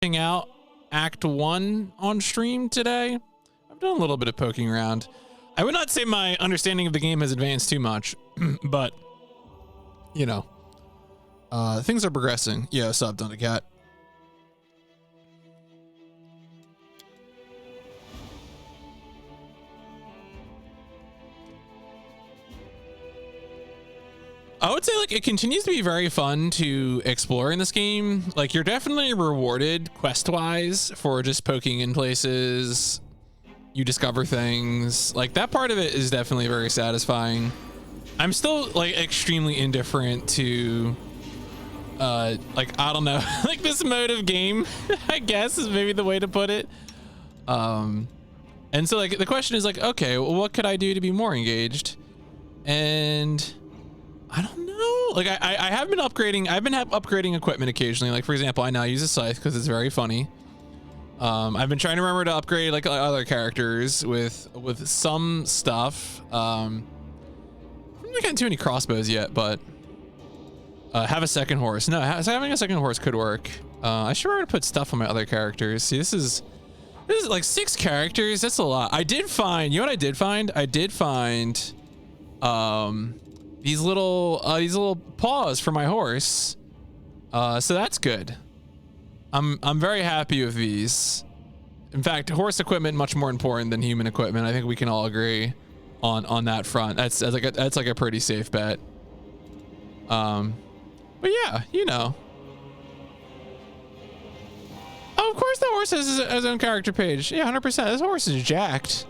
out Act 1 on stream today. I've done a little bit of poking around. I would not say my understanding of the game has advanced too much, but you know, things are progressing. Yeah, what's up, Thundercat? I would say like it continues to be very fun to explore in this game. Like you're definitely rewarded quest-wise for just poking in places. You discover things. Like that part of it is definitely very satisfying. I'm still like extremely indifferent to like I don't know, like this mode of game, I guess is maybe the way to put it. And so like the question is like, okay, well, what could I do to be more engaged? And I don't know. Like I have been upgrading. I've been upgrading equipment occasionally. Like for example, I now use a scythe because it's very funny. I've been trying to remember to upgrade like other characters with some stuff. I haven't gotten too many crossbows yet, but have a second horse. No, having a second horse could work. I should remember to put stuff on my other characters. See, this is like 6 characters. That's a lot. I did find. You know what I did find? I did find these little paws for my horse. So that's good. I'm very happy with these. In fact, horse equipment much more important than human equipment. I think we can all agree on that front. That's like a pretty safe bet. But yeah, you know. Oh, of course the horse has his own character page. Yeah, 100%. This horse is jacked.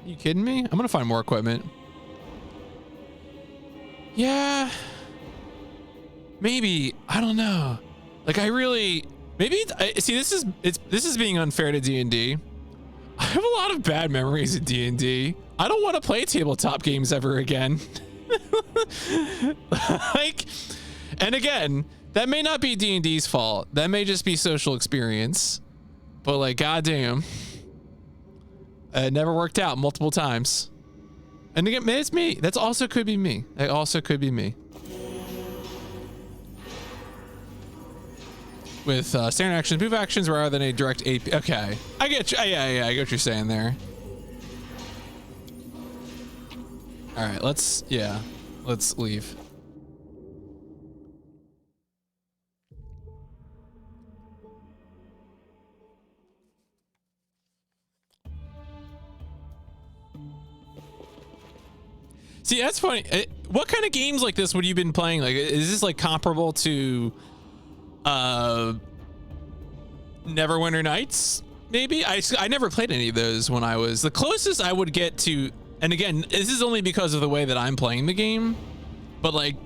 Are you kidding me? I'm gonna find more equipment. Yeah. Maybe. I don't know. Like I really. Maybe. See, this is being unfair to D&D. I have a lot of bad memories of D&D. I don't want to play tabletop games ever again. Like, and again, that may not be D&D's fault. That may just be social experience. But like, goddamn, it never worked out multiple times. And again, it's me. That's also could be me. It also could be me. With standard actions, move actions rather than a direct AP. Okay, I get you. Yeah, I get what you're saying there. All right, let's leave. See, that's funny. What kind of games like this would you been playing? Like, is this like comparable to Neverwinter Nights? Maybe I never played any of those when I was the closest I would get to. And again, this is only because of the way that I'm playing the game. But like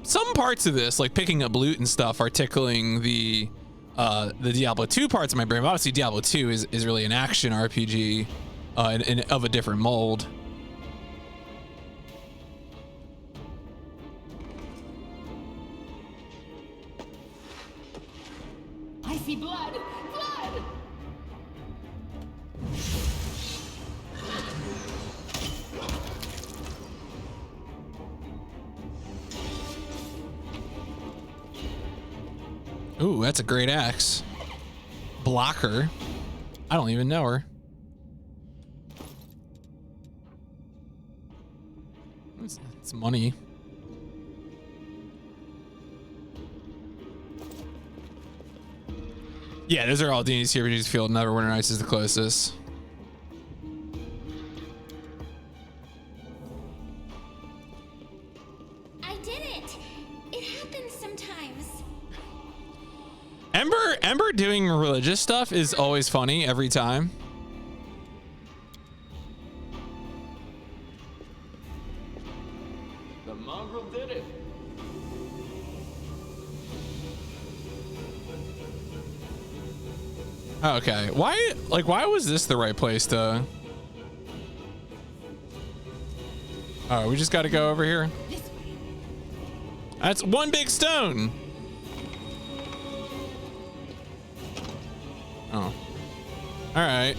some parts of this, like picking up loot and stuff, are tickling the Diablo 2 parts of my brain. Obviously, Diablo 2 is really an action RPG of a different mold. I see blood! Blood! Ooh, that's a great axe. Blocker. I don't even know her. It's money. Yeah, those are all D&D CRPGs field. Neverwinter Nights is the closest. I did it! It happens sometimes. Ember doing religious stuff is always funny every time. The mongrel did it. Okay, why was this the right place to? Oh, we just got to go over here. That's one big stone. Oh. All right.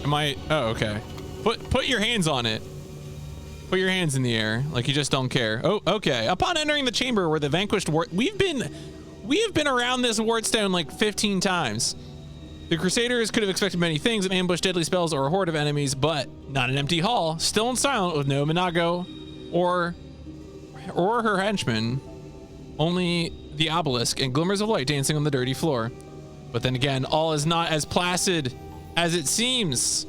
Oh, okay. Put your hands on it. Put your hands in the air like you just don't care. Oh, okay. Upon entering the chamber where the vanquished we have been around this wardstone like 15 times. The Crusaders could have expected many things, an ambush, deadly spells, or a horde of enemies, but not an empty hall, still and silent with no Minago or her henchmen, only the obelisk and glimmers of light dancing on the dirty floor. But then again, all is not as placid as it seems.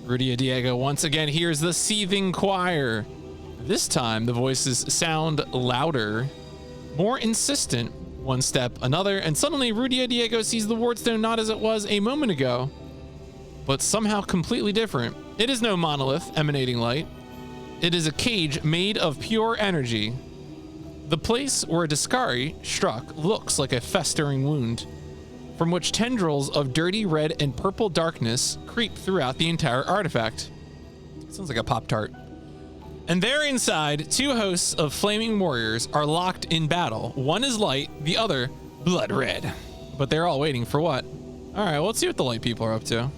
Rudy Diego once again hears the seething choir. This time, the voices sound louder, more insistent. One step, another, and suddenly Rudy Diego sees the wardstone not as it was a moment ago, but somehow completely different. It is no monolith emanating light. It is a cage made of pure energy. The place where Discari struck looks like a festering wound, from which tendrils of dirty red and purple darkness creep throughout the entire artifact. Sounds like a Pop-Tart. And there inside, two hosts of flaming warriors are locked in battle. One is light, the other blood red. But they're all waiting for what? All right, well, let's see what the light people are up to.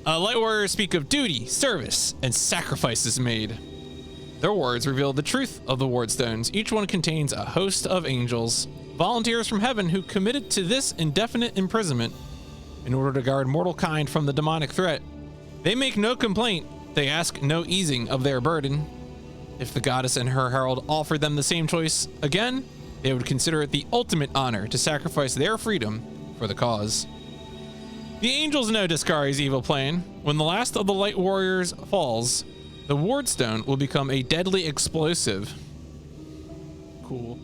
Light warriors speak of duty, service, and sacrifices made. Their words reveal the truth of the wardstones. Each one contains a host of angels, volunteers from heaven who committed to this indefinite imprisonment in order to guard mortal kind from the demonic threat. They make no complaint. They ask no easing of their burden. If the goddess and her herald offered them the same choice again, they would consider it the ultimate honor to sacrifice their freedom for the cause. The angels know Discari's evil plan. When the last of the light warriors falls, the wardstone will become a deadly explosive. Cool.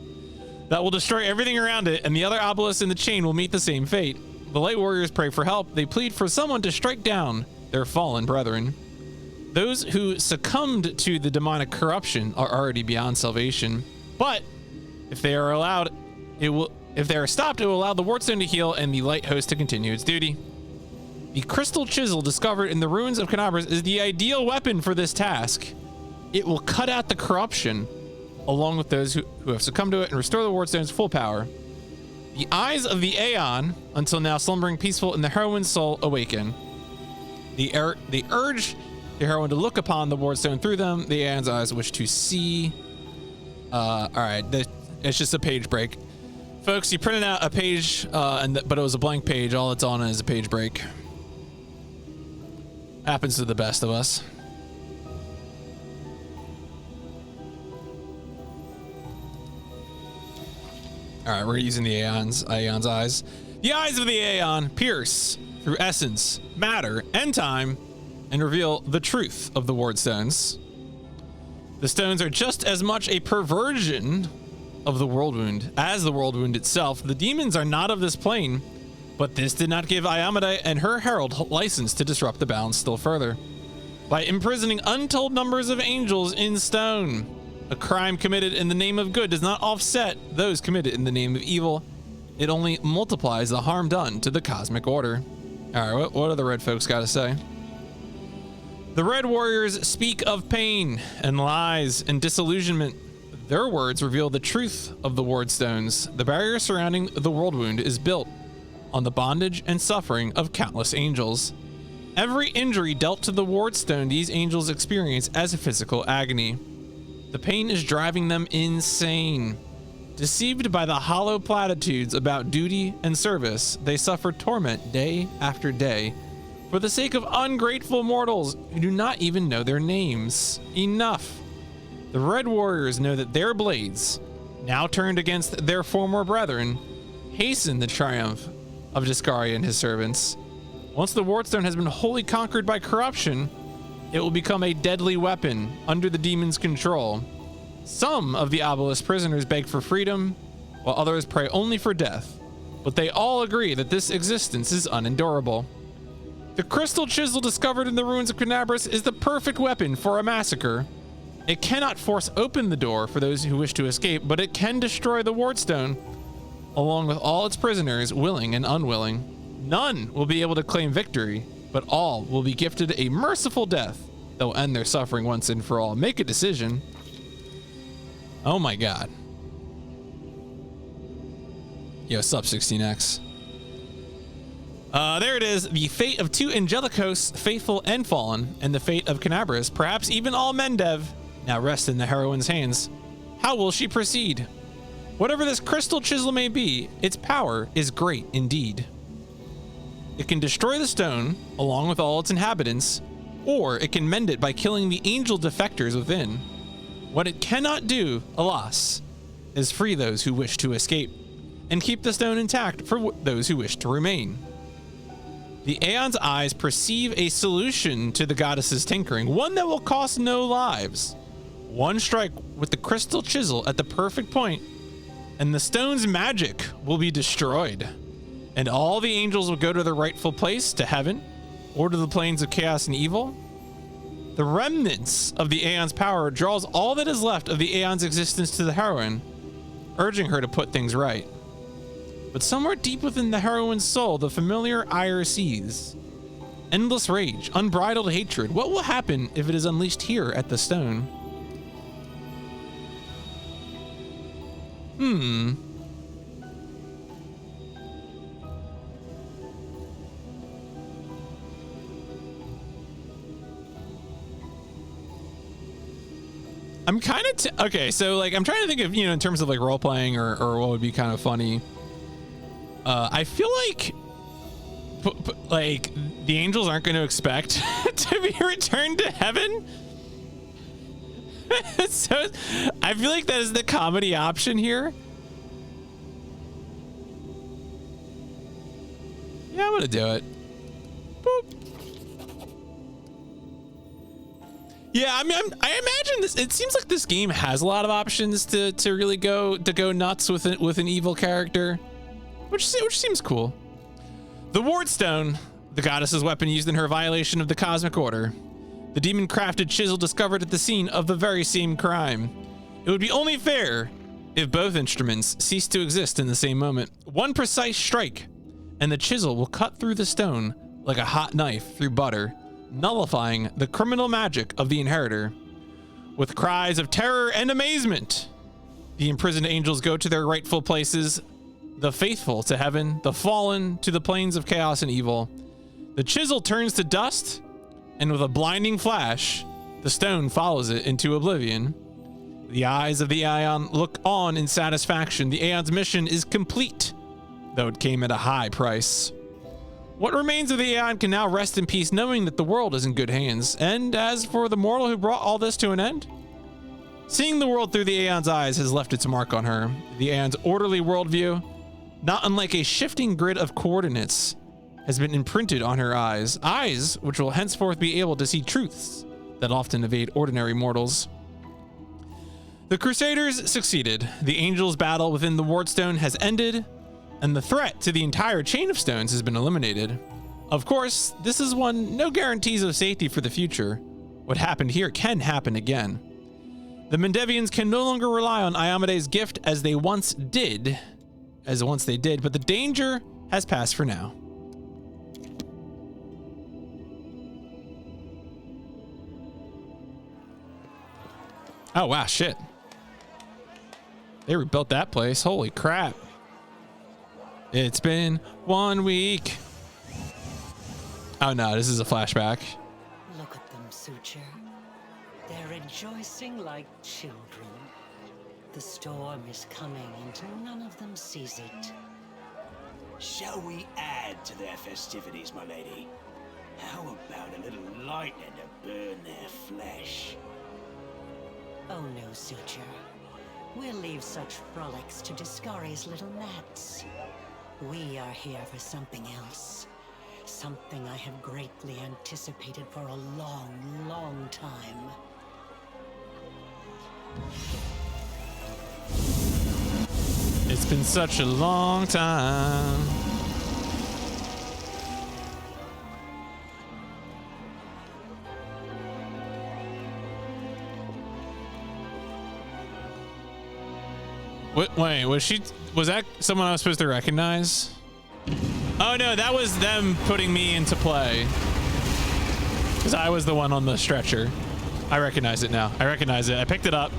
That will destroy everything around it, and the other obelisks in the chain will meet the same fate. The light warriors pray for help. They plead for someone to strike down their fallen brethren. Those who succumbed to the demonic corruption are already beyond salvation. But if they are allowed, if they are stopped, it will allow the wardstone to heal and the light host to continue its duty. The crystal chisel discovered in the ruins of Canabras is the ideal weapon for this task. It will cut out the corruption along with those who have succumbed to it and restore the wardstone's full power. The eyes of the Aeon, until now slumbering peaceful in the heroine's soul, awaken. The urge the heroine to look upon the wardstone through them. The Aeon's eyes wish to see. All right, it's just a page break. Folks, you printed out a page, but it was a blank page. All it's on is a page break. Happens to the best of us. All right, we're using the Aeon's eyes. The eyes of the Aeon pierce through essence, matter, and time, and reveal the truth of the wardstones. The stones are just as much a perversion of the world wound as the world wound itself. The demons are not of this plane, but this did not give Iamade and her herald license to disrupt the balance still further. By imprisoning untold numbers of angels in stone, a crime committed in the name of good does not offset those committed in the name of evil. It only multiplies the harm done to the cosmic order. All right, what do the red folks got to say? The red warriors speak of pain and lies and disillusionment. Their words reveal the truth of the wardstones. The barrier surrounding the world wound is built on the bondage and suffering of countless angels. Every injury dealt to the wardstone these angels experience as a physical agony. The pain is driving them insane. Deceived by the hollow platitudes about duty and service, they suffer torment day after day for the sake of ungrateful mortals who do not even know their names. Enough. The Red Warriors know that their blades, now turned against their former brethren, hasten the triumph of Discari and his servants. Once the wardstone has been wholly conquered by corruption, it will become a deadly weapon under the demon's control. Some of the obelisk prisoners beg for freedom, while others pray only for death, but they all agree that this existence is unendurable. The crystal chisel discovered in the ruins of Canabras is the perfect weapon for a massacre. It cannot force open the door for those who wish to escape, but it can destroy the wardstone, along with all its prisoners, willing and unwilling. None will be able to claim victory, but all will be gifted a merciful death that will end their suffering once and for all. Make a decision. Oh my god. Yo, sup 16x. There it is. The fate of two angelic hosts, faithful and fallen, and the fate of Canabras, perhaps even all Mendev, now rest in the heroine's hands. How will she proceed? Whatever this crystal chisel may be, its power is great indeed. It can destroy the stone, along with all its inhabitants, or it can mend it by killing the angel defectors within. What it cannot do, alas, is free those who wish to escape, and keep the stone intact for those who wish to remain. The Aeon's eyes perceive a solution to the goddess's tinkering, one that will cost no lives. One strike with the crystal chisel at the perfect point, and the stone's magic will be destroyed, and all the angels will go to their rightful place, to heaven, or to the plains of chaos and evil. The remnants of the Aeon's power draws all that is left of the Aeon's existence to the heroine, urging her to put things right. But somewhere deep within the heroine's soul, the familiar ire seethes. Endless rage, unbridled hatred. What will happen if it is unleashed here at the stone? I'm kind of okay. So like, I'm trying to think of, in terms of like role playing or what would be kind of funny. I feel like, like the angels aren't going to expect to be returned to heaven. So I feel like that is the comedy option here. Yeah, I'm gonna do it. Boop. Yeah, I mean, I imagine this. It seems like this game has a lot of options to really go nuts with an evil character, which seems cool. The Ward Stone, the goddess's weapon used in her violation of the cosmic order. The demon-crafted chisel discovered at the scene of the very same crime. It would be only fair if both instruments ceased to exist in the same moment. One precise strike, and the chisel will cut through the stone like a hot knife through butter, nullifying the criminal magic of the inheritor. With cries of terror and amazement, the imprisoned angels go to their rightful places, the faithful to heaven, the fallen to the plains of chaos and evil. The chisel turns to dust, and with a blinding flash, the stone follows it into oblivion. The eyes of the Aeon look on in satisfaction. The Aeon's mission is complete, though it came at a high price. What remains of the Aeon can now rest in peace, knowing that the world is in good hands. And as for the mortal who brought all this to an end, seeing the world through the Aeon's eyes has left its mark on her. The Aeon's orderly worldview, not unlike a shifting grid of coordinates, has been imprinted on her eyes which will henceforth be able to see truths that often evade ordinary mortals. The Crusaders succeeded. The angels' battle within the Wardstone has ended, and the threat to the entire chain of stones has been eliminated. Of course, this is one no guarantees of safety for the future. What happened here can happen again. The Mendevians can no longer rely on Iomede's gift as once they did, but the danger has passed for now. Oh, wow, shit. They rebuilt that place. Holy crap. It's been 1 week. Oh, no, this is a flashback. Look at them, Suture. They're rejoicing like children. The storm is coming, and none of them sees it. Shall we add to their festivities, my lady? How about a little lightning to burn their flesh? Oh no, Suture. We'll leave such frolics to Discari's little gnats. We are here for something else. Something I have greatly anticipated for a long, long time. It's been such a long time. Wait, was that someone I was supposed to recognize? Oh no, that was them putting me into play. Because I was the one on the stretcher. I recognize it now. I recognize it. I picked it up.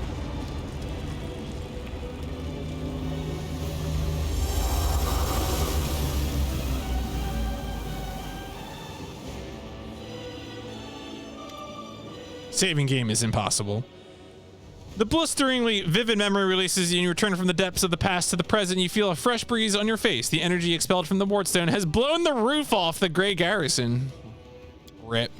Saving game is impossible. The blisteringly vivid memory releases you and you return from the depths of the past to the present. You feel a fresh breeze on your face. The energy expelled from the Wardstone has blown the roof off the Grey Garrison. Rip.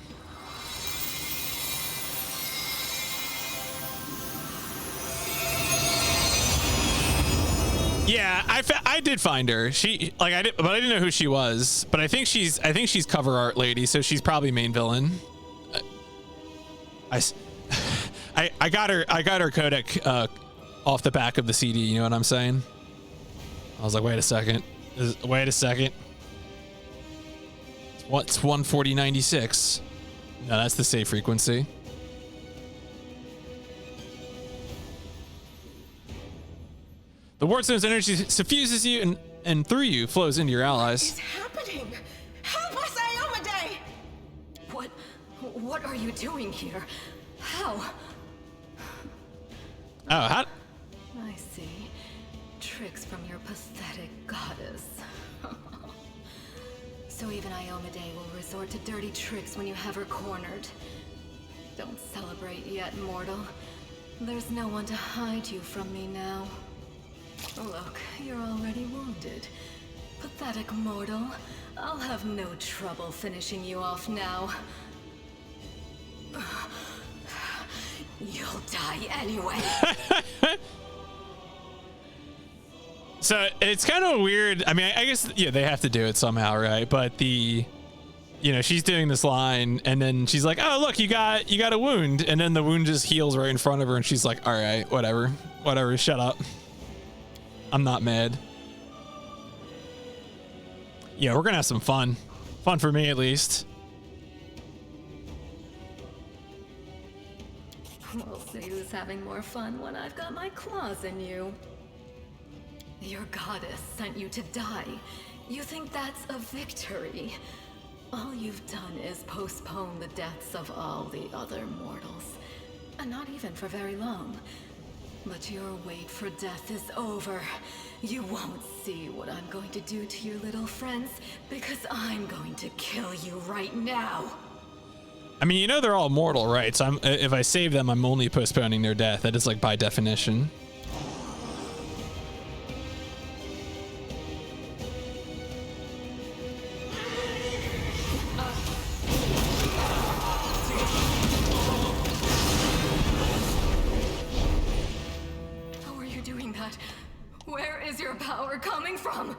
Yeah, I did find her. She but I didn't know who she was. But I think she's cover art lady, so she's probably main villain. I got her codec off the back of the CD. You know what I'm saying? I was like, wait a second. Wait a second. What's 14096? No, that's the save frequency. The Wardstone's energy suffuses you and through you flows into your allies. What is happening? Help us, Iomade! What are you doing here? How? Oh, how? I see. Tricks from your pathetic goddess. So even Iomade will resort to dirty tricks when you have her cornered. Don't celebrate yet, mortal. There's no one to hide you from me now. Look, you're already wounded. Pathetic mortal. I'll have no trouble finishing you off now. You'll die anyway. So it's kind of weird. I mean, I guess, yeah, they have to do it somehow, right? But she's doing this line and then she's like, oh, look, you got a wound. And then the wound just heals right in front of her. And she's like, all right, whatever, shut up. I'm not mad. Yeah, we're gonna have some fun. Fun for me, at least. We'll see who's having more fun when I've got my claws in you. Your goddess sent you to die. You think that's a victory? All you've done is postpone the deaths of all the other mortals. And not even for very long. But your wait for death is over. You won't see what I'm going to do to your little friends, because I'm going to kill you right now. I mean, they're all mortal, right? So if I save them, I'm only postponing their death. That is like by definition. How are you doing that? Where is your power coming from?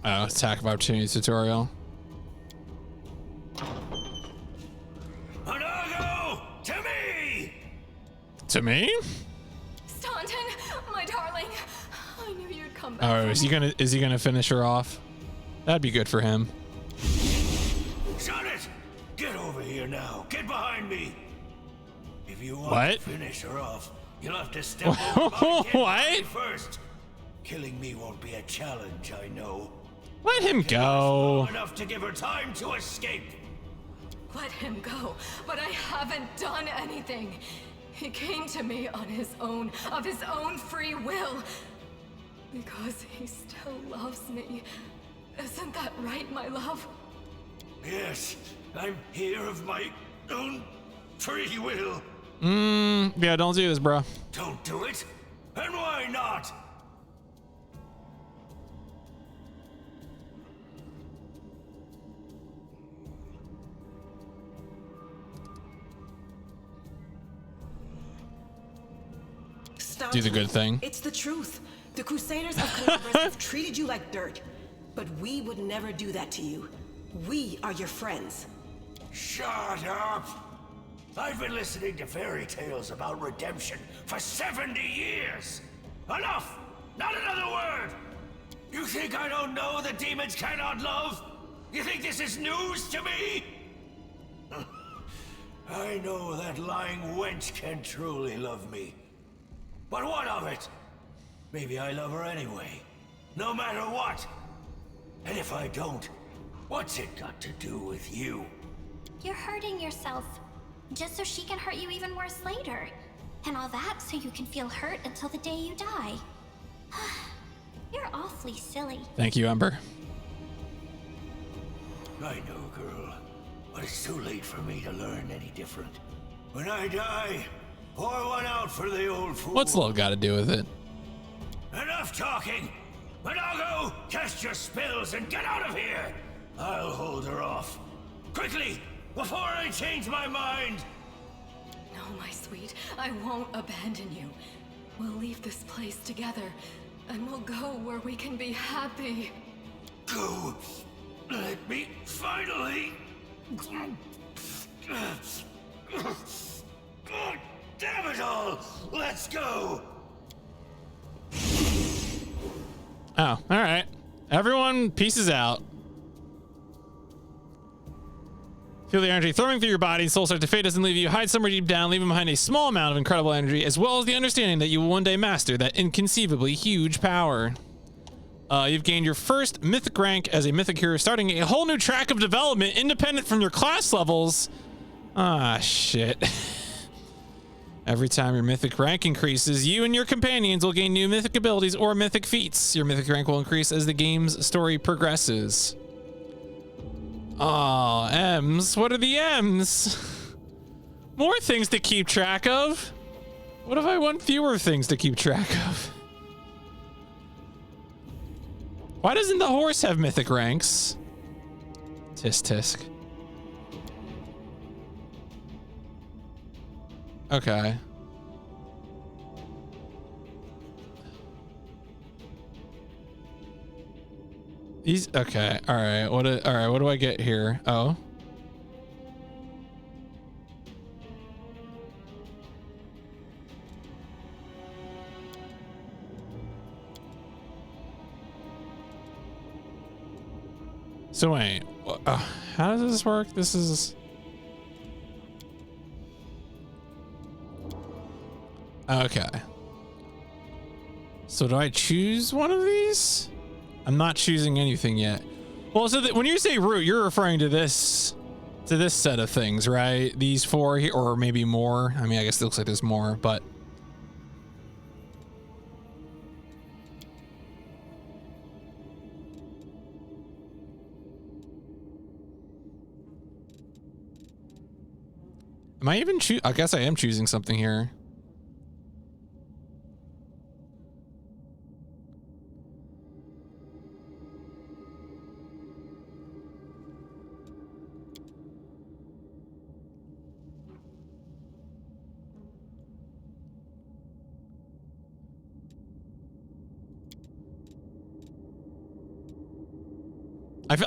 Oh, attack of opportunity tutorial. Anago! To me! To me? Staunton, my darling. I knew you'd come back. Oh, is he gonna finish her off? That'd be good for him. Shut it! Get over here now. Get behind me. If you want What? to finish her off, you'll have to step over my dead body first. Killing me won't be a challenge, I know. Let him go. Long enough to give her time to escape. Let him go, but I haven't done anything. He came to me on his own, of his own free will. Because he still loves me. Isn't that right, my love? Yes, I'm here of my own free will. Yeah, don't do this, bro. Don't do it? And why not? Do the good thing. It's the truth. The Crusaders of Columbus have treated you like dirt, but we would never do that to you. We are your friends. Shut up! I've been listening to fairy tales about redemption for 70 years! Enough! Not another word! You think I don't know that demons cannot love? You think this is news to me? I know that lying wench can truly love me. But what of it? Maybe I love her anyway. No matter what. And if I don't, what's it got to do with you? You're hurting yourself, just so she can hurt you even worse later. And all that so you can feel hurt until the day you die. You're awfully silly. Thank you, Ember. I know, girl. But it's too late for me to learn any different. When I die, pour one out for the old fool. What's love got to do with it? Enough talking! Manago, cast your spells and get out of here! I'll hold her off. Quickly, before I change my mind! No, my sweet, I won't abandon you. We'll leave this place together, and we'll go where we can be happy. Go! Let me finally... God damn it all! Let's go! Oh, all right. Everyone pieces out. Feel the energy throwing through your body. Soul starts to fade, doesn't leave you. Hide somewhere deep down, leaving behind a small amount of incredible energy, as well as the understanding that you will one day master that inconceivably huge power. You've gained your first mythic rank as a mythic hero, starting a whole new track of development independent from your class levels. Ah, shit. Every time your mythic rank increases, you and your companions will gain new mythic abilities or mythic feats. Your mythic rank will increase as the game's story progresses. Aw, M's. What are the M's? More things to keep track of. What if I want fewer things to keep track of? Why doesn't the horse have mythic ranks? Tisk tisk. Okay. These, okay, all right. What do I get here? Oh. So wait, how does this work? This is... Okay. So do I choose one of these? I'm not choosing anything yet. Well, so when you say route, you're referring to this set of things, right? These four here, or maybe more. I mean, I guess it looks like there's more, but... Am I even I guess I am choosing something here.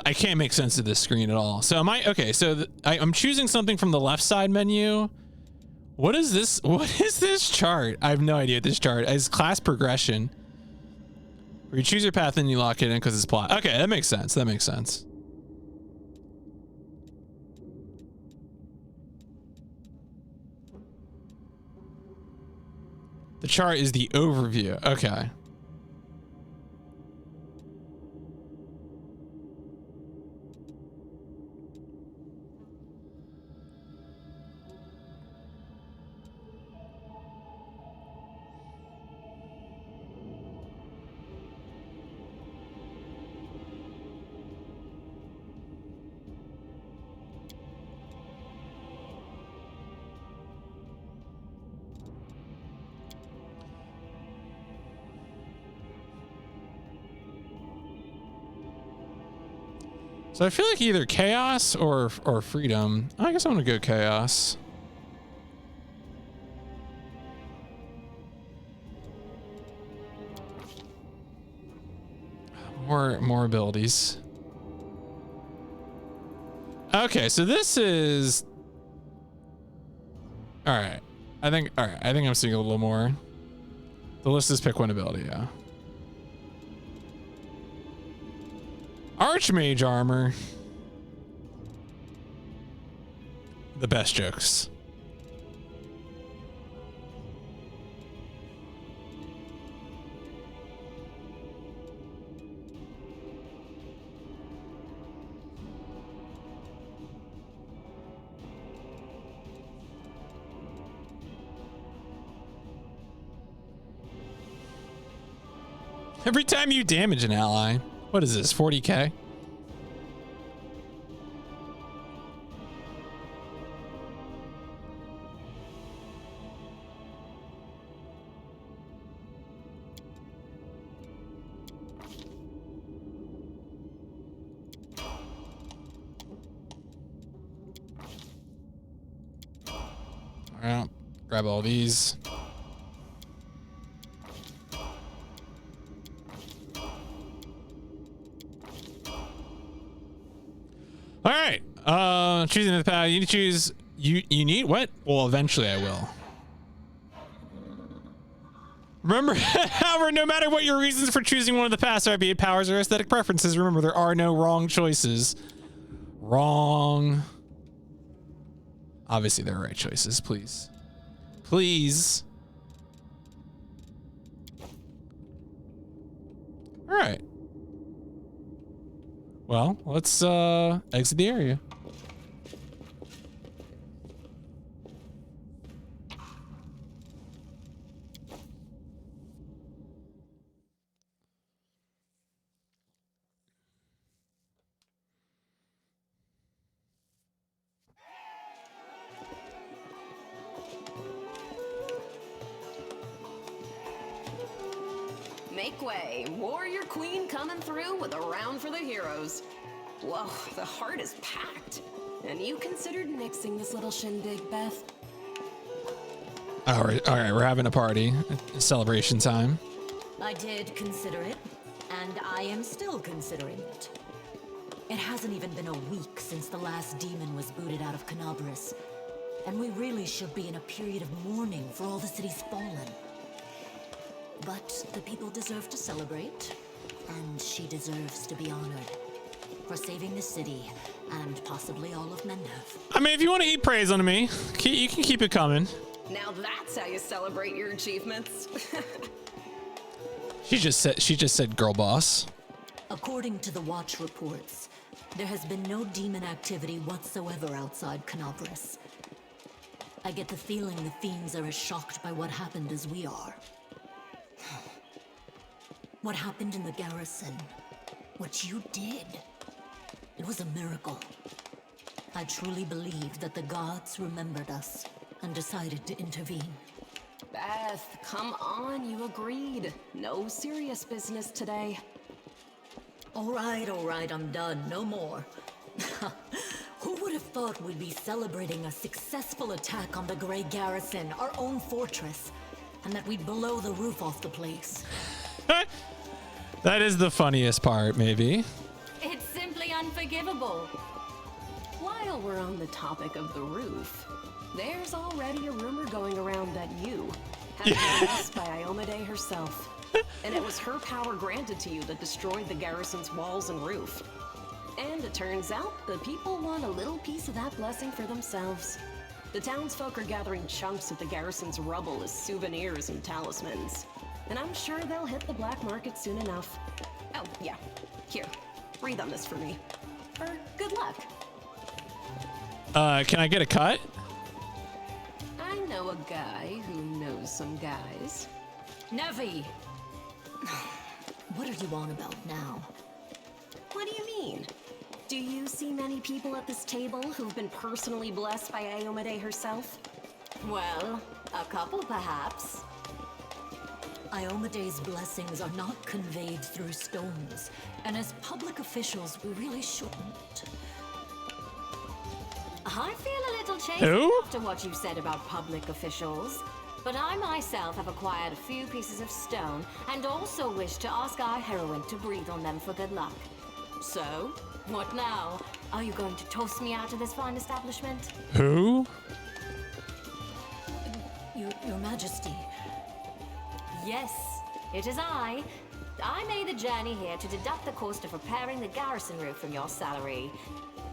I can't make sense of this screen at all. So am I okay? So I'm choosing something from the left side menu. What is this? What is this chart? I have no idea what this chart is. Class progression. Where you choose your path and you lock it in because it's plot. Okay, that makes sense. That makes sense. The chart is the overview. Okay. So I feel like either chaos or freedom. I guess I'm gonna go chaos. More abilities. Okay, so this is all right. I think I'm seeing a little more. The list is pick one ability, yeah. Archmage armor. The best jokes. Every time you damage an ally. What is this, 40k? Well, grab all these. All right. Choosing the path. You need to choose. You need what? Well, eventually I will. Remember, however, no matter what your reasons for choosing one of the paths are, be it powers or aesthetic preferences, remember there are no wrong choices. Wrong. Obviously, there are right choices. Please, please. All right. Well, let's exit the area. Make way. Warrior Queen coming through with a round for the heroes. Whoa, the heart is packed. And you considered nixing this little shindig, Beth? All right, we're having a party. Celebration time. I did consider it, and I am still considering it. It hasn't even been a week since the last demon was booted out of Canabris, and we really should be in a period of mourning for all the city's fallen. But the people deserve to celebrate, and she deserves to be honored for saving the city and possibly all of Mendev. I mean, if you want to eat praise on me, you can keep it coming. Now that's how you celebrate your achievements. She just said girl boss. According to the Watch reports, there has been no demon activity whatsoever outside Canabris. I get the feeling the fiends are as shocked by what happened as we are. What happened in the garrison, what you did, it was a miracle. I truly believe that the gods remembered us and decided to intervene. Beth, come on, you agreed. No serious business today. All right, I'm done. No more. Who would have thought we'd be celebrating a successful attack on the Grey Garrison, our own fortress, and that we'd blow the roof off the place? That is the funniest part, maybe. It's simply unforgivable. While we're on the topic of the roof, there's already a rumor going around that you have been blessed by Iomade herself. And it was her power granted to you that destroyed the garrison's walls and roof. And it turns out the people want a little piece of that blessing for themselves. The townsfolk are gathering chunks of the garrison's rubble as souvenirs and talismans. And I'm sure they'll hit the black market soon enough. Oh, yeah. Here, breathe on this for me. For good luck. Can I get a cut? I know a guy who knows some guys. Nevi! What are you on about now? What do you mean? Do you see many people at this table who've been personally blessed by Iomade herself? Well, a couple perhaps. Iomade's blessings are not conveyed through stones, and as public officials, we really shouldn't. I feel a little chafed Who? after what you said about public officials. But I myself have acquired a few pieces of stone and also wish to ask our heroine to breathe on them for good luck. So, what now? Are you going to toss me out of this fine establishment? Who? Your Majesty. Yes, it is I. I made the journey here to deduct the cost of repairing the garrison roof from your salary.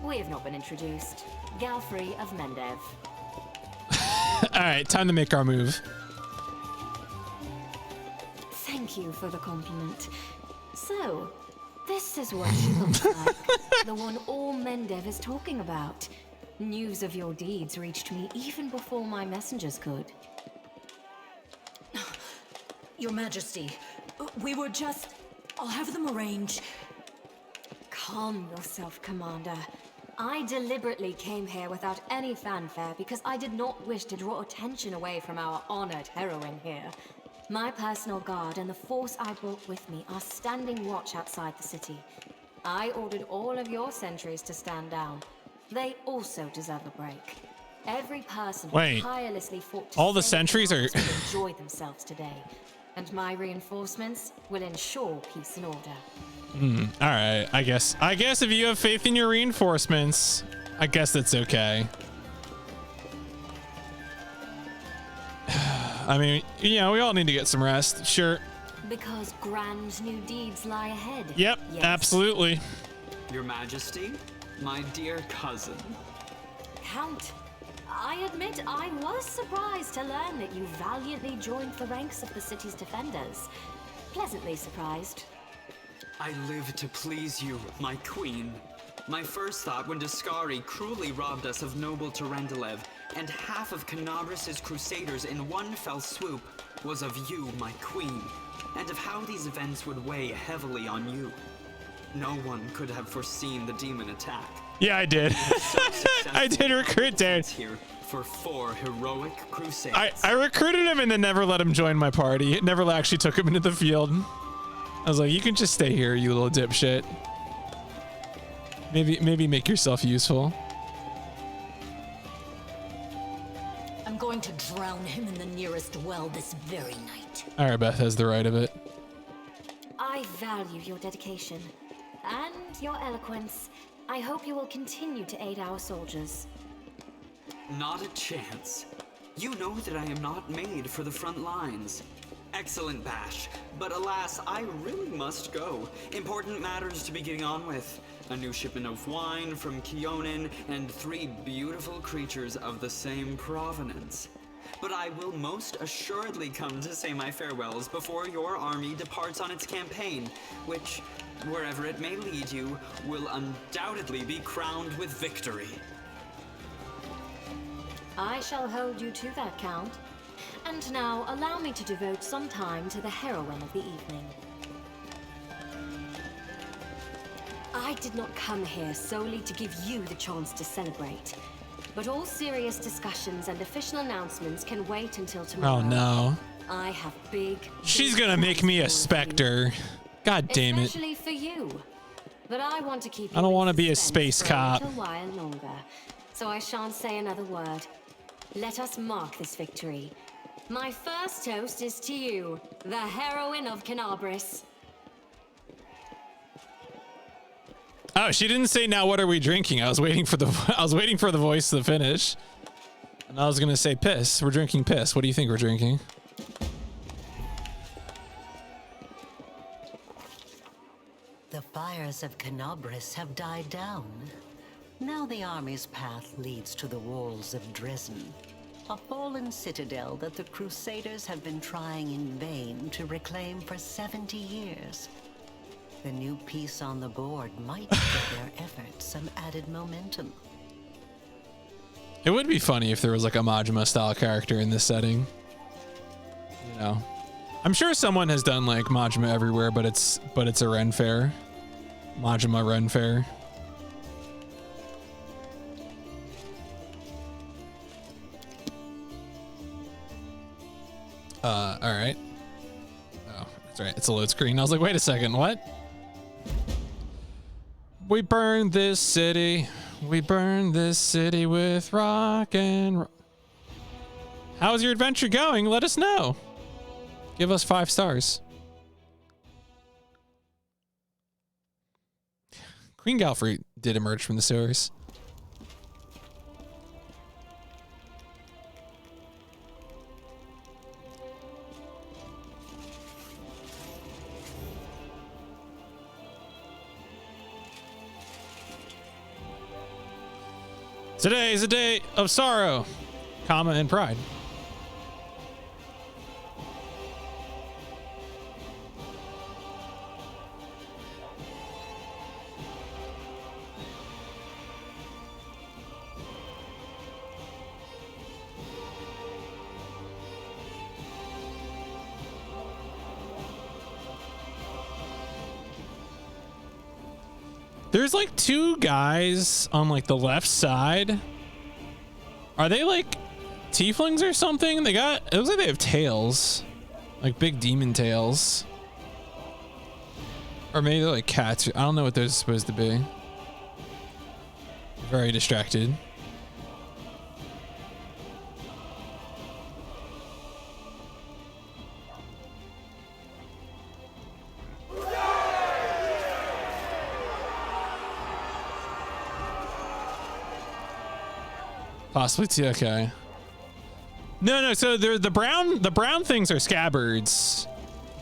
We have not been introduced. Galfrey of Mendev. All right, time to make our move. Thank you for the compliment. So, this is what she looks like. The one all Mendev is talking about. News of your deeds reached me even before my messengers could. Your Majesty, we were just... I'll have them arrange. Calm yourself, Commander. I deliberately came here without any fanfare because I did not wish to draw attention away from our honored heroine here. My personal guard and the force I brought with me are standing watch outside the city. I ordered all of your sentries to stand down. They also deserve a break. Every person who Wait. tirelessly fought to All the save sentries are- lives will enjoy themselves today, and my reinforcements will ensure peace and order. All right, I guess if you have faith in your reinforcements, I guess that's okay. I mean, you know, we all need to get some rest. Sure. Because grand new deeds lie ahead. Yep, Yes. absolutely. Your Majesty, my dear cousin. Count, I admit I was surprised to learn that you valiantly joined the ranks of the city's defenders. Pleasantly surprised. I live to please you, my queen. My first thought when Discari cruelly robbed us of noble Tarendalev and half of Canabris's crusaders in one fell swoop was of you, my queen, and of how these events would weigh heavily on you. No one could have foreseen the demon attack. Yeah, I did. I did recruit Dan. Here for 4 heroic crusades. I recruited him and then never let him join my party. Never actually took him into the field. I was like, you can just stay here, you little dipshit. Maybe make yourself useful. I'm going to drown him in the nearest well this very night. All right, Beth has the right of it. I value your dedication and your eloquence. I hope you will continue to aid our soldiers. Not a chance. You know that I am not made for the front lines. Excellent bash, but alas, I really must go. Important matters to be getting on with. A new shipment of wine from Kionin and 3 beautiful creatures of the same provenance. But I will most assuredly come to say my farewells before your army departs on its campaign, which, wherever it may lead you, will undoubtedly be crowned with victory. I shall hold you to that, Count. And now, allow me to devote some time to the heroine of the evening. I did not come here solely to give you the chance to celebrate. But all serious discussions and official announcements can wait until tomorrow. Oh no. I have big... She's gonna make me a specter. God damn it. Especially for you. But I want to keep you I don't in want to be a suspense space for cop. a little while longer. So I shan't say another word. Let us mark this victory. My first toast is to you, the heroine of Canabris. Oh, she didn't say now what are we drinking. I was waiting for the voice to finish. And I was gonna say piss. We're drinking piss. What do you think we're drinking? The fires of Canabris have died down. Now the army's path leads to the walls of Dresden, a fallen citadel that the Crusaders have been trying in vain to reclaim for 70 years. The new piece on the board might give their efforts some added momentum. It would be funny if there was like a Majima style character in this setting. You know, I'm sure someone has done like Majima everywhere, but it's a Ren Fair. Majima Ren Fair. All right. Oh, that's right. It's a load screen. I was like, wait a second, what? We burned this city. We burned this city with rock and roll. How's your adventure going? Let us know. Give us 5 stars. Queen Galfrey did emerge from the sewers. Today is a day of sorrow, comma, and pride. There's like 2 guys on like the left side. Are they like tieflings or something? It looks like they have tails, like big demon tails. Or maybe they're like cats. I don't know what they're supposed to be. Very distracted. Possibly too. Okay. No. So they're the brown things are scabbards,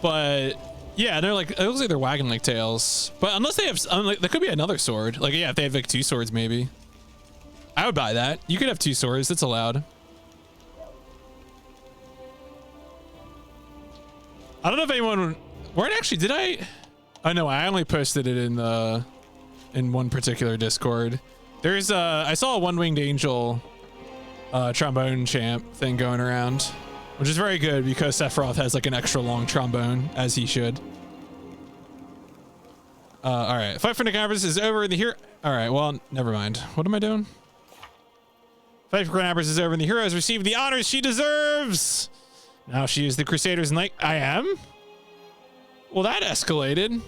but yeah, they're like, it looks like they're wagging like tails. But unless they have, like, there could be another sword. Like, yeah, if they have like 2 swords, maybe. I would buy that. You could have 2 swords. That's allowed. I don't know if anyone. Where actually did I? Oh no, I only posted it in one particular Discord. There's I saw a one-winged angel trombone champ thing going around, which is very good because Sephiroth has like an extra long trombone, as he should. All right, Fight for Nicabrus is over in the hero. All right, well, never mind. What am I doing? Fight for Nicabrus is over and the hero has received the honors she deserves. Now she is the Crusader's Knight. I am? Well, that escalated.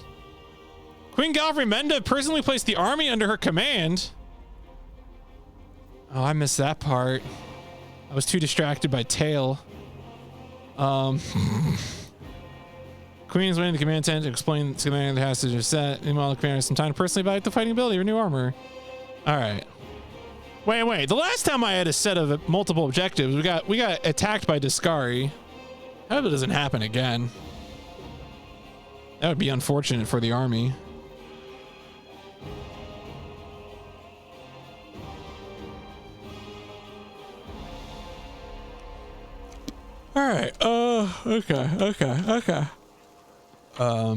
Queen Galfrey personally placed the army under her command. Oh, I missed that part. I was too distracted by Tail. Queen's winning the command tent to explain to command the passage of set. Meanwhile, the commander has some time to personally evaluate the fighting ability of new armor. All right. Wait. The last time I had a set of multiple objectives, we got attacked by Discari. I hope it doesn't happen again. That would be unfortunate for the army. All right. Okay. All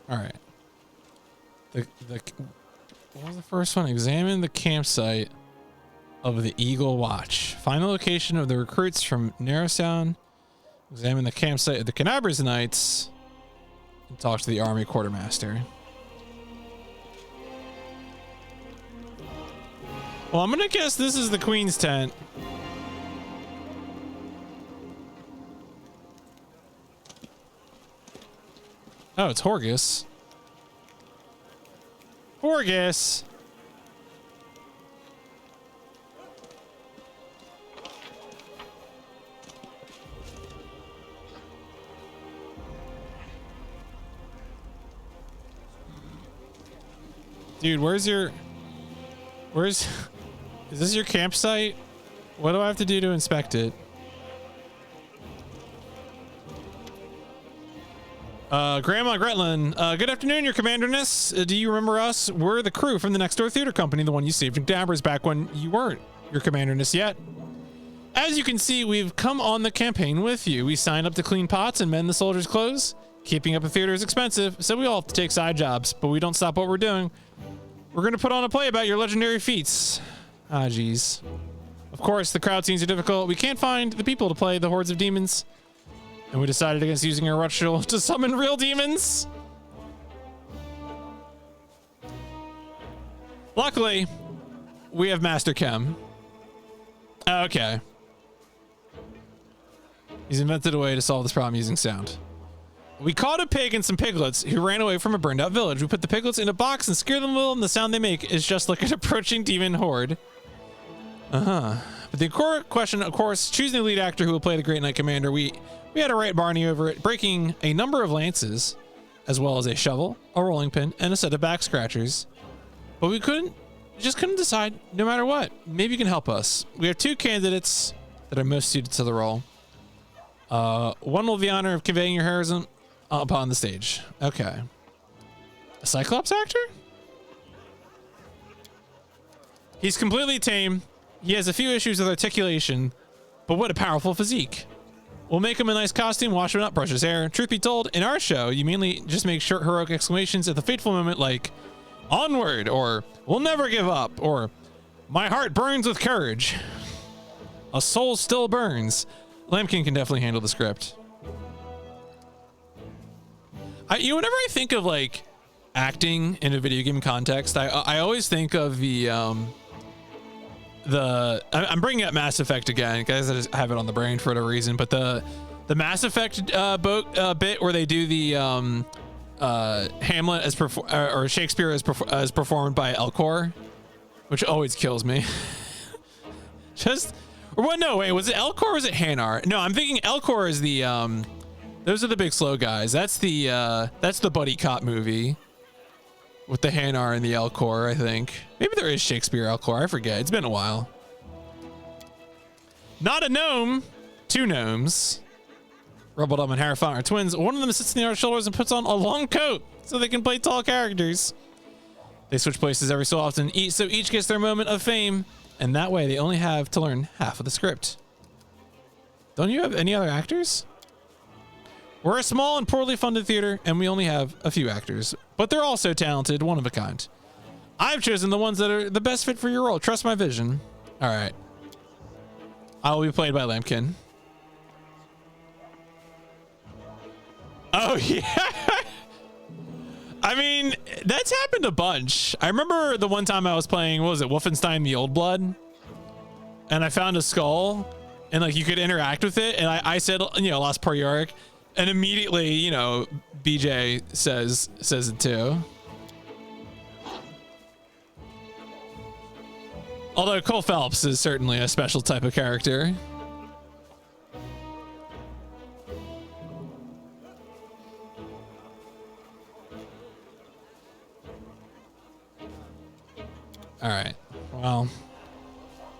right. What was the first one? Examine the campsite of the Eagle Watch. Find the location of the recruits from Narrowsound. Examine the campsite of the Canabras Knights. And talk to the army quartermaster. Well, I'm gonna guess this is the Queen's tent. Oh, it's Horgus. Horgus! Dude, is this your campsite? What do I have to do to inspect it? Grandma Gretlin, good afternoon, your commanderness. Do you remember us? We're the crew from the Next Door Theater Company, the one you saved in Dabbers back when you weren't your commanderness yet. As you can see, we've come on the campaign with you. We signed up to clean pots and mend the soldiers' clothes. Keeping up a theater is expensive, so we all have to take side jobs, but we don't stop what we're doing. We're going to put on a play about your legendary feats. Ah, geez. Of course, the crowd scenes are difficult. We can't find the people to play the hordes of demons. And we decided against using our ritual to summon real demons. Luckily, we have Master Chem. Okay. He's invented a way to solve this problem using sound. We caught a pig and some piglets who ran away from a burned out village. We put the piglets in a box and scared them a little, and the sound they make is just like an approaching demon horde. But the core question, of course, choosing the lead actor who will play the Great Knight Commander, we had to write Barney over it, breaking a number of lances, as well as a shovel, a rolling pin, and a set of back scratchers. But we just couldn't decide, no matter what. Maybe you can help us. We have 2 candidates that are most suited to the role. One will have the honor of conveying your heroism upon the stage. Okay. A Cyclops actor? He's completely tame. He has a few issues with articulation, but what a powerful physique. We'll make him a nice costume, wash him up, brush his hair. Truth be told, in our show, you mainly just make short heroic exclamations at the fateful moment like, onward, or we'll never give up, or my heart burns with courage. A soul still burns. Lambkin can definitely handle the script. Whenever I think of like acting in a video game context, I always think of I'm bringing up Mass Effect again, guys. I just have it on the brain for whatever reason. But the Mass Effect bit where they do the Hamlet or Shakespeare as performed by Elcor, which always kills me. Was it Elcor or was it Hanar? No, I'm thinking Elcor is the those are the big slow guys. That's the buddy cop movie. with the Hanar and the Elcor, I think. Maybe there is Shakespeare Elcor. I forget. It's been a while. Not a gnome. 2 gnomes. Rubbledum and Hierophant are twins. One of them sits on the other's shoulders and puts on a long coat so they can play tall characters. They switch places every so often, so each gets their moment of fame, and that way they only have to learn half of the script. Don't you have any other actors? We're a small and poorly funded theater, and we only have a few actors, but they're all so talented, one of a kind. I've chosen the ones that are the best fit for your role. Trust my vision. All right. I will be played by Lampkin. Oh, yeah. I mean, that's happened a bunch. I remember the one time I was playing, what was it, Wolfenstein the Old Blood? And I found a skull, and like you could interact with it. And I said, you know, Lost Patriarch, and immediately, you know, BJ says it too. Although Cole Phelps is certainly a special type of character. All right. Well,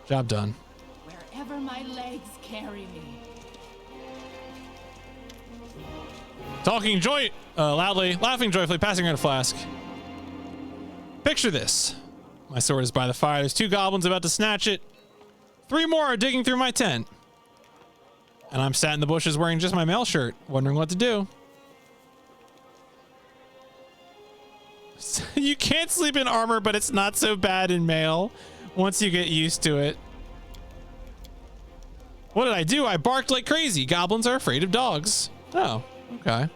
job done. Wherever my legs carry me. Talking loudly, laughing joyfully, passing around a flask. Picture this. My sword is by the fire. There's 2 goblins about to snatch it. 3 more are digging through my tent. And I'm sat in the bushes wearing just my mail shirt, wondering what to do. You can't sleep in armor, but it's not so bad in mail once you get used to it. What did I do? I barked like crazy. Goblins are afraid of dogs. Oh, okay.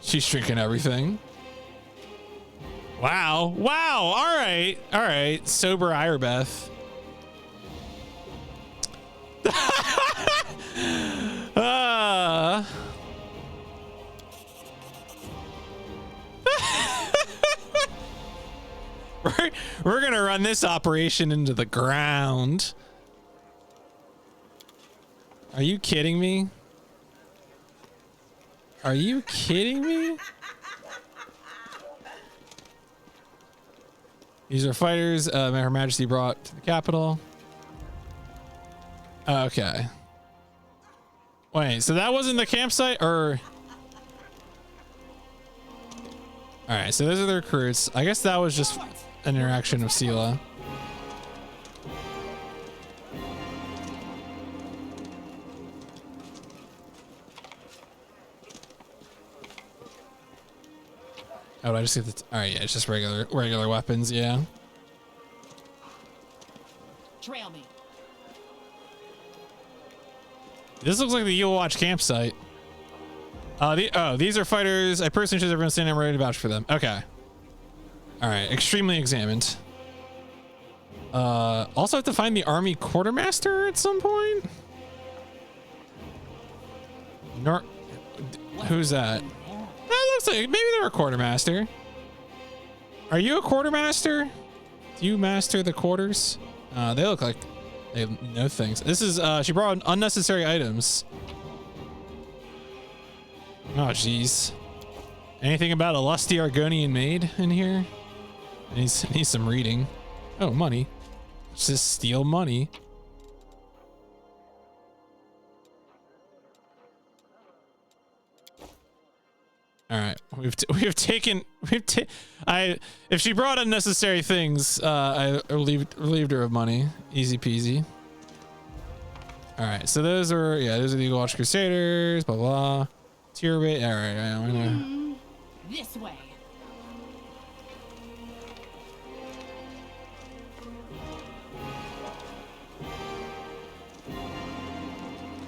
She's drinking everything. Wow. Wow. All right. All right. Sober Irebeth. We're gonna run this operation into the ground. Are you kidding me? Are you kidding me? These are fighters Her Majesty brought to the capital. Okay. Wait, so that wasn't the campsite, or? All right, so those are the recruits. I guess that was just an interaction of Sela. Oh, I just get the. All right, yeah, it's just regular weapons, yeah. Trail me. This looks like the Yule Watch campsite. These are fighters. I personally choose everyone standing. I'm ready to vouch for them. Okay. All right. Extremely examined. Also have to find the army quartermaster at some point. Who's that? That looks like maybe they're a quartermaster. Are you a quartermaster? Do you master the quarters? They look like they know things. This is she brought unnecessary items. Oh jeez. Anything about a lusty Argonian maid in here? Needs some reading. Oh, money. Let's just steal money. All right, if she brought unnecessary things, I relieved her of money. Easy peasy. All right, so those are the Eagle Watch Crusaders. Blah blah. Tier rate. All right, I'm gonna. This way.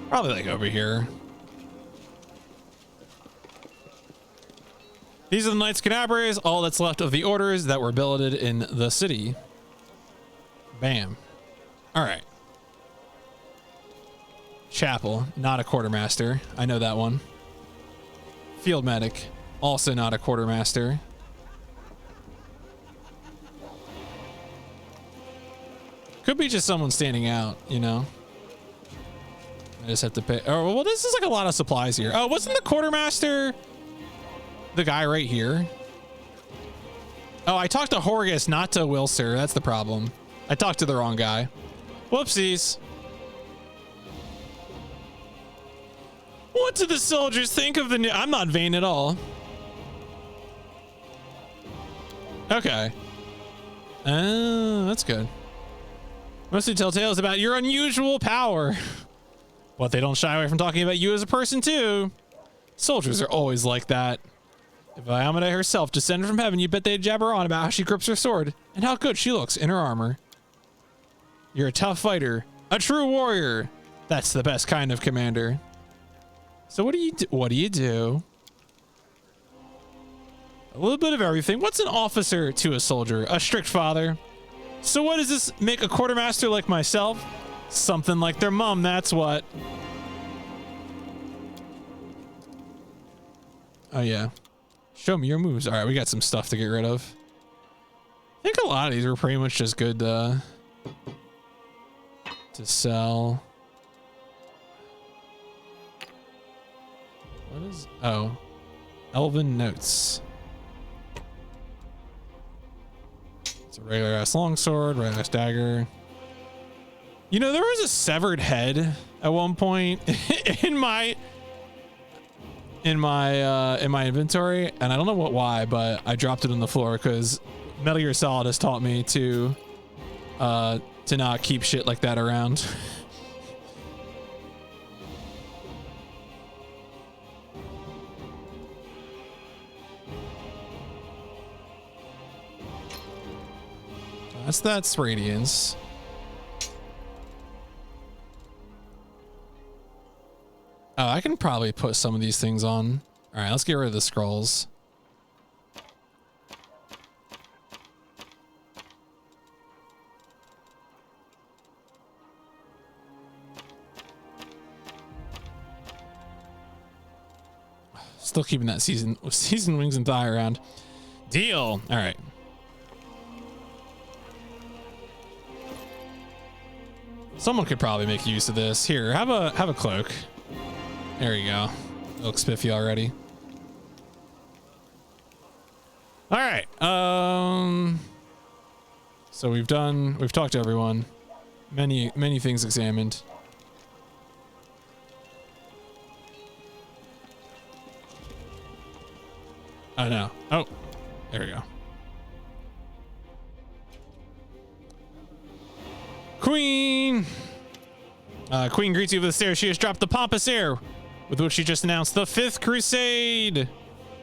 Probably like over here. These are the Knights Canabres, all that's left of the orders that were billeted in the city. Bam. All right. Chapel, not a quartermaster. I know that one. Field medic, also not a quartermaster. Could be just someone standing out, you know. I just have to pay. Oh, well, this is like a lot of supplies here. Oh, wasn't the quartermaster the guy right here? Oh, I talked to Horgus, not to Wilser. That's the problem. I talked to the wrong guy. Whoopsies. What do the soldiers think of the new? I'm not vain at all. Okay. Oh, that's good. Mostly tell tales about your unusual power. But they don't shy away from talking about you as a person too. Soldiers are always like that. If Iamade herself descended from heaven, you bet they'd jabber on about how she grips her sword and how good she looks in her armor. You're a tough fighter, a true warrior. That's the best kind of commander. So what do you do? What do you do? A little bit of everything. What's an officer to a soldier? A strict father. So what does this make a quartermaster like myself? Something like their mom, that's what. Oh yeah. Show me your moves. All right, we got some stuff to get rid of. I think a lot of these are pretty much just good to sell. What is... Oh. Elven Notes. It's a regular ass longsword, regular ass dagger. You know, there was a severed head at one point in my inventory, and I don't know why, but I dropped it on the floor because Metal Gear Solid has taught me to not keep shit like that around. That's Radiance. Oh, I can probably put some of these things on. All right, let's get rid of the scrolls. Still keeping that season wings and thigh around. Deal. All right. Someone could probably make use of this. Here, have a cloak. There you go. It looks spiffy already. All right. So we've talked to everyone. Many things examined. Oh no. Oh, there we go. Queen! Queen greets you with a stare. She has dropped the pompous air with which she just announced the 5th Crusade.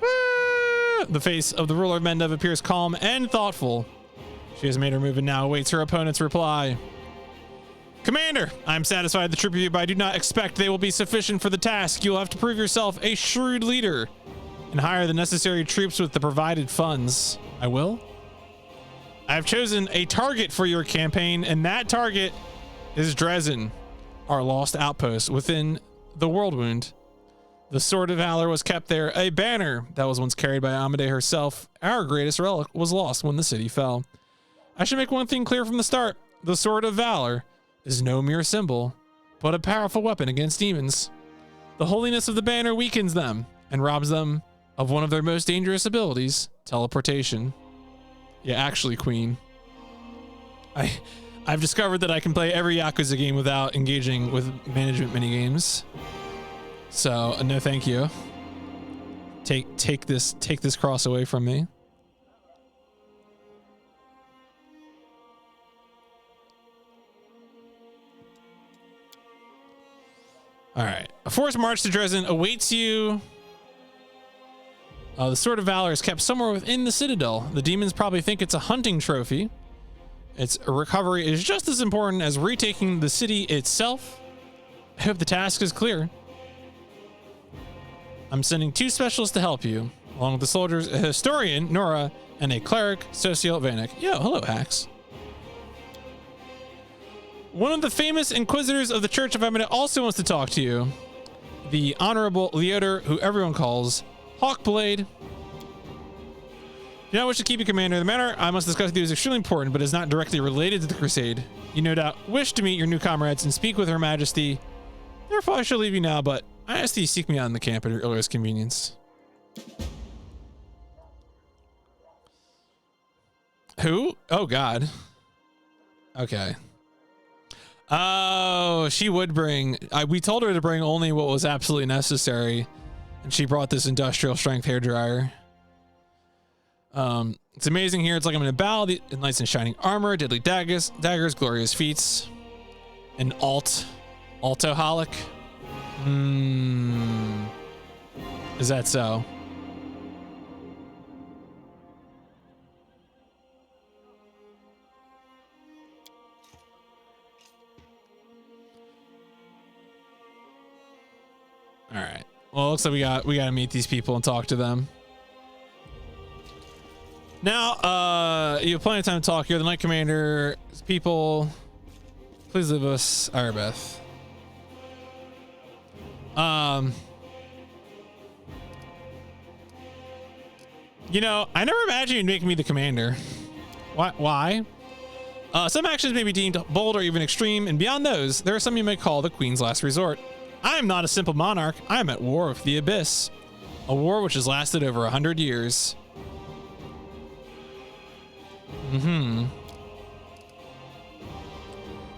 Ah! The face of the ruler of Mendev appears calm and thoughtful. She has made her move and now awaits her opponent's reply. Commander, I'm satisfied the troop of you, but I do not expect they will be sufficient for the task. You'll have to prove yourself a shrewd leader and hire the necessary troops with the provided funds. I will? I have chosen a target for your campaign, and that target is Dresden, our lost outpost within the Worldwound. The Sword of Valor was kept there, a banner that was once carried by Amade herself. Our greatest relic was lost when the city fell. I should make one thing clear from the start. The Sword of Valor is no mere symbol, but a powerful weapon against demons. The holiness of the banner weakens them and robs them of one of their most dangerous abilities, teleportation. Yeah, actually, Queen. I've discovered that I can play every Yakuza game without engaging with management minigames. So, no thank you. Take this cross away from me. All right. A forced march to Dresden awaits you. The Sword of Valor is kept somewhere within the Citadel. The demons probably think it's a hunting trophy. Its recovery is just as important as retaking the city itself. I hope the task is clear. I'm sending 2 specialists to help you, along with the soldiers, a historian, Nora, and a cleric, Socio Vanek. Yo, hello, Hax. One of the famous inquisitors of the Church of Eminent also wants to talk to you. The Honorable Leoder, who everyone calls Hawkblade. Do not wish to keep you, Commander. The matter I must discuss with you is extremely important, but is not directly related to the crusade. You no doubt wish to meet your new comrades and speak with Her Majesty. Therefore, I shall leave you now, but I ask that you seek me out in the camp at your earliest convenience. Who? Oh, God. Okay. Oh, she would bring... we told her to bring only what was absolutely necessary, and she brought this industrial strength hairdryer. It's amazing here. It's like I'm in a battle. The knights in shining armor, deadly daggers, glorious feats, an altoholic. Is that so? All right. Well, it looks like we got to meet these people and talk to them. Now, you have plenty of time to talk. You're the Knight Commander. People, please leave us Arbeth. You know, I never imagined you'd make me the commander. Why? Some actions may be deemed bold or even extreme, and beyond those, there are some you may call the Queen's last resort. I am not a simple monarch. I am at war with the Abyss, a war which has lasted over 100 years.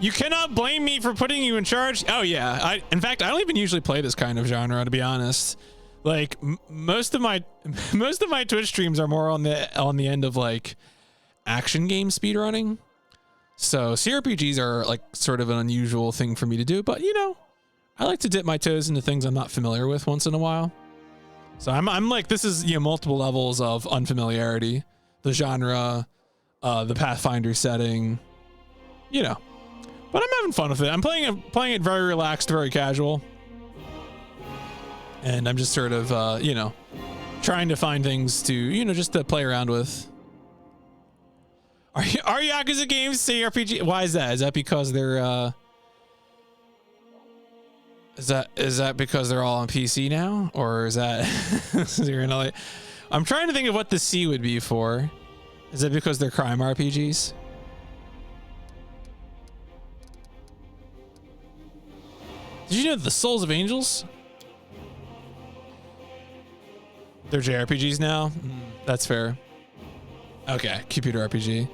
You cannot blame me for putting you in charge. Oh yeah, in fact, I don't even usually play this kind of genre, to be honest. Like most of my Twitch streams are more on the end of like action game speedrunning. So CRPGs are like sort of an unusual thing for me to do, but you know, I like to dip my toes into things I'm not familiar with once in a while. So I'm like, this is, you know, multiple levels of unfamiliarity, the genre, the Pathfinder setting, you know, but I'm having fun with it. I'm playing it very relaxed, very casual. And I'm just sort of, you know, trying to find things to, you know, just to play around with. Are Yakuza games CRPG? Why is that? Is that because they're, is that because they're all on PC now? Or is that, I'm trying to think of what the C would be for. Is it because they're crime RPGs? Did you know the Souls of Angels? They're JRPGs now? That's fair. Okay, computer RPG.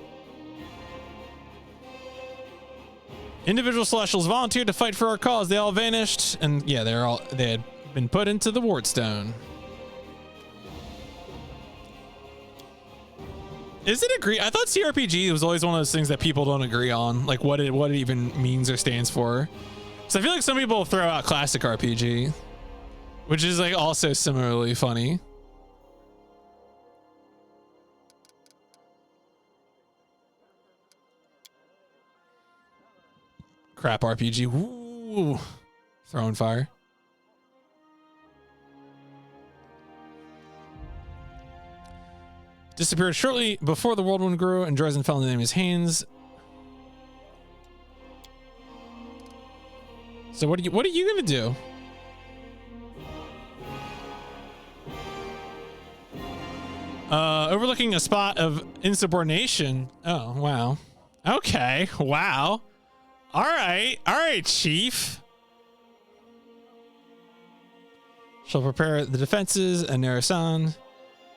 Individual Celestials volunteered to fight for our cause. They all vanished, and yeah, they had been put into the Wardstone. Is it agree? I thought CRPG was always one of those things that people don't agree on, like what it even means or stands for. So I feel like some people throw out classic RPG, which is like also similarly funny. Crap RPG. Ooh. Throwing fire. Disappeared shortly before the whirlwind grew and Dresden fell into his hands. So what are you gonna do? Overlooking a spot of insubordination. Oh, wow. Okay. Wow. All right, Chief. Shall prepare the defenses and Narasan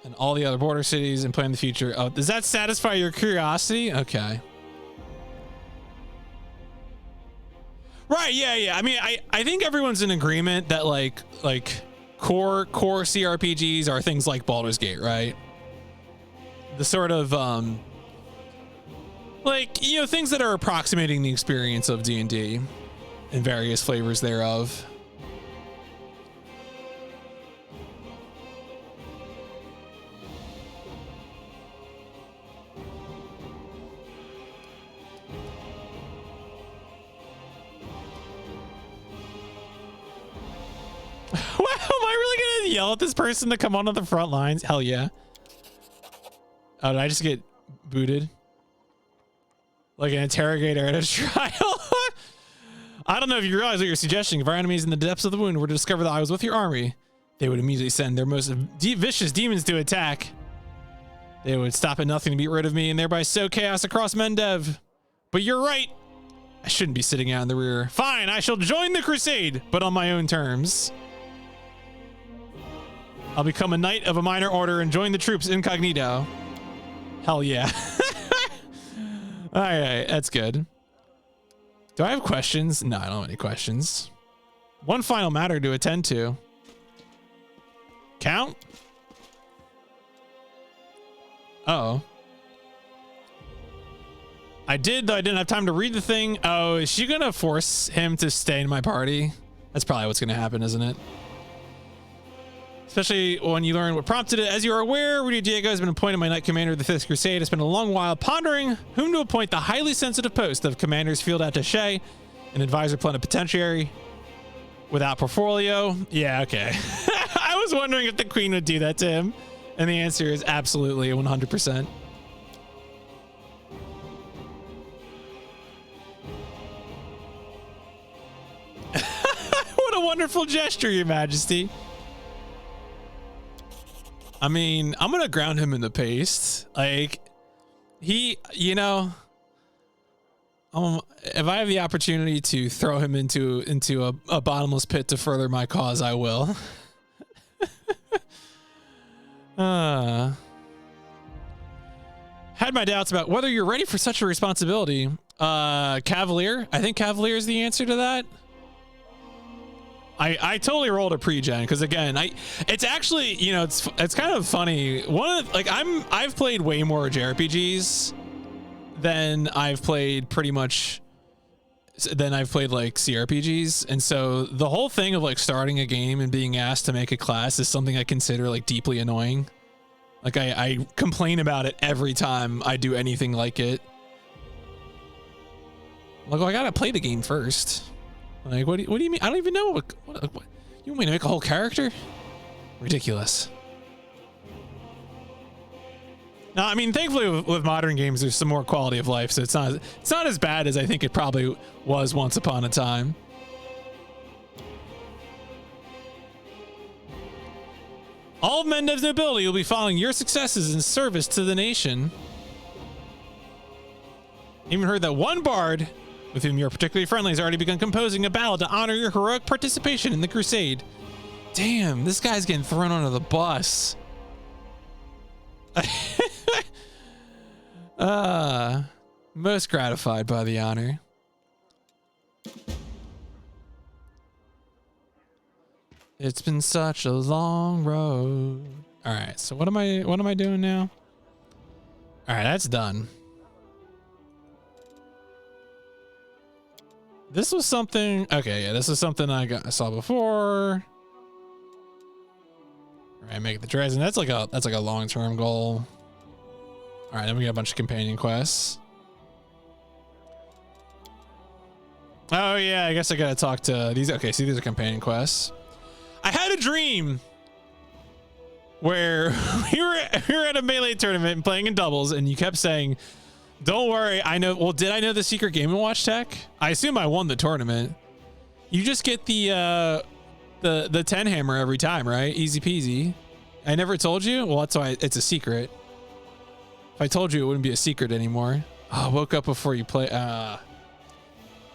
and all the other border cities and plan the future. Oh, does that satisfy your curiosity? Okay. Right, yeah. I mean, I think everyone's in agreement that like core CRPGs are things like Baldur's Gate, right? The sort of like, you know, things that are approximating the experience of D&D and various flavors thereof. Wow, am I really gonna yell at this person to come onto the front lines? Hell yeah. Oh, did I just get booted? Like an interrogator at a trial? I don't know if you realize what you're suggesting. If our enemies in the depths of the wound were to discover that I was with your army, they would immediately send their most vicious demons to attack. They would stop at nothing to be rid of me and thereby sow chaos across Mendev. But you're right. I shouldn't be sitting out in the rear. Fine, I shall join the crusade, but on my own terms. I'll become a knight of a minor order and join the troops incognito. Hell yeah. All right, that's good. Do I have questions? No, I don't have any questions. One final matter to attend to. Count? Uh-oh. I did, though I didn't have time to read the thing. Oh, is she gonna force him to stay in my party? That's probably what's gonna happen, isn't it? Especially when you learn what prompted it. As you are aware, Rudy Diego has been appointed my Knight Commander of the 5th Crusade. It's been a long while pondering whom to appoint the highly sensitive post of Commander's Field Attaché, an advisor plenipotentiary without portfolio. Yeah, okay. I was wondering if the Queen would do that to him. And the answer is absolutely 100%. What a wonderful gesture, Your Majesty. I mean, I'm going to ground him in the paste. Like, he, you know, if I have the opportunity to throw him into a bottomless pit to further my cause, I will. Had my doubts about whether you're ready for such a responsibility. Cavalier. I think Cavalier is the answer to that. I totally rolled a pre-gen because again, it's actually, you know, it's kind of funny. I've played way more JRPGs than I've played like CRPGs. And so the whole thing of like starting a game and being asked to make a class is something I consider like deeply annoying. Like I complain about it every time I do anything like it. Like, well, I gotta play the game first. Like, what do you mean? I don't even know. What you want me to make a whole character? Ridiculous. No, I mean, thankfully with modern games, there's some more quality of life, so it's not as bad as I think it probably was once upon a time. All of Mendev's nobility will be following your successes in service to the nation. Even heard that one bard with whom you're particularly friendly has already begun composing a ballad to honor your heroic participation in the crusade. Damn, this guy's getting thrown under the bus. Most gratified by the honor. It's been such a long road. All right, so what am I doing now? All right, that's done. This was something. Okay, yeah, this is something I saw before. All right, make the Dresden. That's like a long-term goal. All right, then we got a bunch of companion quests. Oh yeah, I guess I gotta talk to these. Okay, see, these are companion quests. I had a dream where we were at a Melee tournament and playing in doubles, and you kept saying, "Don't worry, I know." Well, did I know the secret Game & Watch tech? I assume I won the tournament. You just get the 10 hammer every time, right? Easy peasy. I never told you? Well, that's why it's a secret. If I told you, it wouldn't be a secret anymore. Oh, I woke up before you play.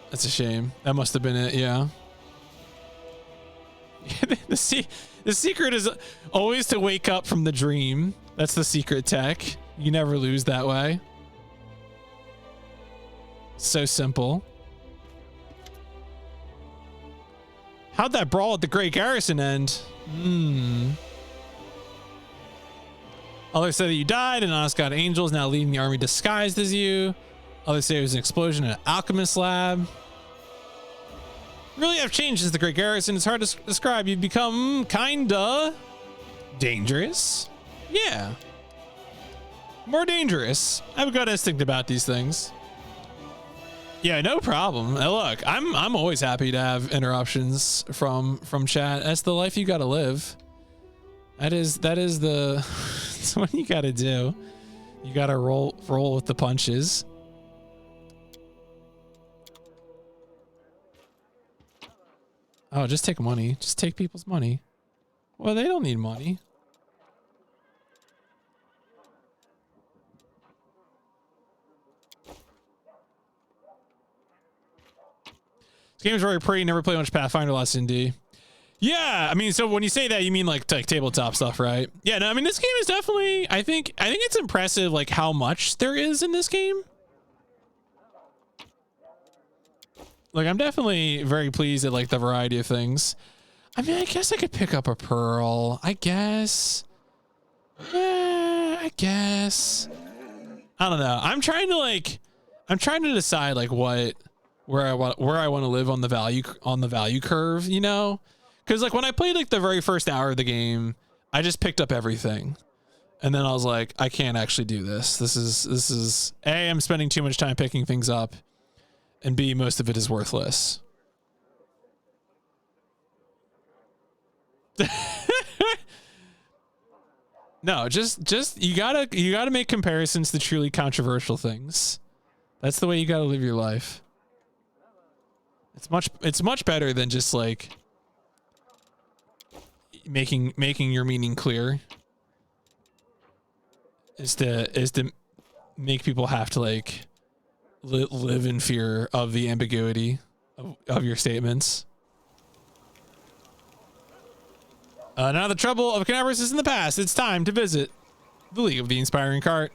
That's a shame. That must have been it, yeah. The secret is always to wake up from the dream. That's the secret tech. You never lose that way. So simple. How'd that brawl at the Great Garrison end? Others say that you died and Honest God Angel is now leading the army disguised as you. Others say it was an explosion in an alchemist lab. Really have changed since the Great Garrison. It's hard to describe. You've become kinda dangerous. Yeah. More dangerous. I have a good instinct about these things. Yeah, no problem. Now look, I'm always happy to have interruptions from chat. That's the life you gotta live. That is the that's what you gotta do. You gotta roll with the punches. Oh, just take money. Just take people's money. Well, they don't need money. game's very pretty. Never played much Pathfinder, lost in D. Yeah, I mean, so when you say that, you mean like tabletop stuff, right? Yeah, no, I mean, this game is definitely, I think it's impressive, like how much there is in this game. Like, I'm definitely very pleased at like the variety of things. I mean, I guess I could pick up a pearl. I guess. Yeah, I guess. I don't know. I'm trying to decide like where I want to live on the value curve, you know? Because like when I played like the very first hour of the game, I just picked up everything, and then I was like, I can't actually do this. This is A, I'm spending too much time picking things up, and B, most of it is worthless. No, just you gotta make comparisons to truly controversial things. That's the way you gotta live your life. It's much better than just like making your meaning clear. Is to make people have to like live in fear of the ambiguity of your statements. Now the trouble of Canavers is in the past. It's time to visit the League of the Inspiring Cart.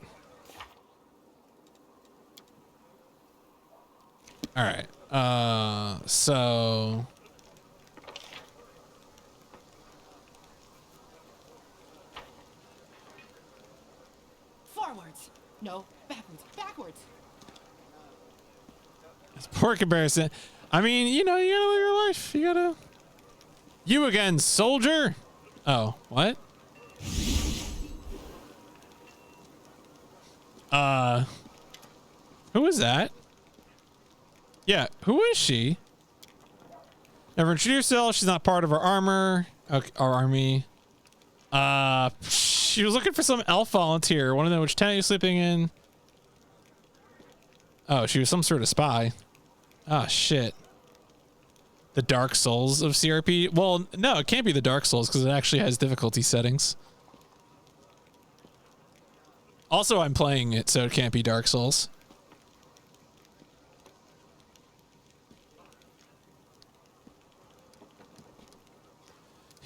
All right. So Forwards. No, backwards. Backwards. it's poor comparison. I mean, you know, you gotta live your life. You gotta. You again, soldier. Oh, what? Who is that? Yeah, who is she? Never introduced herself. She's not part of our armor. Okay, our army. She was looking for some elf volunteer. Want to know which tent you're sleeping in? Oh, she was some sort of spy. Ah, shit. The Dark Souls of CRP? Well, no, it can't be the Dark Souls because it actually has difficulty settings. Also, I'm playing it, so it can't be Dark Souls.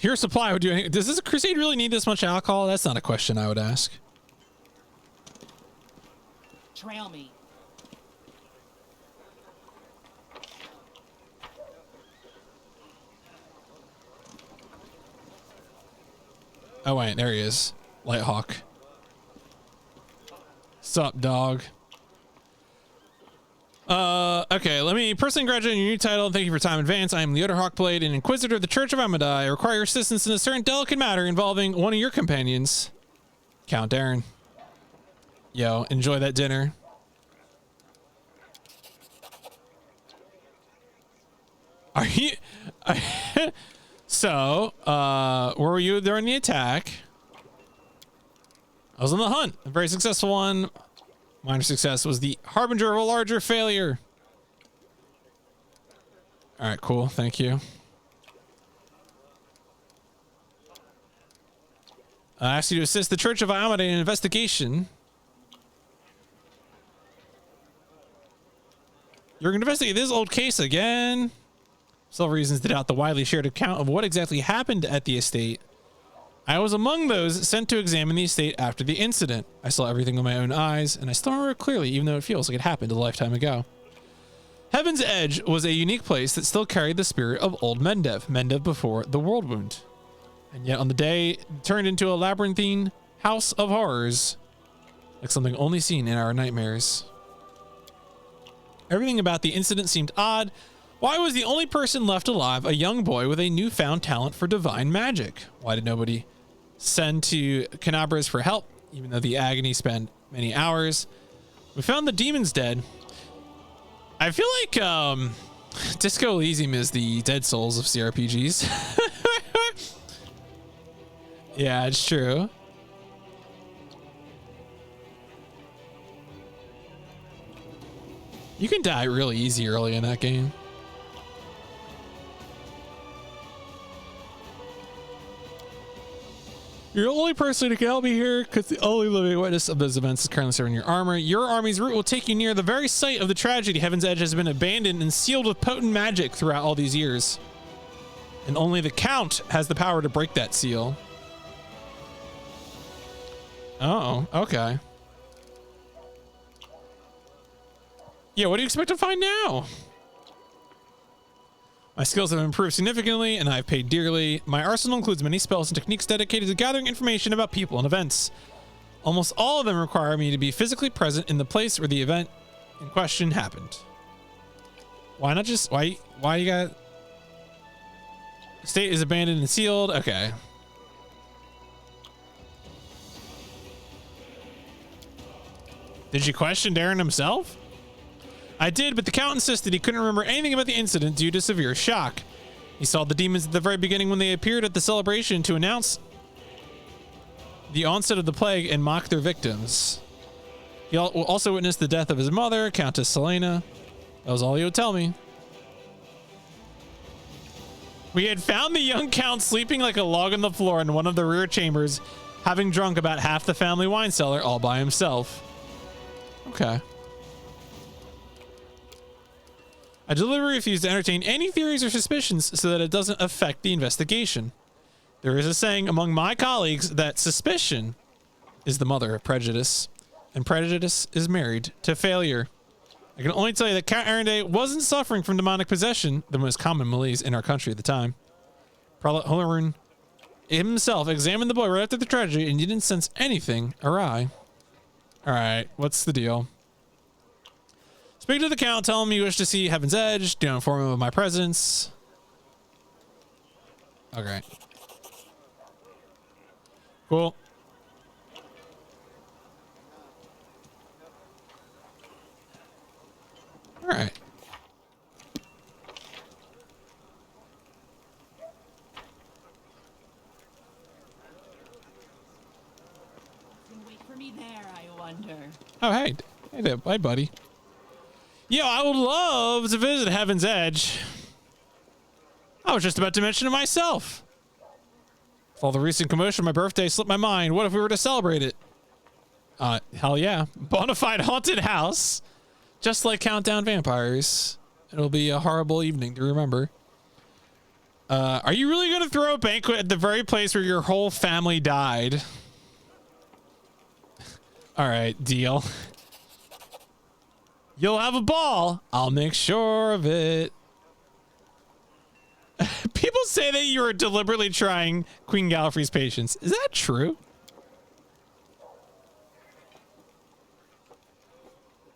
Your supply would do anything. Does this crusade really need this much alcohol? That's not a question I would ask. Trail me. Oh wait, there he is. Lighthawk. Sup, dog? Okay, let me personally congratulate on your new title and thank you for your time in advance. I am Leota Hawkblade, an Inquisitor of the Church of Amadai. I require your assistance in a certain delicate matter involving one of your companions, Count Darren. Yo, enjoy that dinner. Are you... So, where were you during the attack? I was on the hunt. A very successful one. Minor success was the harbinger of a larger failure. All right, cool. Thank you. I asked you to assist the Church of Iomet in an investigation. You're going to investigate this old case again. Several reasons to doubt the widely shared account of what exactly happened at the estate. I was among those sent to examine the estate after the incident. I saw everything with my own eyes, and I still remember it clearly, even though it feels like it happened a lifetime ago. Heaven's Edge was a unique place that still carried the spirit of old Mendev before the world wound. And yet on the day, it turned into a labyrinthine house of horrors, like something only seen in our nightmares. Everything about the incident seemed odd. Why was the only person left alive a young boy with a newfound talent for divine magic? Why did nobody send to Canabras for help, even though the agony spent many hours? We found the demons dead. I feel like Disco Elysium is the Dead Souls of CRPGs. Yeah, it's true. You can die really easy early in that game. You're the only person who can help me here because the only living witness of those events is currently serving your armor. Your army's route will take you near the very site of the tragedy. Heaven's Edge has been abandoned and sealed with potent magic throughout all these years. And only the Count has the power to break that seal. Oh, okay. Yeah, what do you expect to find now? My skills have improved significantly, and I've paid dearly. My arsenal includes many spells and techniques dedicated to gathering information about people and events. Almost all of them require me to be physically present in the place where the event in question happened. Why not just... Why you got... State is abandoned and sealed. Okay. Did you question Darren himself? I did, but the Count insisted he couldn't remember anything about the incident due to severe shock. He saw the demons at the very beginning when they appeared at the celebration to announce the onset of the plague and mock their victims. He also witnessed the death of his mother, Countess Selena. That was all he would tell me. We had found the young Count sleeping like a log on the floor in one of the rear chambers, having drunk about half the family wine cellar all by himself. Okay. I deliberately refuse to entertain any theories or suspicions so that it doesn't affect the investigation. There is a saying among my colleagues that suspicion is the mother of prejudice, and prejudice is married to failure. I can only tell you that Count Arenday wasn't suffering from demonic possession, the most common malaise in our country at the time. Prelate Holarun himself examined the boy right after the tragedy and didn't sense anything awry. Alright, what's the deal? Speak to the Count, tell him you wish to see Heaven's Edge, do inform him of my presence. Okay. Cool. Alright. Wait for me there, I wonder. Oh, hey. Hey there. Bye, buddy. Yo, I would love to visit Heaven's Edge. I was just about to mention it myself. With all the recent commotion, my birthday slipped my mind. What if we were to celebrate it? Hell yeah. Bonafide haunted house. Just like Countdown Vampires. It'll be a horrible evening to remember. Are you really going to throw a banquet at the very place where your whole family died? All right, deal. You'll have a ball. I'll make sure of it. People say that you are deliberately trying Queen Gallifrey's patience. Is that true?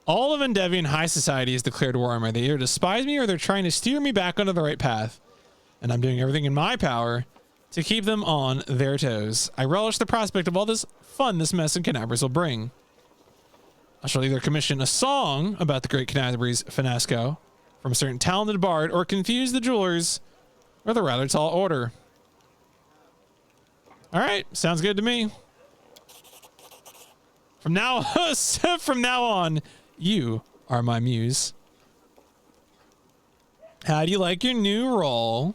All of Endeavian high society is declared war on me. They either despise me or they're trying to steer me back onto the right path. And I'm doing everything in my power to keep them on their toes. I relish the prospect of all this fun this mess in Canabras will bring. I shall either commission a song about the great Canabras finasco from a certain talented bard or confuse the jewelers with a rather tall order. All right, sounds good to me. From now on, you are my muse. How do you like your new role?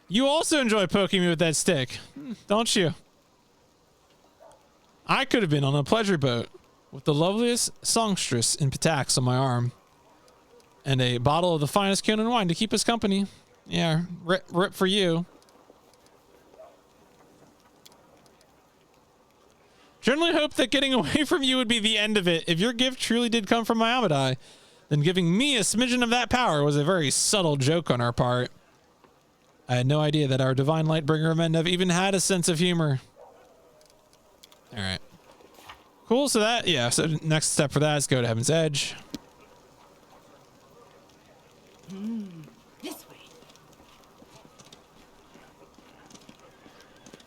You also enjoy poking me with that stick, don't you? I could have been on a pleasure boat with the loveliest songstress in Pitax on my arm and a bottle of the finest Conan wine to keep us company. Yeah, rip for you. Generally hope that getting away from you would be the end of it. If your gift truly did come from Iomadai, then giving me a smidgen of that power was a very subtle joke on our part. I had no idea that our divine Lightbringer of Mendev even had a sense of humor. All right. Cool. So that, yeah. So next step for that is go to Heaven's Edge. This way.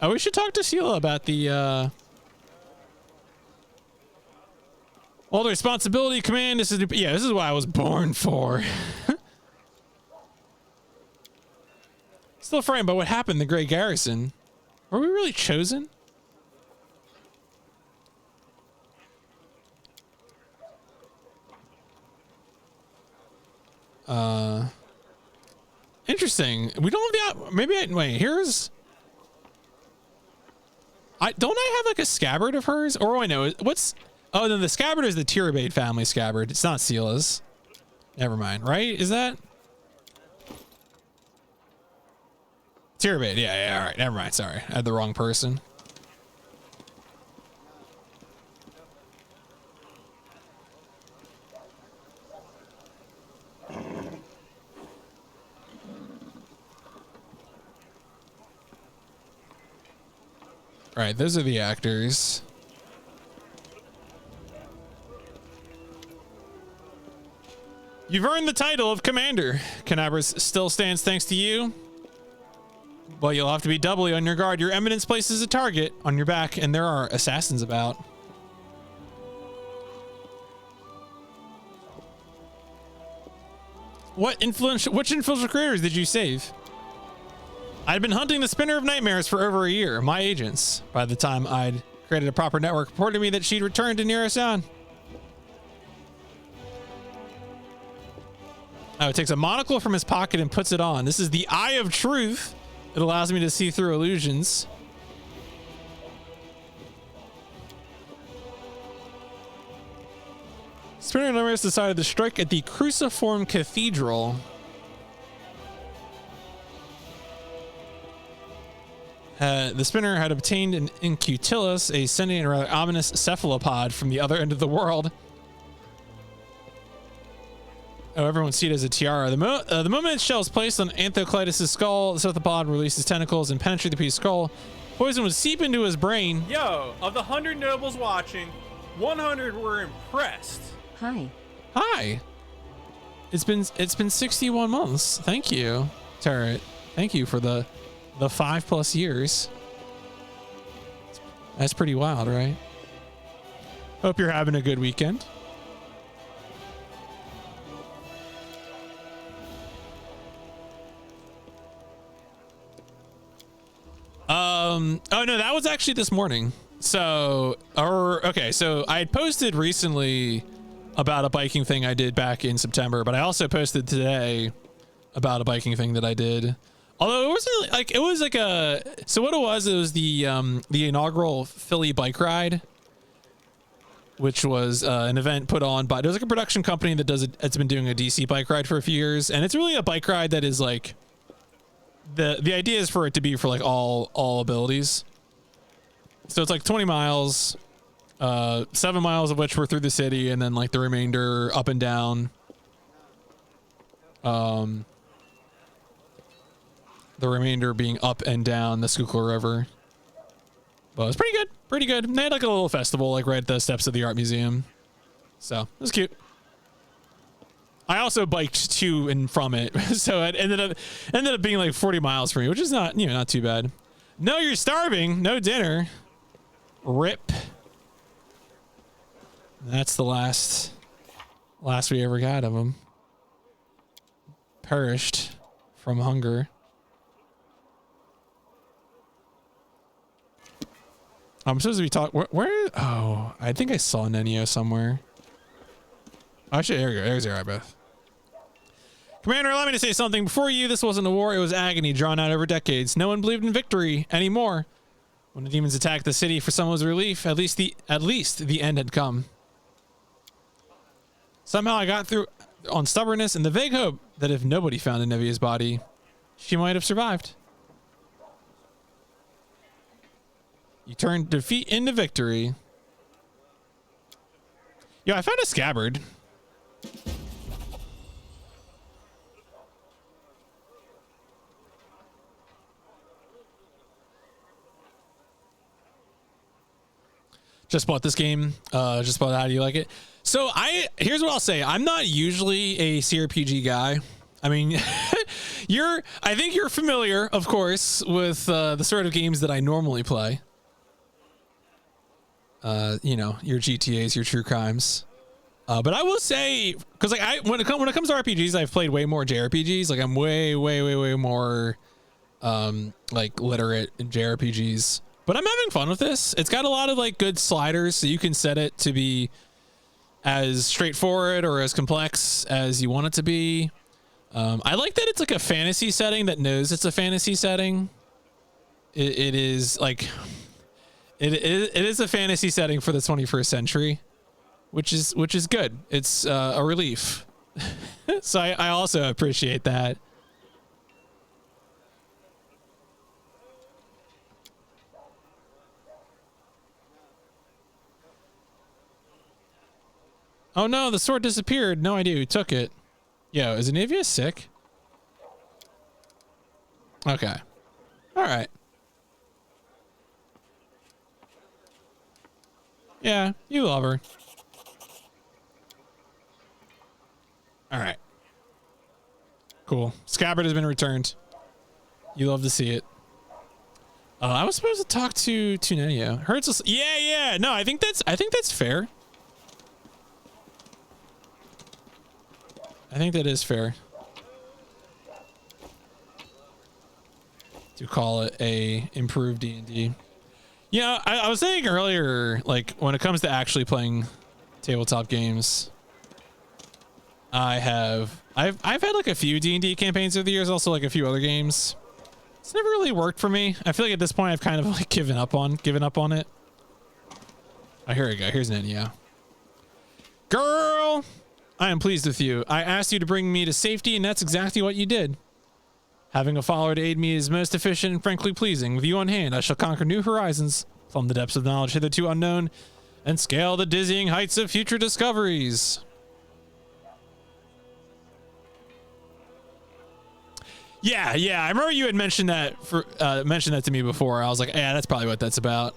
Oh, we should talk to Sheila about the, all the responsibility command. This is what I was born for. Still framed by what happened in the Great Garrison. Were we really chosen? Interesting. We don't have the, wait, here's, Don't I have like a scabbard of hers? Or I know what's, oh, no, the scabbard is the Tirabade family scabbard. It's not Sela's. Never mind, right? Is that? Tirabade, yeah, all right, never mind, sorry. I had the wrong person. All right, those are the actors. You've earned the title of Commander. Canabras still stands thanks to you. But you'll have to be doubly on your guard. Your Eminence places a target on your back, and there are assassins about. Which influential creators did you save? I'd been hunting the Spinner of Nightmares for over a year. My agents, by the time I'd created a proper network, reported to me that she'd returned to Nerosound. Oh, it takes a monocle from his pocket and puts it on. This is the Eye of Truth. It allows me to see through illusions. Spinner of Nightmares decided to strike at the Cruciform Cathedral. The Spinner had obtained an Incutilis, a sentient and rather ominous cephalopod from the other end of the world. Oh, everyone see it as a tiara. The moment its shell is placed on Anthoclitus' skull, the cephalopod releases tentacles and penetrate the piece of skull. Poison would seep into his brain. Yo, of the 100 nobles watching, 100 were impressed. Hi. Hi. It's been 61 months. Thank you, Turret. Thank you for the 5+ years. That's pretty wild, right? Hope you're having a good weekend. Oh no, that was actually this morning. So I had posted recently about a biking thing I did back in September, but I also posted today about a biking thing that I did. Although it wasn't like, it was like so what it was the inaugural Philly bike ride, which was an event put on by, there's like a production company that it's been doing a DC bike ride for a few years, and it's really a bike ride that is like, the idea is for it to be for like all abilities. So it's like 20 miles, 7 miles of which were through the city, and then like the remainder up and down. The remainder being up and down the Schuylkill River. But it was pretty good. They had like a little festival like right at the steps of the art museum. So it was cute. I also biked to and from it, so it ended up being like 40 miles for me, which is not too bad. No, you're starving. No dinner. Rip. That's the last we ever got of him. Perished from hunger. I'm supposed to be talking. Where? Oh, I think I saw Nenio somewhere. Actually, there you go. There's your eyebrow. Commander, allow me to say something. Before you, this wasn't a war. It was agony drawn out over decades. No one believed in victory anymore. When the demons attacked the city for someone's relief, at least the end had come. Somehow I got through on stubbornness and the vague hope that if nobody found Nevia's body, she might have survived. You turned defeat into victory. Yo, I found a scabbard. Just bought this game. Just bought it. How do you like it? So here's what I'll say. I'm not usually a CRPG guy. I mean, I think you're familiar, of course, with the sort of games that I normally play. Your GTAs, your true crimes. But I will say, because like when it comes to RPGs, I've played way more JRPGs. Like I'm way more like literate in JRPGs. But I'm having fun with this. It's got a lot of like good sliders, so you can set it to be as straightforward or as complex as you want it to be. I like that it's like a fantasy setting that knows it's a fantasy setting. It is like, It is a fantasy setting for the 21st century, which is good. It's a relief. So I also appreciate that. Oh no, the sword disappeared. No idea who took it. Yo, is Anivia sick? Okay. All right. Yeah, you love her. All right. Cool. Scabbard has been returned. You love to see it. I was supposed to talk to Nenio. Hurts. Yeah. No, I think that's fair. I think that is fair. To call it a improved D&D. Yeah, I was saying earlier, like when it comes to actually playing tabletop games, I've had like a few D&D campaigns over the years, also like a few other games. It's never really worked for me. I feel like at this point I've kind of like given up on it. Oh, here we go. Here's Nenio. Girl, I am pleased with you. I asked you to bring me to safety, and that's exactly what you did. Having a follower to aid me is most efficient and frankly pleasing. With you on hand, I shall conquer new horizons, plumb the depths of knowledge hitherto unknown, and scale the dizzying heights of future discoveries. Yeah. I remember you had mentioned that to me before. I was like, yeah, that's probably what that's about.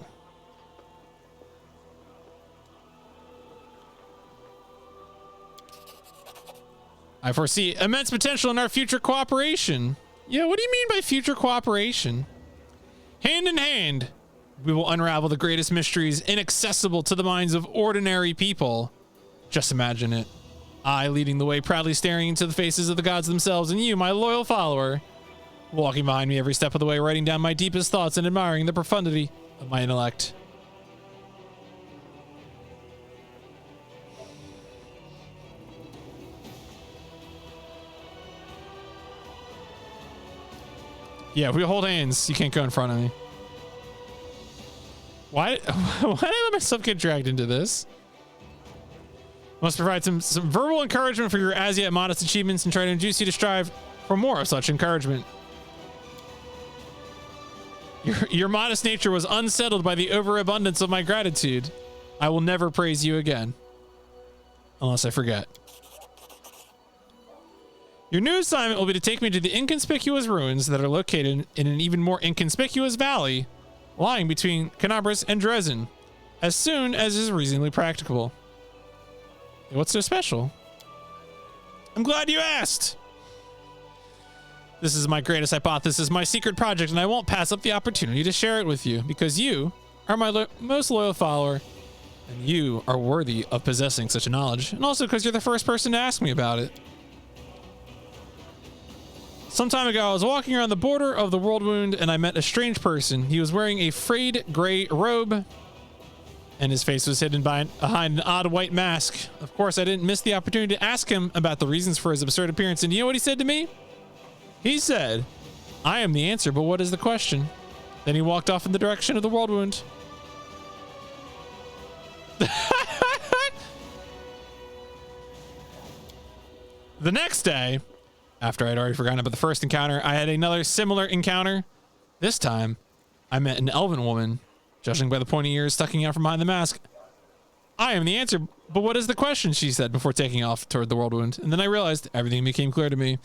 I foresee immense potential in our future cooperation. Yeah, what do you mean by future cooperation? Hand in hand, we will unravel the greatest mysteries inaccessible to the minds of ordinary people. Just imagine it. I leading the way, proudly staring into the faces of the gods themselves, and you, my loyal follower, walking behind me every step of the way, writing down my deepest thoughts and admiring the profundity of my intellect. Yeah, if we hold hands, you can't go in front of me. Why did I let myself get dragged into this? Must provide some verbal encouragement for your as yet modest achievements and try to induce you to strive for more of such encouragement. Your modest nature was unsettled by the overabundance of my gratitude. I will never praise you again. Unless I forget. Your new assignment will be to take me to the inconspicuous ruins that are located in an even more inconspicuous valley lying between Canabras and Dresden, as soon as is reasonably practicable. What's so special? I'm glad you asked. This is my greatest hypothesis, my secret project, and I won't pass up the opportunity to share it with you because you are my most loyal follower and you are worthy of possessing such knowledge, and also because you're the first person to ask me about it. Some time ago, I was walking around the border of the World Wound and I met a strange person. He was wearing a frayed gray robe and his face was hidden behind an odd white mask. Of course, I didn't miss the opportunity to ask him about the reasons for his absurd appearance. And you know what he said to me? He said, I am the answer, but what is the question? Then he walked off in the direction of the World Wound. The next day, after I'd already forgotten about the first encounter, I had another similar encounter. This time, I met an elven woman. Judging by the pointy ears sticking out from behind the mask, I am the answer, but what is the question? She said before taking off toward the World Wound. And then I realized everything became clear to me.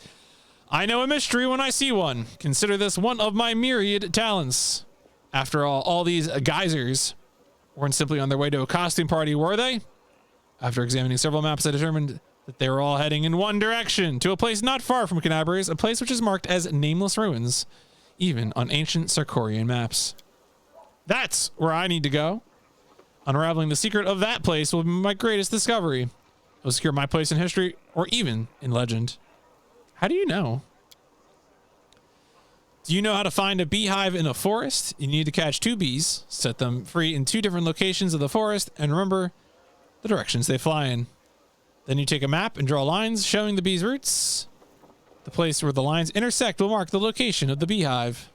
I know a mystery when I see one. Consider this one of my myriad talents. After all these geysers weren't simply on their way to a costume party, were they? After examining several maps, I determined that they were all heading in one direction, to a place not far from Canabras, a place which is marked as Nameless Ruins, even on ancient Sarkorian maps. That's where I need to go. Unraveling the secret of that place will be my greatest discovery. It will secure my place in history, or even in legend. How do you know? Do you know how to find a beehive in a forest? You need to catch 2 bees, set them free in 2 different locations of the forest, and remember the directions they fly in. Then you take a map and draw lines showing the bees' routes. The place where the lines intersect will mark the location of the beehive.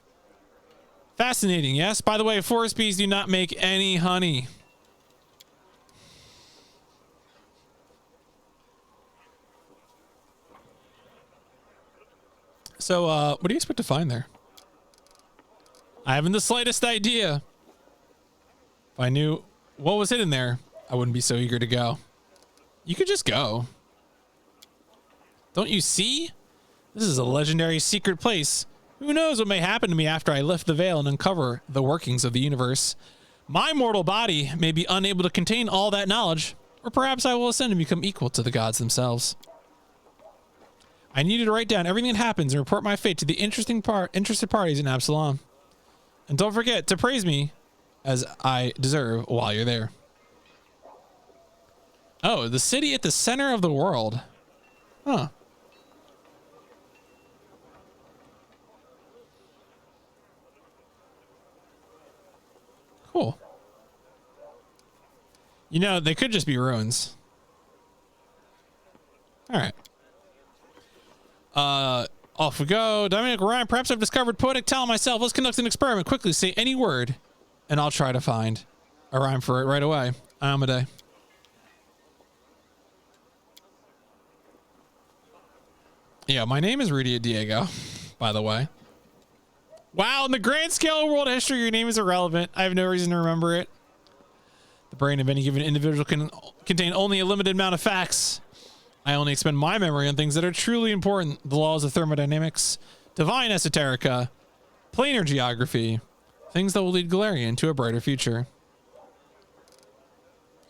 Fascinating, yes? By the way, forest bees do not make any honey. So, what do you expect to find there? I haven't the slightest idea. If I knew what was hidden there, I wouldn't be so eager to go. You could just go. Don't you see? This is a legendary secret place. Who knows what may happen to me after I lift the veil and uncover the workings of the universe. My mortal body may be unable to contain all that knowledge, or perhaps I will ascend and become equal to the gods themselves. I needed to write down everything that happens and report my fate to the interested parties in Absalom. And don't forget to praise me as I deserve while you're there. Oh, the city at the center of the world. Huh. Cool. You know, they could just be ruins. All right. Off we go. Dominic Ryan, perhaps I've discovered poetic talent myself. Let's conduct an experiment. Quickly say any word, and I'll try to find a rhyme for it right away. Amadei. Yeah, my name is Rudy Diego, by the way. Wow, in the grand scale of world history, your name is irrelevant. I have no reason to remember it. The brain of any given individual can contain only a limited amount of facts. I only expend my memory on things that are truly important. The laws of thermodynamics, divine esoterica, planar geography, things that will lead Galarian to a brighter future.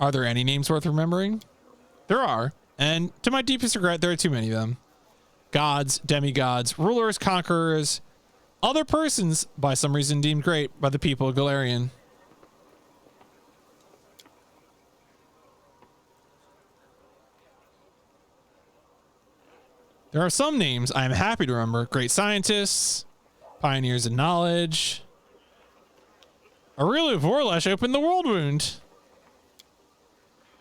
Are there any names worth remembering? There are, and to my deepest regret, there are too many of them. Gods, demigods, rulers, conquerors, other persons by some reason deemed great by the people of Galarian. There are some names I am happy to remember. Great scientists, pioneers in knowledge. Aurelia Vorlesh opened the world wound.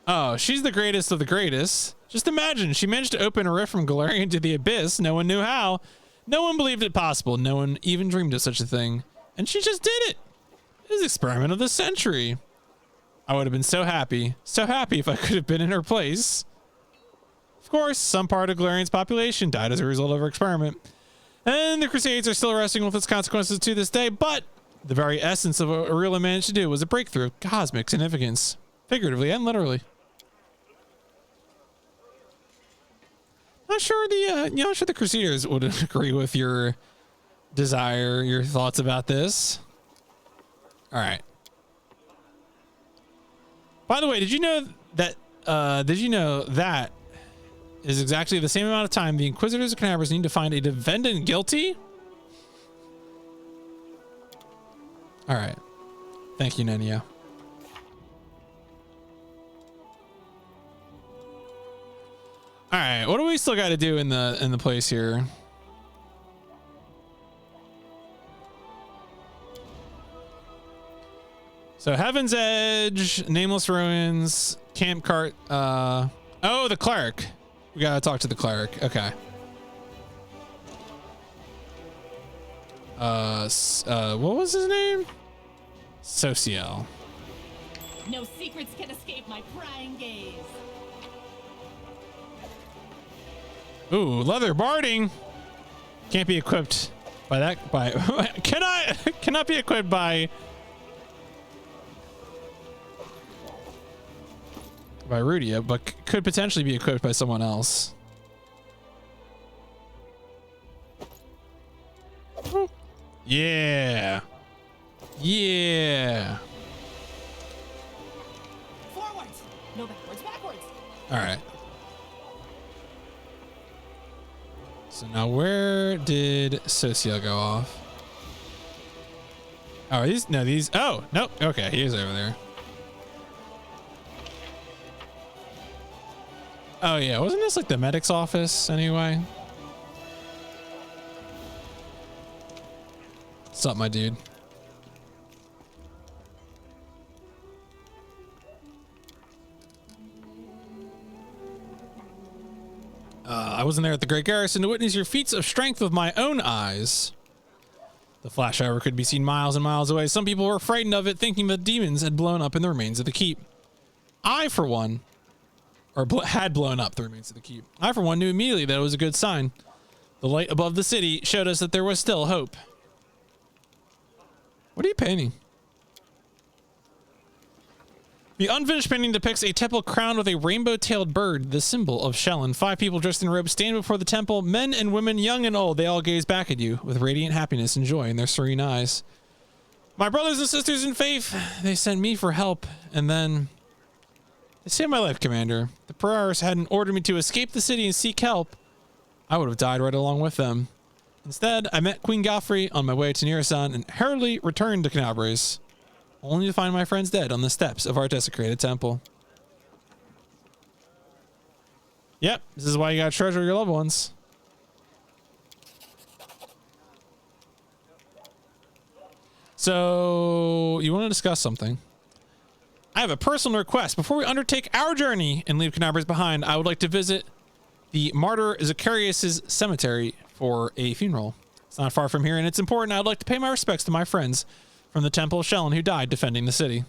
Oh, she's the greatest of the greatest. Just imagine, she managed to open a rift from Galarian to the abyss. No one knew how. No one believed it possible. No one even dreamed of such a thing. And she just did it. It was the experiment of the century. I would have been so happy if I could have been in her place. Of course, some part of Galarian's population died as a result of her experiment. And the Crusades are still wrestling with its consequences to this day, but the very essence of what Aurelia managed to do was a breakthrough of cosmic significance, figuratively and literally. Not sure the Crusaders would agree with your desire, your thoughts about this. All right. By the way, did you know that is exactly the same amount of time the Inquisitors of Canabras need to find a defendant guilty? All right. Thank you, Nenia. All right, what do we still got to do in the place here? So Heaven's Edge, Nameless Ruins, Camp Cart. Oh, the cleric. We gotta talk to the cleric. Okay. What was his name? Social. No secrets can escape my prying gaze. Ooh, leather barding. Can't be equipped by that. Cannot be equipped by Rudia, but could potentially be equipped by someone else. Yeah. Yeah. Forwards. No backwards. All right. So now where did Social go off? Oh, these. Oh, nope. Okay, he is over there. Oh yeah, wasn't this like the medic's office anyway? What's up, my dude? I wasn't there at the Great Garrison to witness your feats of strength with my own eyes. The flash shower could be seen miles and miles away. Some people were frightened of it, thinking that demons had blown up in the remains of the keep. I, for one, had blown up the remains of the keep. I, for one, knew immediately that it was a good sign. The light above the city showed us that there was still hope. What are you painting? The unfinished painting depicts a temple crowned with a rainbow-tailed bird, the symbol of Shellen. 5 people dressed in robes stand before the temple. Men and women, young and old, they all gaze back at you with radiant happiness and joy in their serene eyes. My brothers and sisters in faith, they sent me for help, and then... They saved my life, Commander. The Prayers hadn't ordered me to escape the city and seek help. I would have died right along with them. Instead, I met Queen Galfrey on my way to Nirasan and hurriedly returned to Canabres, only to find my friends dead on the steps of our desecrated temple. Yep, this is why you gotta treasure your loved ones. So, you want to discuss something? I have a personal request. Before we undertake our journey and leave Canabres behind, I would like to visit the martyr Zacharias' cemetery for a funeral. It's not far from here, and it's important. I'd like to pay my respects to my friends from the Temple of Shellen who died defending the city.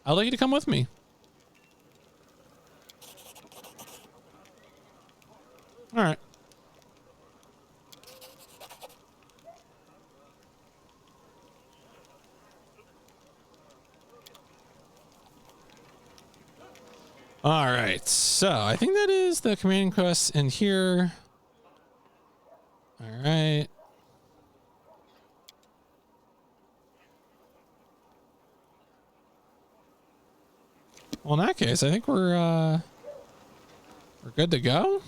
I'd like you to come with me. All right. All right, so I think that is the commanding quest in here. All right. Well, in that case, I think we're good to go.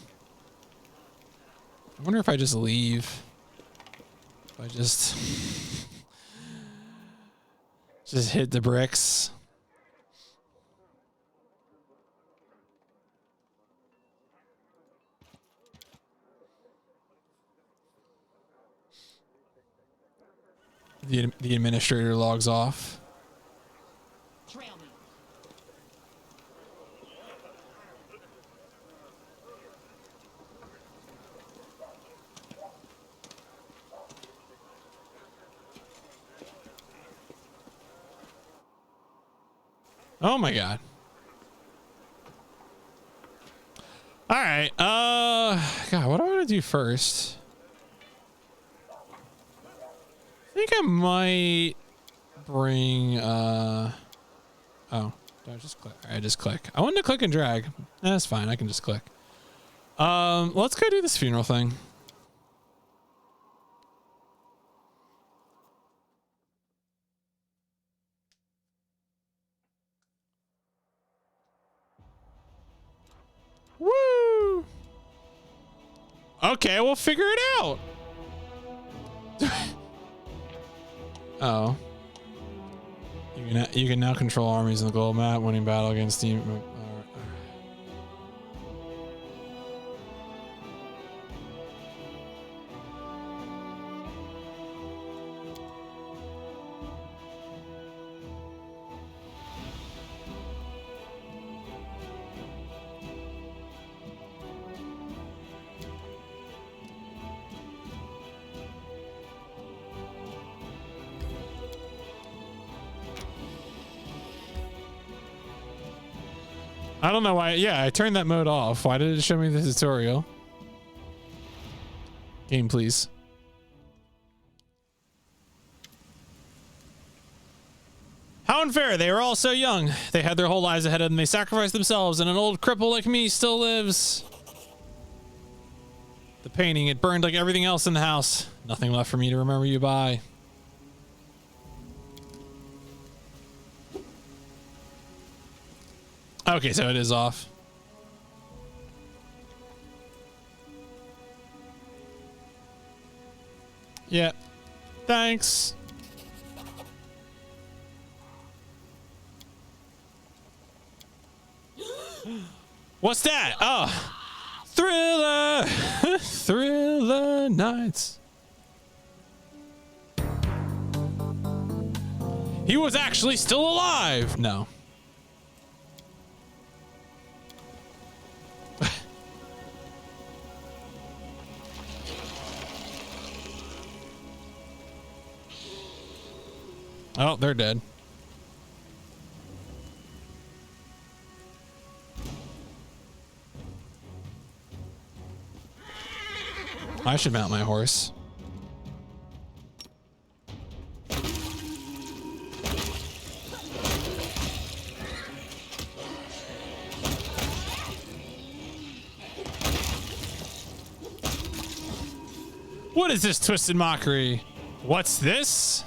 I wonder if I just leave. If I just hit the bricks. The administrator logs off. Trail me. Oh my god. All right. God, what do I want to do first? I think I might bring oh, do I just click? I just click. I wanted to click and drag. That's fine. I can just click. Let's go do this funeral thing. Woo! Okay, we'll figure it out. Oh. You can now control armies in the gold map, winning battle against team. I don't know why. Yeah, I turned that mode off. Why did it show me the tutorial? Game, please. How unfair. They were all so young. They had their whole lives ahead of them. They sacrificed themselves, and an old cripple like me still lives. The painting, it burned like everything else in the house. Nothing left for me to remember you by. Okay, so it is off. Yeah. Thanks. What's that? Oh. Thriller. Thriller Nights. He was actually still alive. No. Oh, they're dead. I should mount my horse. What is this twisted mockery? What's this?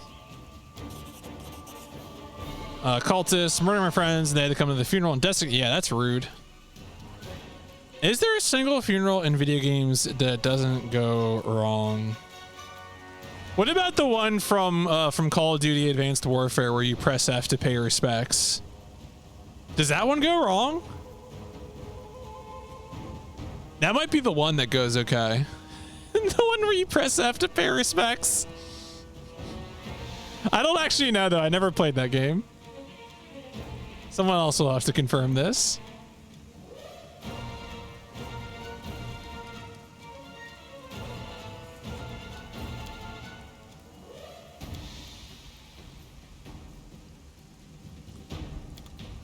Cultists murder my friends and they had to come to the funeral and desecrate. Yeah, that's rude. Is there a single funeral in video games that doesn't go wrong? What about the one from Call of Duty Advanced Warfare where you press F to pay respects? Does that one go wrong? That might be the one that goes okay. The one where you press F to pay respects. I don't actually know though. I never played that game. Someone else will have to confirm this.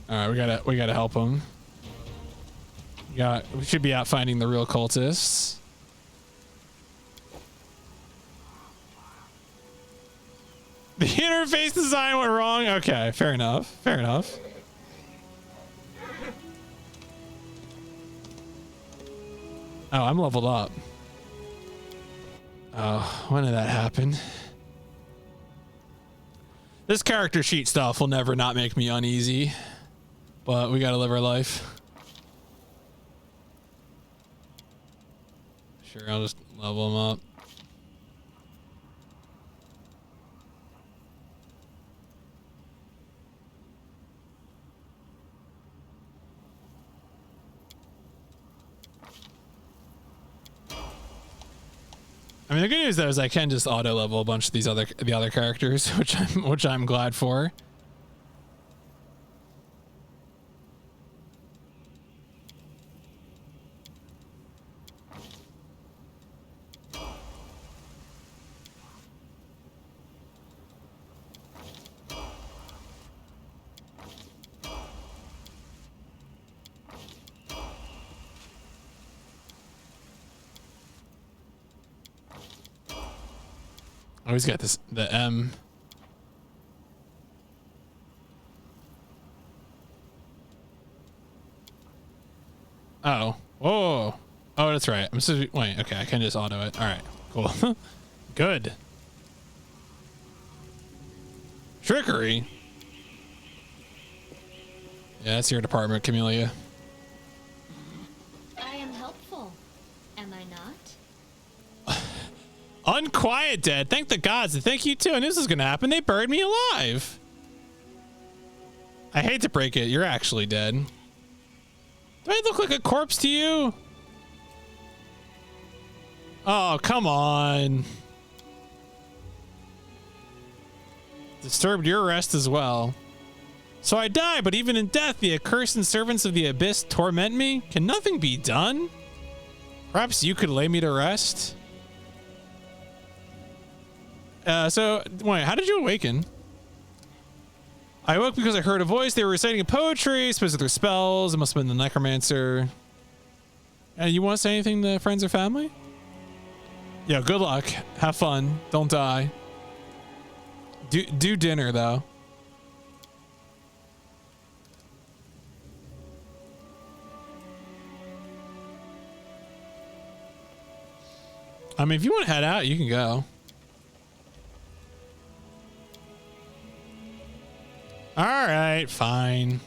All right, we gotta help him. We should be out finding the real cultists. The interface design went wrong. Okay, fair enough. Fair enough. Oh, I'm leveled up. Oh, when did that happen? This character sheet stuff will never not make me uneasy, but we gotta live our life. Sure, I'll just level them up. I mean, the good news though is I can just auto level a bunch of the other characters, which I'm glad for. Oh, he's got the M. Oh. Whoa. Oh, that's right. I'm supposed to be, wait, okay, I can just auto it. All right, cool. Good. Trickery. Yeah, that's your department, Camellia. I am helpful, am I not? Unquiet dead. Thank the gods. And thank you too. I knew this was gonna happen. They buried me alive. I hate to break it. You're actually dead. Do I look like a corpse to you? Oh, come on. Disturbed your rest as well. So I die, but even in death, the accursed servants of the abyss torment me. Can nothing be done? Perhaps you could lay me to rest? So, wait, how did you awaken? I awoke because I heard a voice. They were reciting poetry, supposed to their spells. It must have been the necromancer. You want to say anything to friends or family? Yeah, good luck. Have fun. Don't die. Do dinner, though. I mean, if you want to head out, you can go. All right, fine.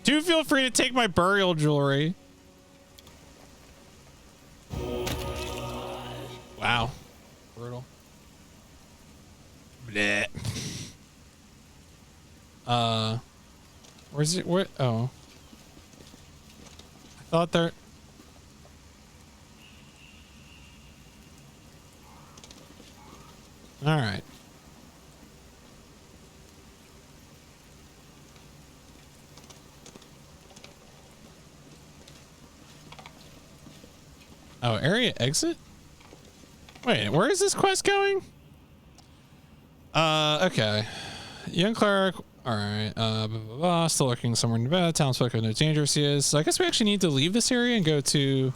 Do feel free to take my burial jewelry. Wow. Brutal. Blech. Where's it? Where? Oh. I thought there. All right. Oh, area exit? Wait, where is this quest going? Okay. Young cleric. All right. Blah, blah, blah. Still lurking somewhere in Nevada. Townsfolk know how dangerous he is. So I guess we actually need to leave this area and go to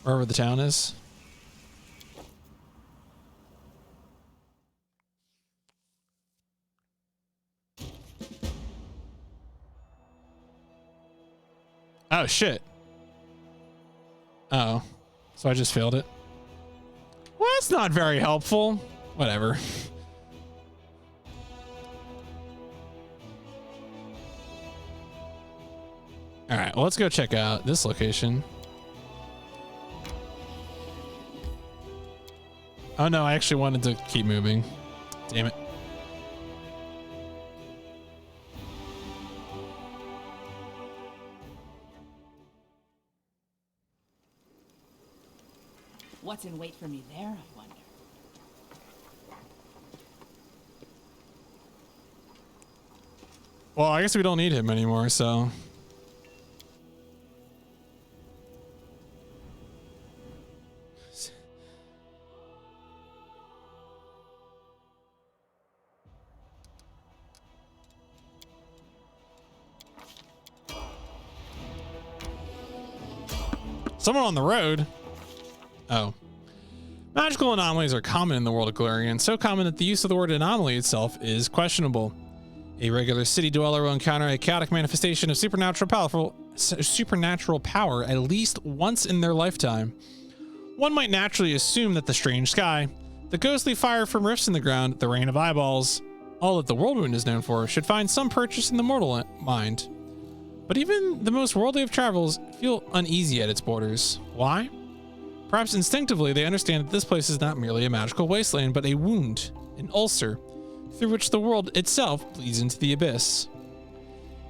wherever the town is. Oh, shit. Oh. So I just failed it. Well, that's not very helpful. Whatever. All right, well, let's go check out this location. Oh no, I actually wanted to keep moving. Damn it. What's in wait for me there, I wonder? Well, I guess we don't need him anymore, so. Someone on the road? Oh. Magical anomalies are common in the world of Galarian, so common that the use of the word anomaly itself is questionable. A regular city dweller will encounter a chaotic manifestation of supernatural power at least once in their lifetime. One might naturally assume that the strange sky, the ghostly fire from rifts in the ground, the rain of eyeballs, all that the Whirlwind is known for, should find some purchase in the mortal mind. But even the most worldly of travels feel uneasy at its borders. Why? Perhaps instinctively they understand that this place is not merely a magical wasteland, but a wound, an ulcer, through which the world itself bleeds into the abyss.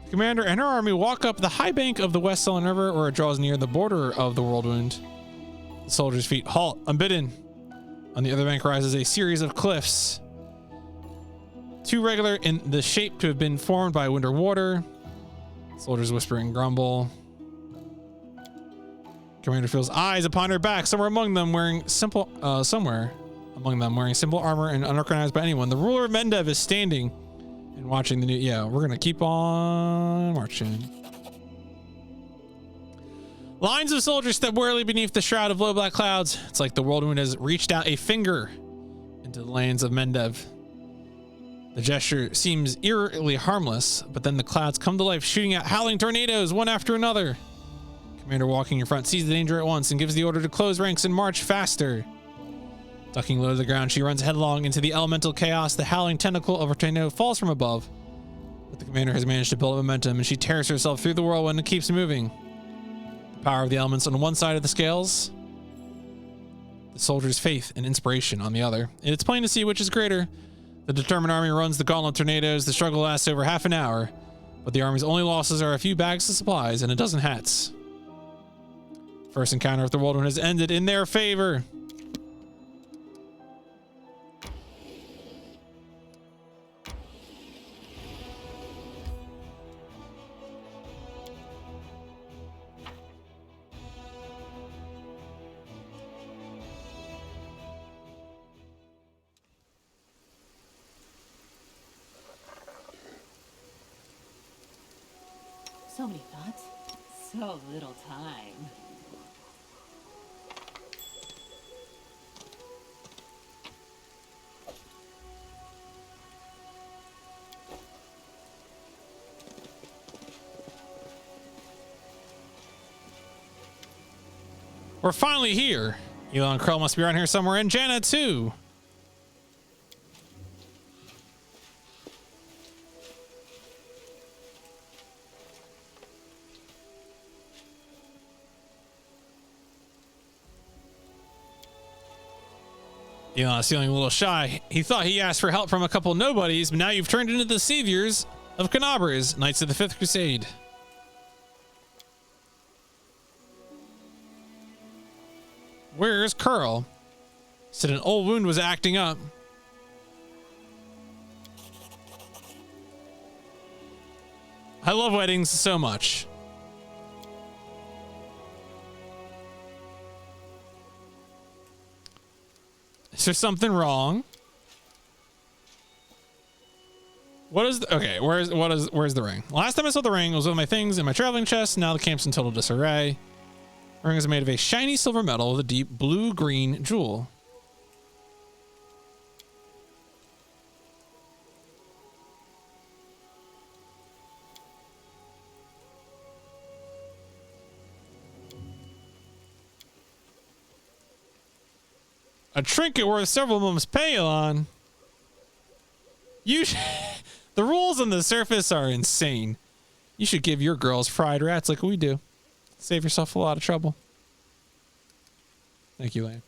The commander and her army walk up the high bank of the West Sullen River, where it draws near the border of the Whirlwind. The soldiers' feet halt, unbidden. On the other bank rises a series of cliffs, too regular in the shape to have been formed by wind or water. Soldiers whisper and grumble. Commander feels eyes upon her back, somewhere among them wearing simple armor and unrecognized by anyone. The ruler of Mendev is standing and watching the new. Yeah, we're gonna keep on marching. Lines of soldiers step warily beneath the shroud of low black clouds. It's like the whirlwind has reached out a finger into the lands of Mendev. The gesture seems eerily harmless, but then the clouds come to life, shooting out howling tornadoes, one after another. Commander walking in front sees the danger at once and gives the order to close ranks and march faster. Ducking low to the ground, she runs headlong into the elemental chaos. The howling tentacle of her tornado falls from above, but the commander has managed to build up momentum, and she tears herself through the whirlwind and keeps moving. The power of the elements on one side of the scales, the soldier's faith and inspiration on the other. And it's plain to see which is greater. The determined army runs the gauntlet of tornadoes. The struggle lasts over half an hour, but the army's only losses are a few bags of supplies and a dozen hats. First encounter with the whirlwind has ended in their favor. So many thoughts, so little time. We're finally here. Elon Krell must be around here somewhere, and Janna too. Elon's feeling a little shy. He thought he asked for help from a couple nobodies, but now you've turned into the saviors of Canabras, Knights of the Fifth Crusade. Where's Curl? Said an old wound was acting up. I love weddings so much. Is there something wrong? What is the, okay? Where's the ring? Last time I saw the ring was with my things in my traveling chest. Now the camp's in total disarray. The ring is made of a shiny silver metal with a deep blue-green jewel. A trinket worth several months' pay, Elon. The rules on the surface are insane. You should give your girls fried rats like we do. Save yourself a lot of trouble. Thank you, Lane.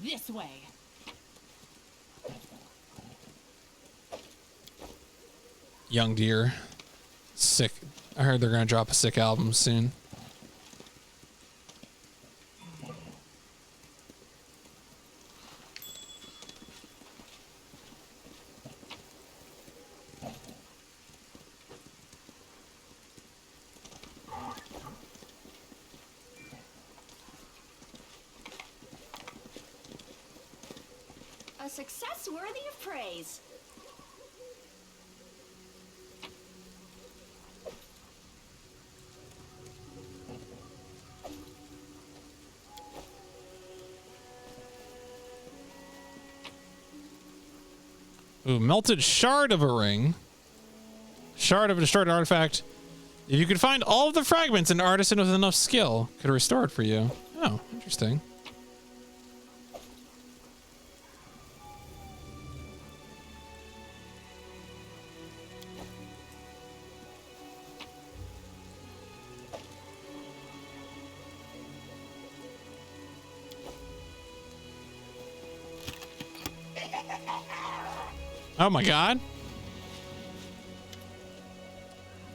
This way. Young Deer. Sick. I heard they're going to drop a sick album soon. A success worthy of praise. Ooh, melted shard of a ring. Shard of a destroyed artifact. If you could find all of the fragments, an artisan with enough skill could restore it for you. Oh, interesting. Oh my god.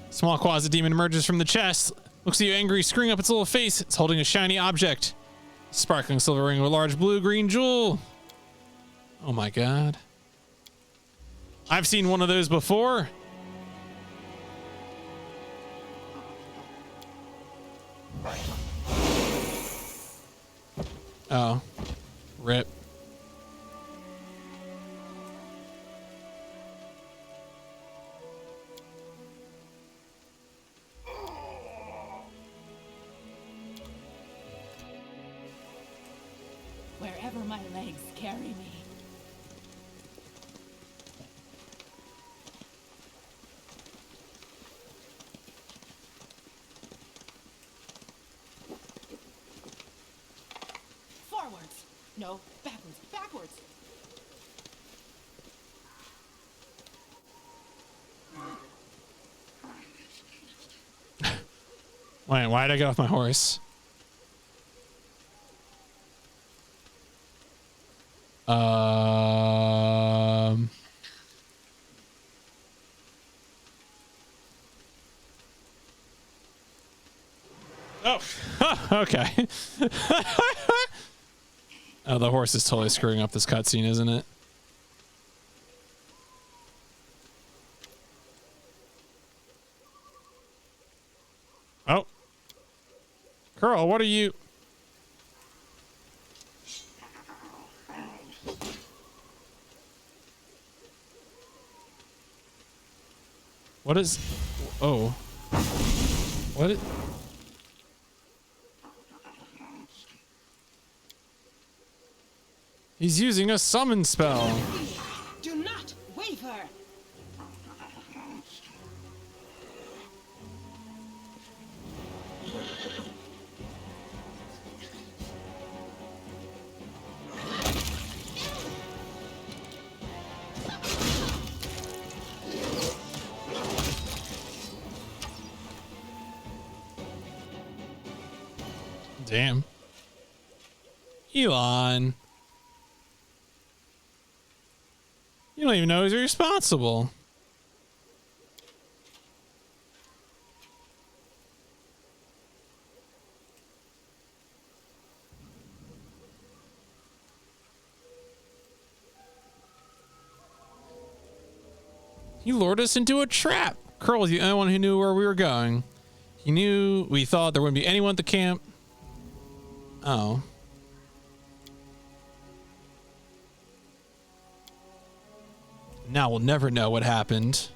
Small quasi-demon emerges from the chest. Looks at you angry, screwing up its little face. It's holding a shiny object. Sparkling silver ring with a large blue-green jewel. Oh my god. I've seen one of those before. Oh. Rip. Wherever my legs carry me. Forwards. No, backwards. Backwards. Wait, why did I get off my horse? Oh, okay. Oh, the horse is totally screwing up this cutscene, isn't it? Oh. Girl, what are you? What is... Oh. What is... He's using a summon spell. Do not waver. Damn. Elon. You don't even know who's responsible. He lured us into a trap. Curl was the only one who knew where we were going. He knew we thought there wouldn't be anyone at the camp. Oh. Now we'll never know what happened.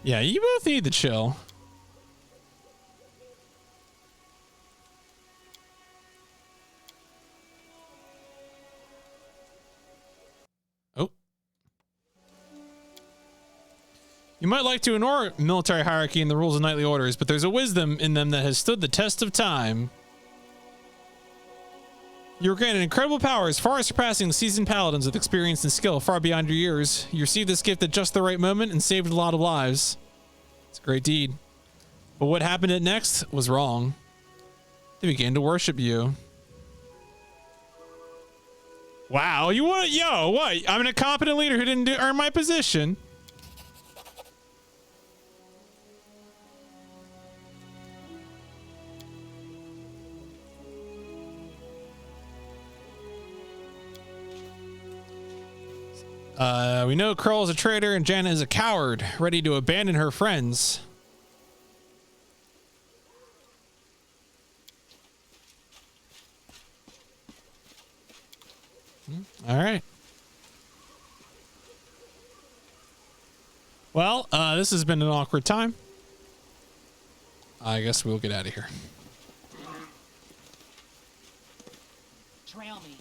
Yeah, you both need to chill. Oh. You might like to ignore military hierarchy and the rules of knightly orders, but there's a wisdom in them that has stood the test of time. You were granted incredible powers, far surpassing the seasoned paladins with experience and skill far beyond your years. You received this gift at just the right moment and saved a lot of lives. It's a great deed. But what happened at next was wrong. They began to worship you. Wow, you want yo, what? I'm an incompetent leader who didn't earn my position. We know Kroll is a traitor and Janna is a coward, ready to abandon her friends. All right. Well, this has been an awkward time. I guess we'll get out of here. Trail me.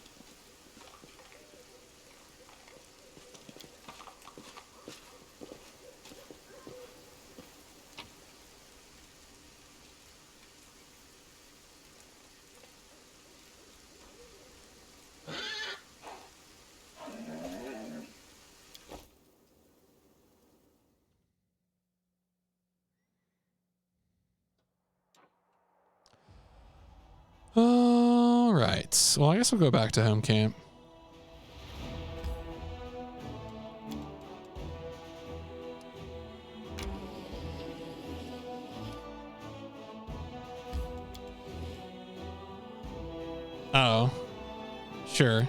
All right. Well, I guess we'll go back to home camp. Oh, sure.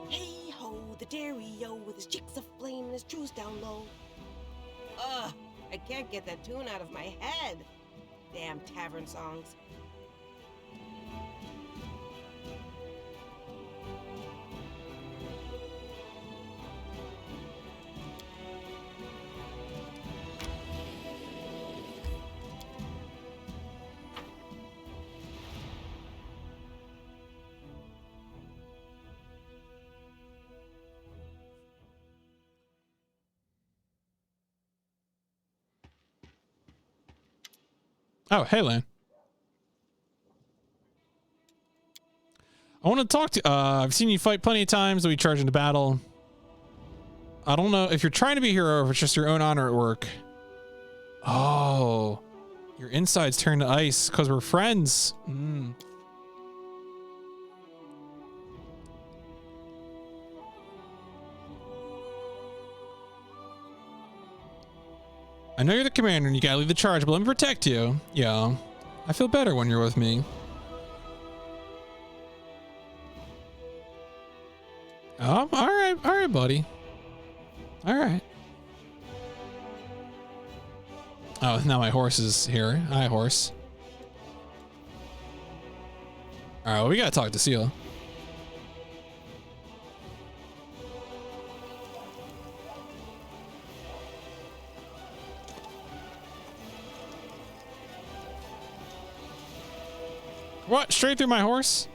Hey ho, the dairy-o with his cheeks aflame and his truce down low. Ugh, I can't get that tune out of my head. Damn tavern songs. Oh, hey, Lan. I want to talk to I've seen you fight plenty of times, we charge into battle. I don't know if you're trying to be a hero or if it's just your own honor at work. Oh, your insides turn to ice because we're friends. I know you're the commander and you gotta lead the charge, but let me protect you. Yeah, I feel better when you're with me. Oh, all right, buddy. All right. Oh, now my horse is here. Hi, horse. All right, well, we gotta talk to Seal. What? Straight through my horse?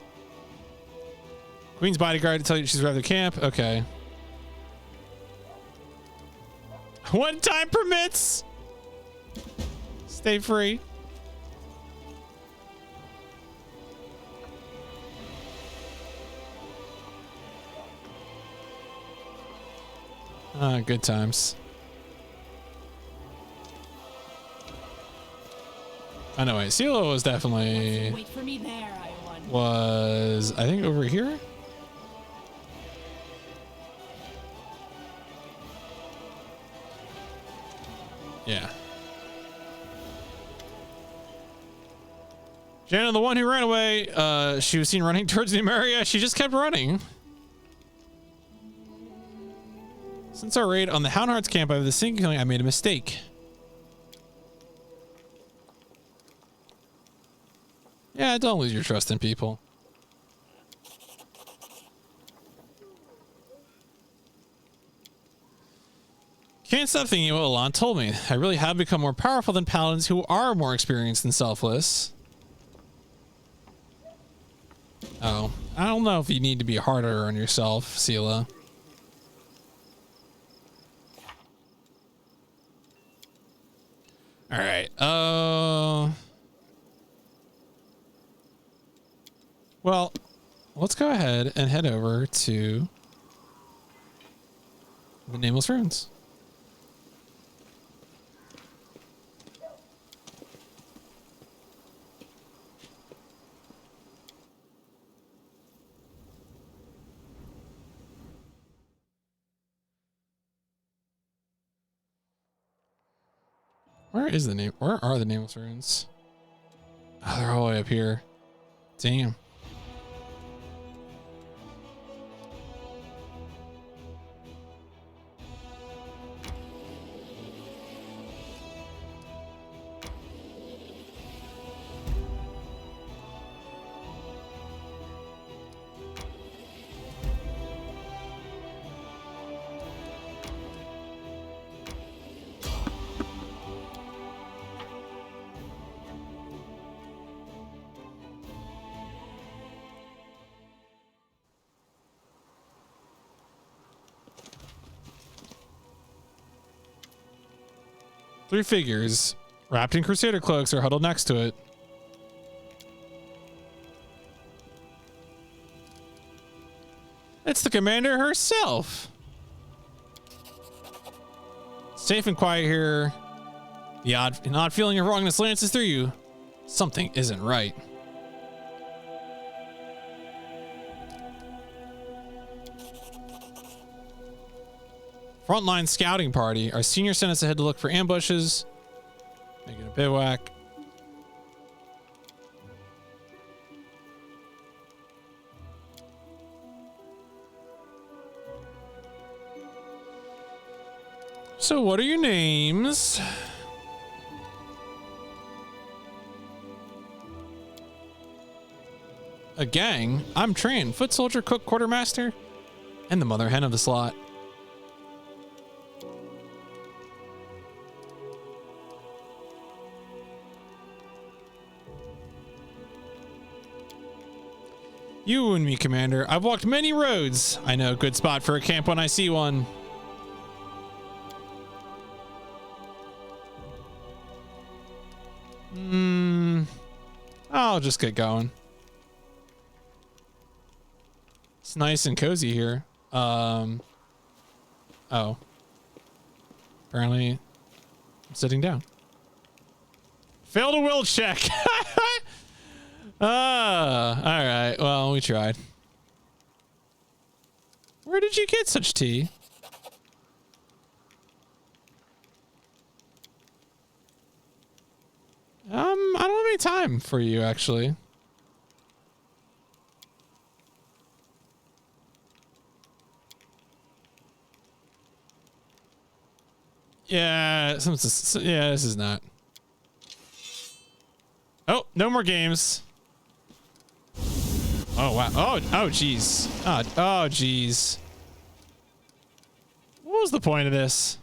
Queen's bodyguard to tell you she's arrived at camp. Okay. One time permits. Stay free. Good times. I know. Wait, Silo was definitely Wait for me there, I won. was I think over here. Yeah. Jana, the one who ran away, she was seen running towards the area. She just kept running. Since our raid on the Houndheart's camp, I have the sinking feeling I made a mistake. Yeah, don't lose your trust in people. Can't stop thinking what Alon told me. I really have become more powerful than paladins who are more experienced and selfless. Oh, I don't know if you need to be harder on yourself, Sela. All right. Well, let's go ahead and head over to the Nameless Ruins. Where is the name? Where are the Nameless Ruins? Oh, they're all the way up here. Damn. Three figures wrapped in Crusader cloaks are huddled next to it. It's the commander herself. Safe and quiet here. An odd feeling of wrongness lances through you. Something isn't right. Frontline scouting party. Our senior sent us ahead to look for ambushes. Making a bivouac. So what are your names? A gang? I'm Tran, foot soldier, cook, quartermaster, and the mother hen of the slot. You and me, Commander. I've walked many roads. I know a good spot for a camp when I see one. I'll just get going. It's nice and cozy here. Oh. Apparently, I'm sitting down. Failed a will check. All right. Well, we tried. Where did you get such tea? I don't have any time for you, actually. Yeah, this is not. Oh, no more games. Oh, wow. Oh, jeez. Oh, jeez. What was the point of this?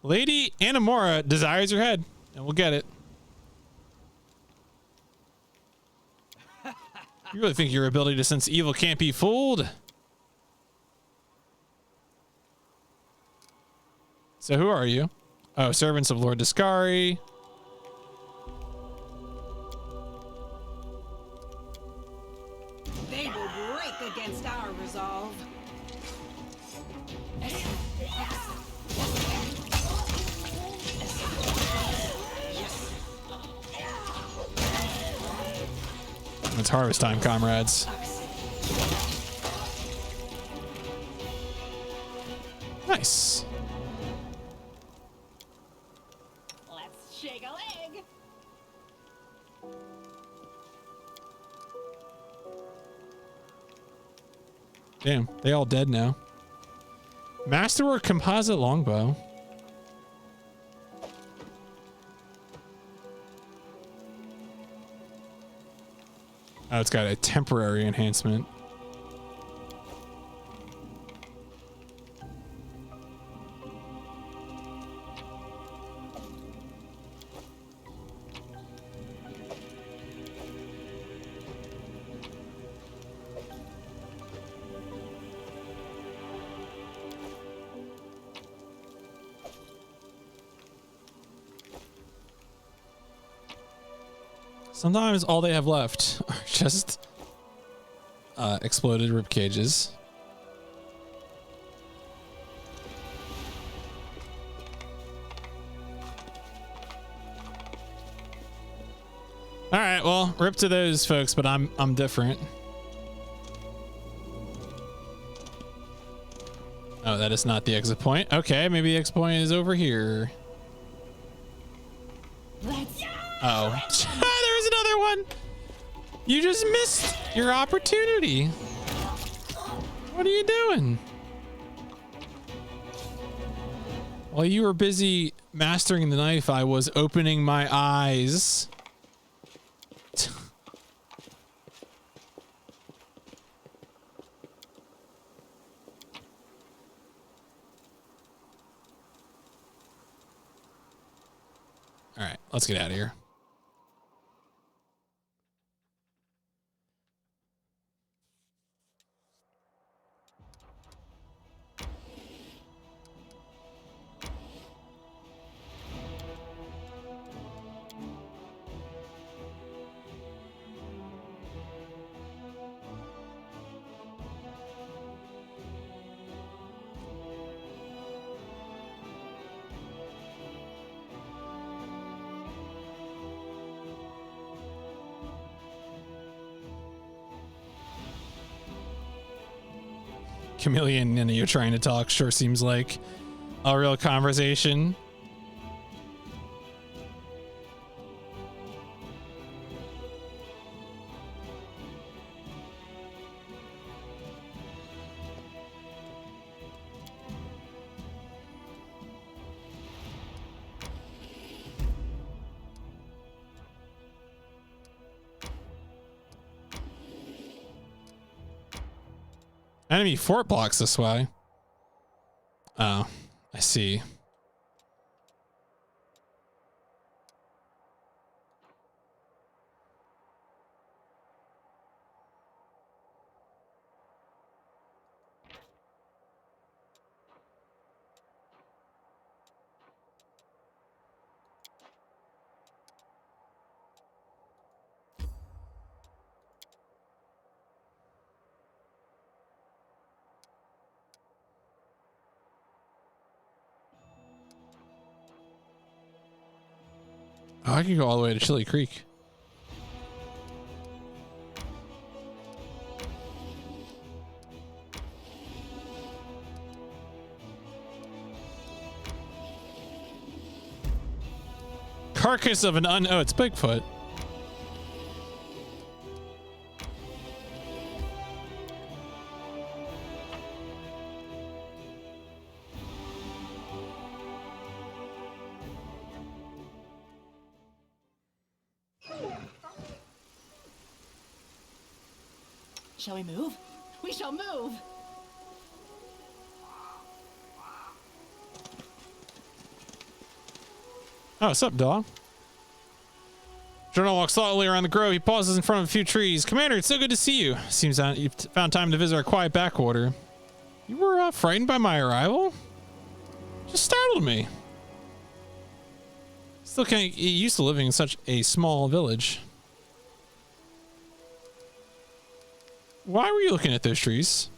Lady Anamora desires your head, and we'll get it. You really think your ability to sense evil can't be fooled? So who are you? Oh, servants of Lord Discari. They will break against our resolve. It's harvest time, comrades. Nice. Let's shake a leg. Damn, they all dead now. Masterwork composite longbow. Oh, it's got a temporary enhancement. Sometimes all they have left are just exploded rib cages. All right, well, rip to those folks, but I'm different. Oh, that is not the exit point. Okay, maybe the exit point is over here. Oh, there's another one. You just missed your opportunity. What are you doing? While you were busy mastering the knife, I was opening my eyes. All right, let's get out of here. Chameleon and you're trying to talk sure seems like a real conversation. Enemy fort blocks this way. Oh, I see. Oh, I could go all the way to Chili Creek. Carcass of an oh, it's Bigfoot. Shall we move? We shall move! Oh, what's up, dog? Journal walks thoughtfully around the grove. He pauses in front of a few trees. Commander, it's so good to see you. Seems that you've found time to visit our quiet backwater. You were frightened by my arrival? Just startled me. Still can't get used to living in such a small village. Why were you looking at those trees?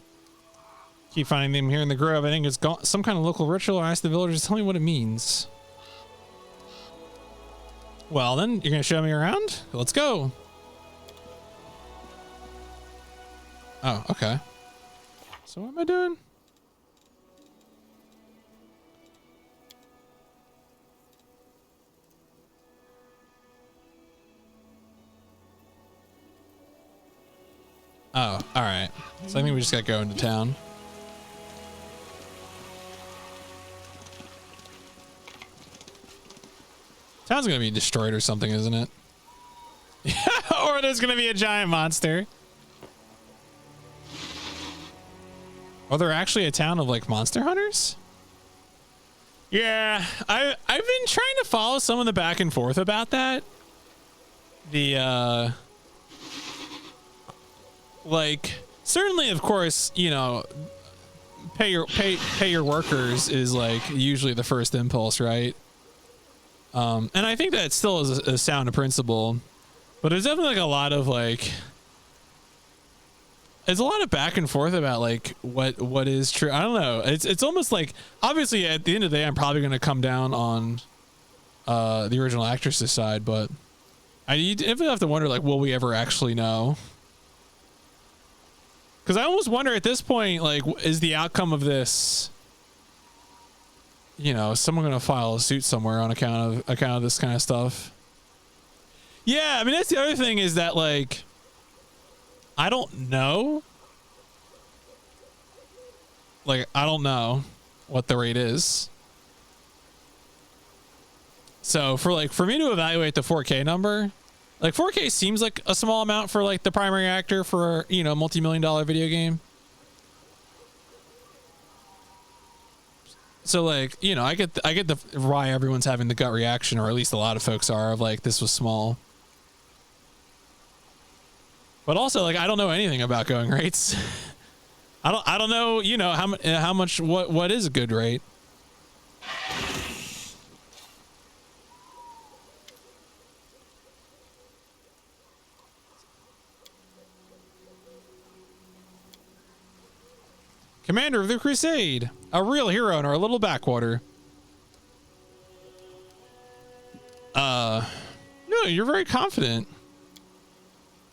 Keep finding them here in the grove. I think it's some kind of local ritual. I asked the villagers to tell me what it means. Well then, you're gonna show me around? Let's go. Oh, okay. So what am I doing? Oh, all right. So I think we just got to go into town. Town's gonna be destroyed or something, isn't it? Or there's gonna be a giant monster. Are there actually a town of like monster hunters? Yeah, I've been trying to follow some of the back and forth about that. The like certainly, of course, you know, pay your workers is like usually the first impulse, right? And I think that still is a sound principle, but there's definitely like a lot of like, it's a lot of back and forth about like what is true. I don't know. It's almost like, obviously at the end of the day, I'm probably going to come down on the original actress's side, but I definitely have to wonder, like, will we ever actually know? Because I almost wonder at this point, like, is the outcome of this, you know, is someone going to file a suit somewhere on account of this kind of stuff? Yeah, I mean, that's the other thing, is that, like, I don't know. Like, I don't know what the rate is. So for me to evaluate the 4K number, like 4K seems like a small amount for like the primary actor for, you know, multi-million-dollar video game. So like, you know, I get the why everyone's having the gut reaction, or at least a lot of folks are, of like, this was small. But also, like, I don't know anything about going rates. I don't know, you know, how much what is a good rate. Commander of the Crusade, a real hero in our little backwater. No, you're very confident.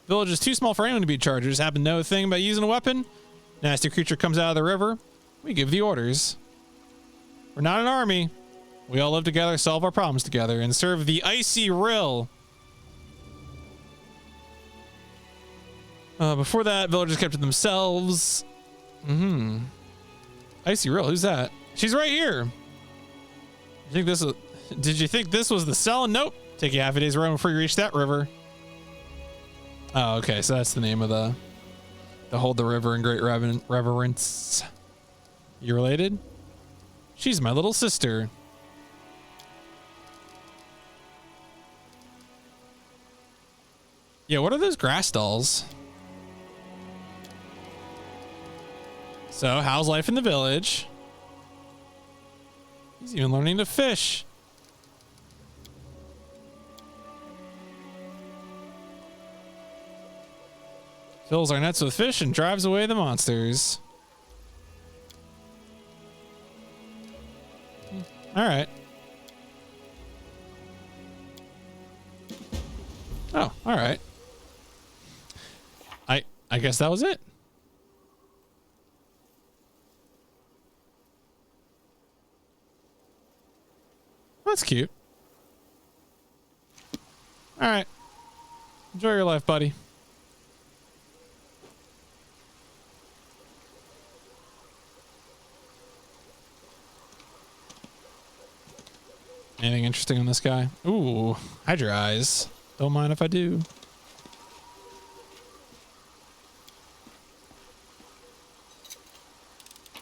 Village is too small for anyone to be charged. Just happen to know a thing about using a weapon. Nasty creature comes out of the river. We give the orders. We're not an army. We all live together, solve our problems together, and serve the icy rill. Before that, villagers kept to themselves. Icy rill, who's that? She's right here. Did you think this was the cell? Nope. Take you half a day's run before you reach that river. Oh, okay. So that's the name of the hold the river in great reverence. You related? She's my little sister. Yeah, what are those grass dolls? So, how's life in the village? He's even learning to fish. Fills our nets with fish and drives away the monsters. All right. Oh, all right. I guess that was it. That's cute. All right. Enjoy your life, buddy. Anything interesting on this guy? Ooh, hide your eyes. Don't mind if I do.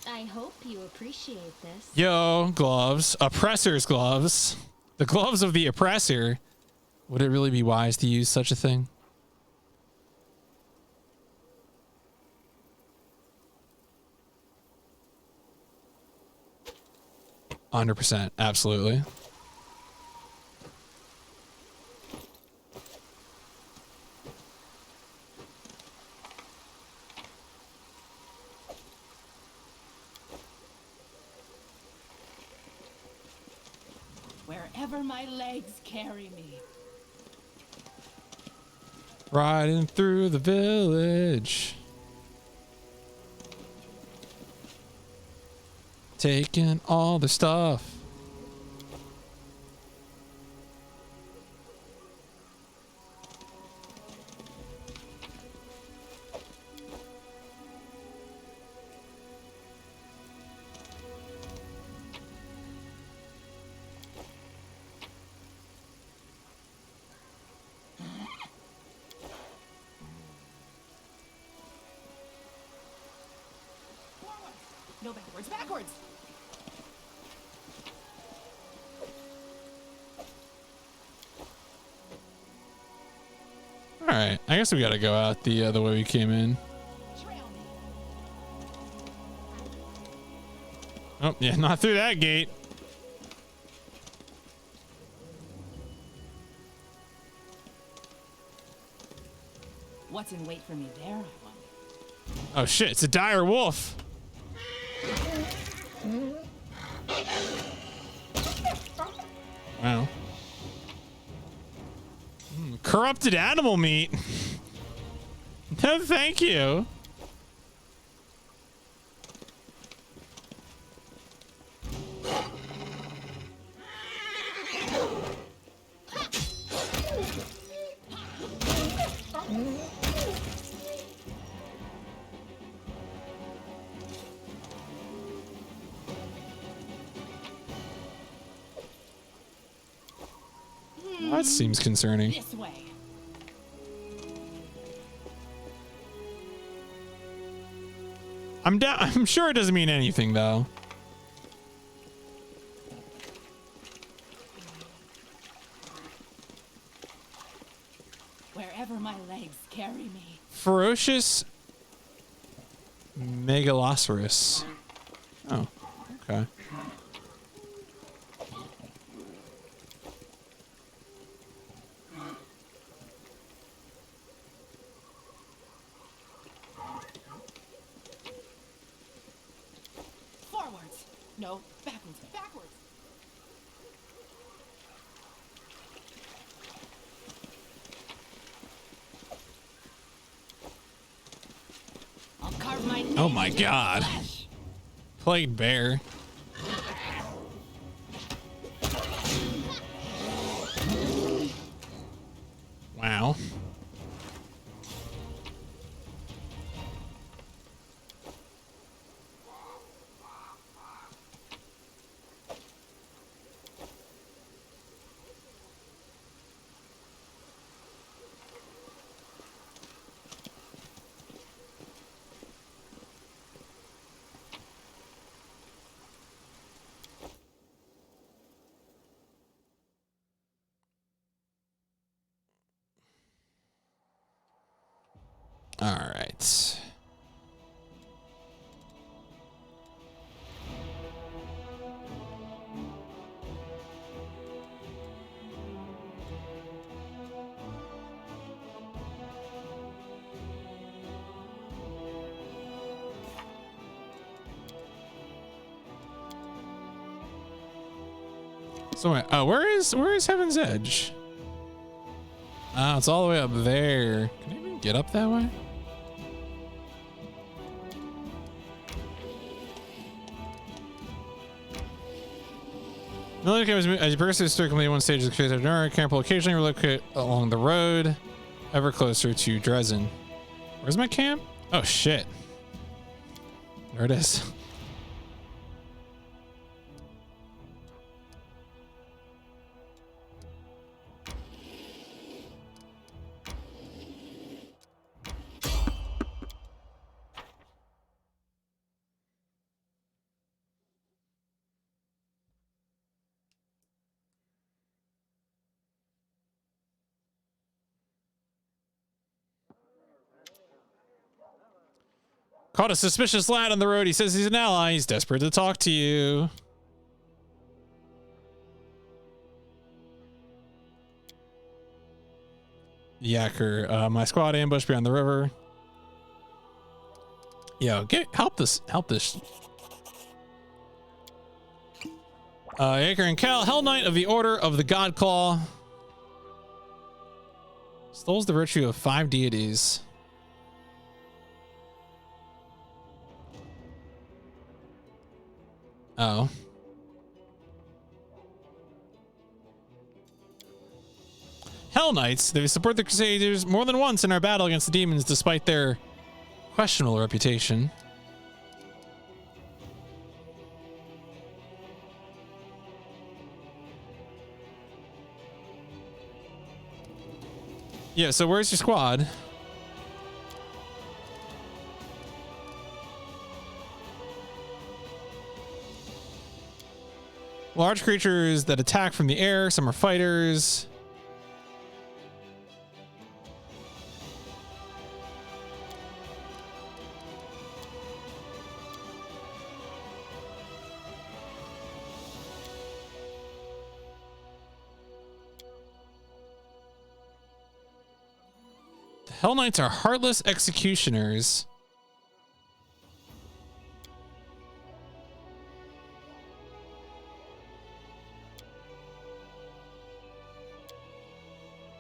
I hope you appreciate this. Yo, gloves. Oppressor's gloves. The gloves of the oppressor. Would it really be wise to use such a thing? %. Absolutely. Wherever my legs carry me. Riding through the village. Taking all the stuff. No, backwards, backwards! All right, I guess we gotta go out the way we came in. Oh yeah, not through that gate. What's in wait for me there, I wonder? Oh shit, it's a dire wolf. Wow. Corrupted animal meat. No, thank you. That seems concerning. This way. I'm sure it doesn't mean anything though. Wherever my legs carry me. Ferocious megalosaurus. Oh, okay. Forwards. No, backwards, backwards. I'll carve my name Oh my into your god. flesh. Plagued bear. Wow. All right. So wait, where is Heaven's Edge? Oh, it's all the way up there. Can I even get up that way? No, as you progress through the story, complete one stage of the case of Nora, camp will occasionally relocate along the road, ever closer to Dresden. Where's my camp? Oh shit. There it is. Caught a suspicious lad on the road. He says he's an ally. He's desperate to talk to you. Yacker, my squad ambushed beyond the river. Yo, help this. Yaker and Cal, Hell Knight of the Order of the God Claw. Extols the virtue of 5 deities. Oh. Hell Knights, they support the Crusaders more than once in our battle against the demons despite their questionable reputation. Yeah, so where's your squad? Large creatures that attack from the air. Some are fighters. The Hell Knights are heartless executioners.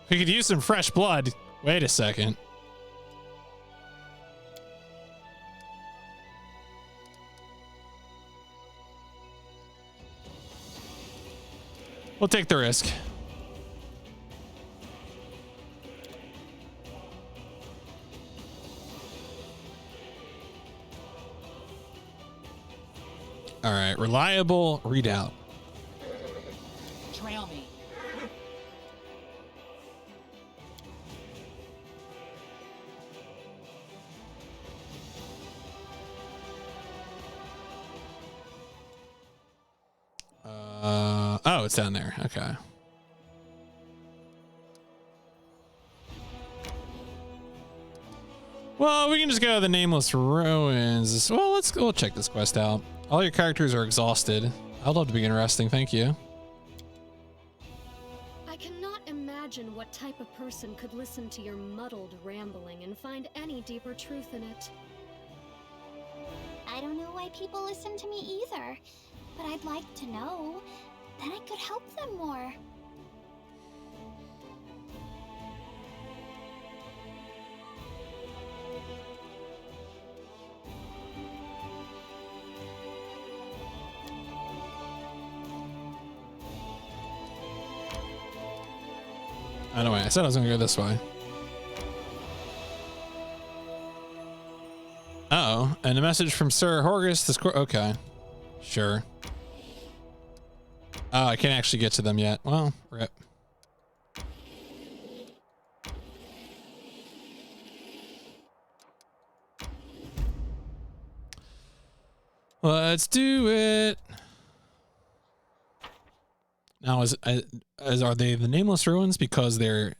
We could use some fresh blood. Wait a second. We'll take the risk. All right, reliable readout. Trail me. Oh, it's down there. Okay. Well, we can just go to the Nameless Ruins. Well, we'll check this quest out. All your characters are exhausted. I'd love to be interesting. Thank you. I cannot imagine what type of person could listen to your muddled rambling and find any deeper truth in it. I don't know why people listen to me either, but I'd like to know. Then I could help them more. Anyway, I said I was gonna go this way. Uh-oh, and a message from Sir Horgus. Okay, sure. Oh, I can't actually get to them yet. Well, rip. Let's do it. Now, are they the Nameless Ruins because they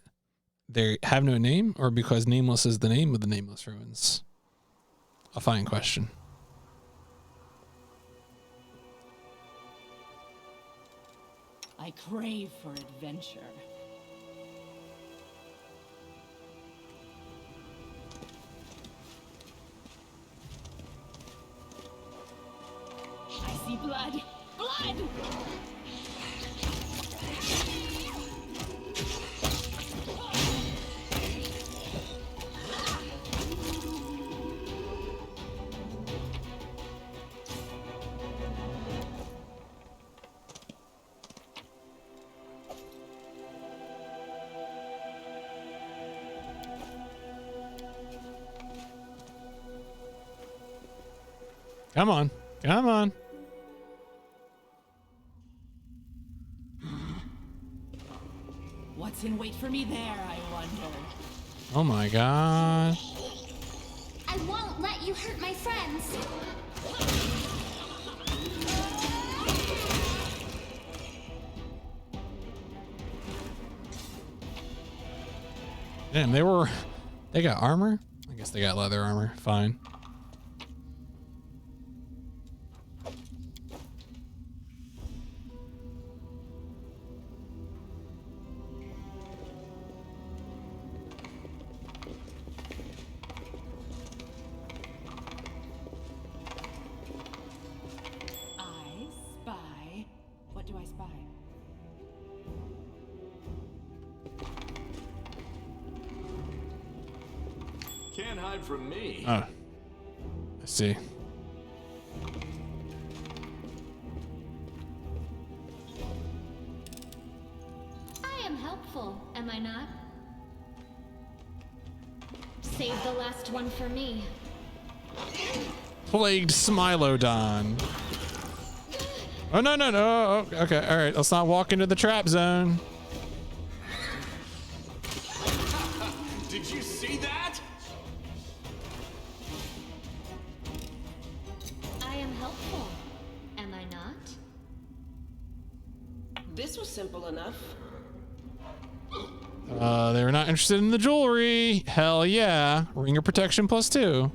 have no name, or because Nameless is the name of the Nameless Ruins? A fine question. I crave for adventure. I see blood! Blood! Come on. Come on. What's in wait for me there, I wonder? Oh my god. I won't let you hurt my friends. Damn, they got armor? I guess they got leather armor. Fine. Can't hide from me. Oh. I see. I am helpful, am I not? Save the last one for me. Plagued Smilodon. Oh, no, no, no. Oh, okay, all right. Let's not walk into the trap zone. Did you see that? I am helpful, am I not? This was simple enough. They were not interested in the jewelry. Hell yeah. Ring of protection +2.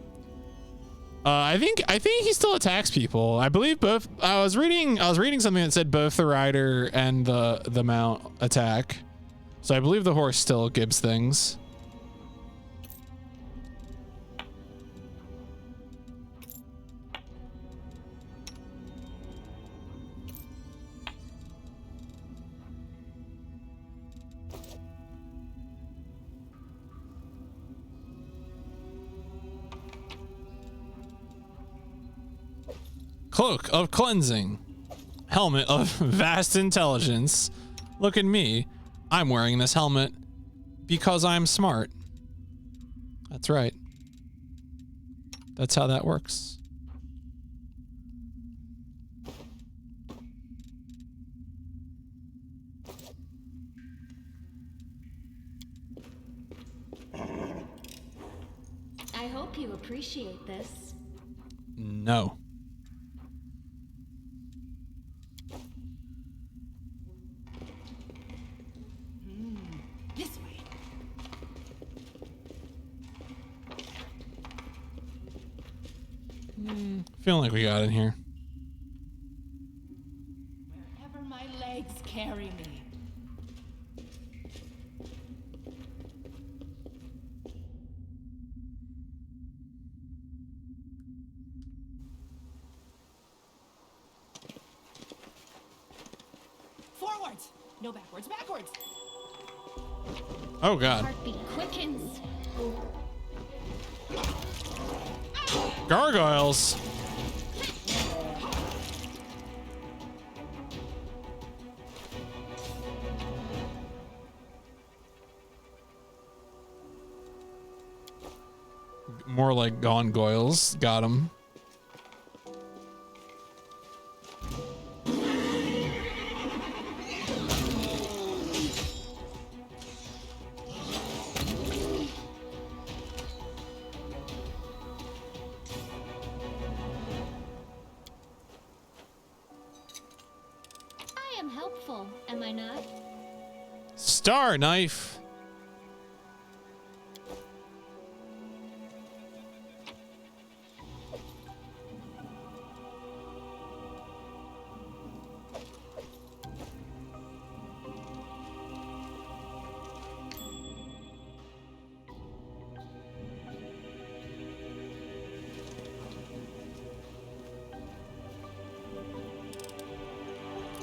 I think he still attacks people. I believe both. I was reading something that said both the rider and the mount attack. So I believe the horse still gives things. Cloak of cleansing. Helmet of vast intelligence. Look at me. I'm wearing this helmet because I'm smart. That's right. That's how that works. I hope you appreciate this. No. This way. Feeling like we got in here. Wherever my legs carry me. Forwards! No backwards, backwards! Oh god. Heartbeat quickens. Gargoyles. More like gongoyles. Got him. I am helpful, am I not? Star knife.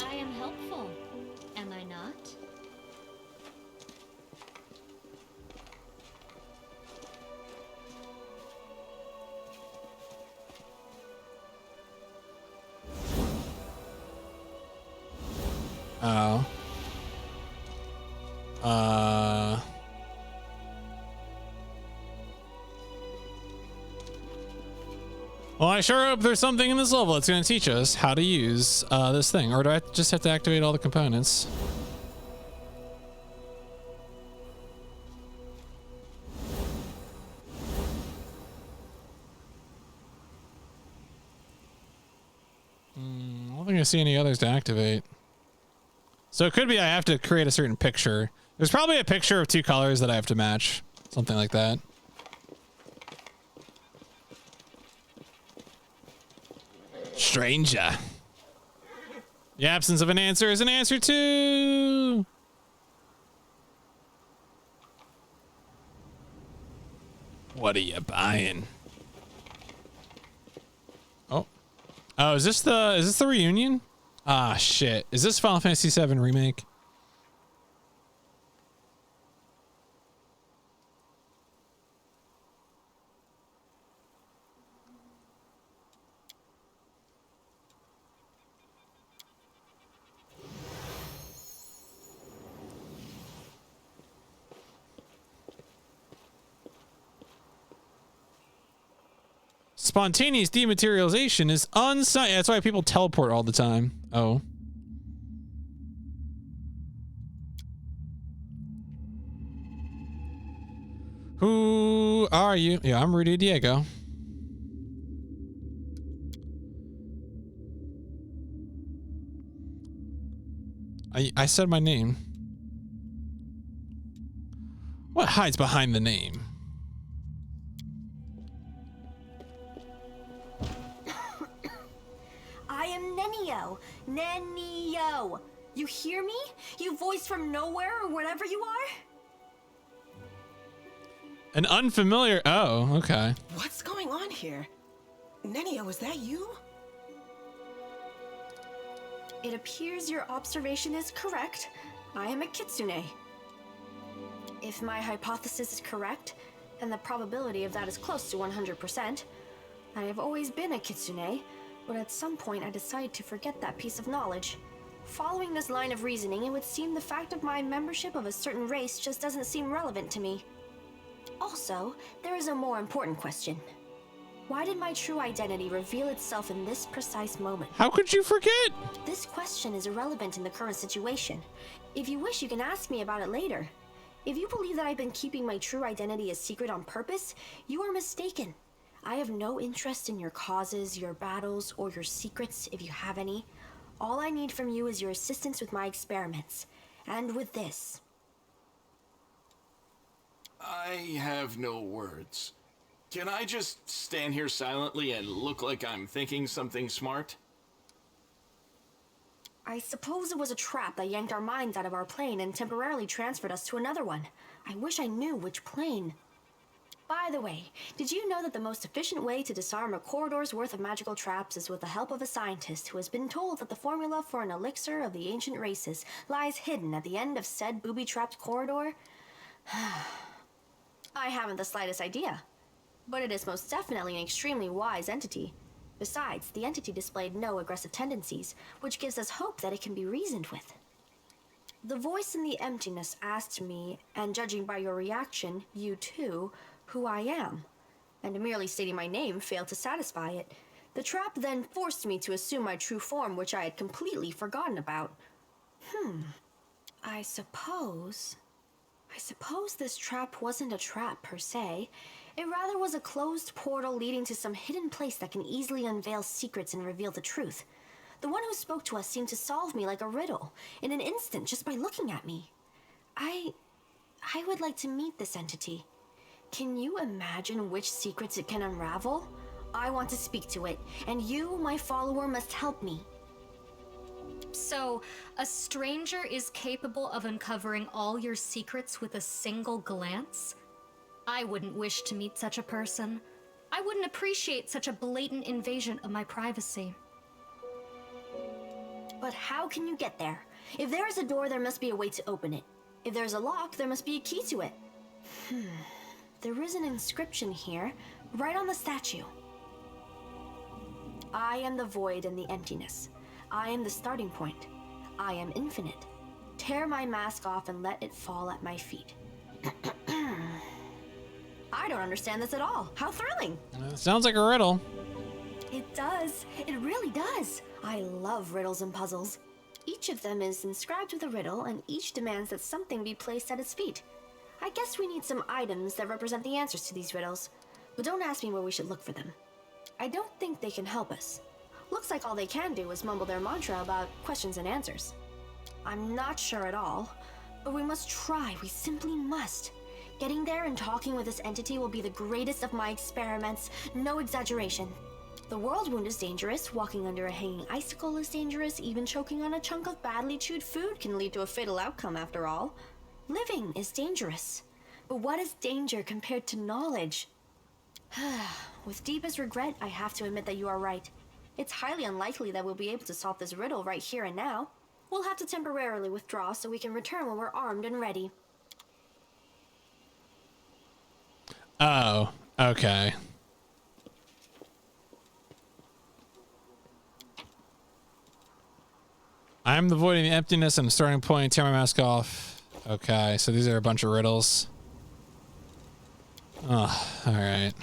I am helpful, am I not? Oh. Well, I sure hope there's something in this level that's going to teach us how to use this thing. Or do I just have to activate all the components? I don't think I see any others to activate. So it could be I have to create a certain picture. There's probably a picture of two colors that I have to match. Something like that. Stranger. The absence of an answer is an answer too. What are you buying? Oh. Oh, is this the reunion? Ah, shit. Is this Final Fantasy VII Remake? Spontaneous dematerialization is unsigned. That's why people teleport all the time. Oh. Who are you? Yeah, I'm Rudy Diego. I said my name. What hides behind the name? I am Nenio. Nenio. You hear me? You voice from nowhere or whatever you are? An unfamiliar. Oh, okay. What's going on here? Nenio, is that you? It appears your observation is correct. I am a kitsune. If my hypothesis is correct, and the probability of that is close to 100%, I have always been a kitsune, but at some point I decided to forget that piece of knowledge. Following this line of reasoning, it would seem the fact of my membership of a certain race just doesn't seem relevant to me. Also, there is a more important question. Why did my true identity reveal itself in this precise moment? How could you forget? This question is irrelevant in the current situation. If you wish, you can ask me about it later. If you believe that I've been keeping my true identity a secret on purpose, you are mistaken. I have no interest in your causes, your battles, or your secrets, if you have any. All I need from you is your assistance with my experiments. And with this. I have no words. Can I just stand here silently and look like I'm thinking something smart? I suppose it was a trap that yanked our minds out of our plane and temporarily transferred us to another one. I wish I knew which plane. By the way, did you know that the most efficient way to disarm a corridor's worth of magical traps is with the help of a scientist who has been told that the formula for an elixir of the ancient races lies hidden at the end of said booby-trapped corridor? I haven't the slightest idea, but it is most definitely an extremely wise entity. Besides, the entity displayed no aggressive tendencies, which gives us hope that it can be reasoned with. The voice in the emptiness asked me, and judging by your reaction, you too, who I am, and merely stating my name failed to satisfy it. The trap then forced me to assume my true form, which I had completely forgotten about. I suppose this trap wasn't a trap per se. It rather was a closed portal leading to some hidden place that can easily unveil secrets and reveal the truth. The one who spoke to us seemed to solve me like a riddle, in an instant just by looking at me. I would like to meet this entity. Can you imagine which secrets it can unravel? I want to speak to it, and you, my follower, must help me. So, a stranger is capable of uncovering all your secrets with a single glance? I wouldn't wish to meet such a person. I wouldn't appreciate such a blatant invasion of my privacy. But how can you get there? If there is a door, there must be a way to open it. If there's a lock, there must be a key to it. There is an inscription here, right on the statue. I am the void and the emptiness. I am the starting point. I am infinite. Tear my mask off and let it fall at my feet. I don't understand this at all. How thrilling! Sounds like a riddle. It does. It really does. I love riddles and puzzles. Each of them is inscribed with a riddle, and each demands that something be placed at its feet. I guess we need some items that represent the answers to these riddles, but don't ask me where we should look for them. I don't think they can help us. Looks like all they can do is mumble their mantra about questions and answers. I'm not sure at all, but we must try. We simply must. Getting there and talking with this entity will be the greatest of my experiments, no exaggeration. The world wound is dangerous, walking under a hanging icicle is dangerous, even choking on a chunk of badly chewed food can lead to a fatal outcome after all. Living is dangerous, but what is danger compared to knowledge? With deepest regret, I have to admit that you are right. It's highly unlikely that we'll be able to solve this riddle right here and now. We'll have to temporarily withdraw so we can return when we're armed and ready. Oh, okay. I'm the void and the emptiness and the starting point. Tear my mask off. Okay, so these are a bunch of riddles. Oh, all right.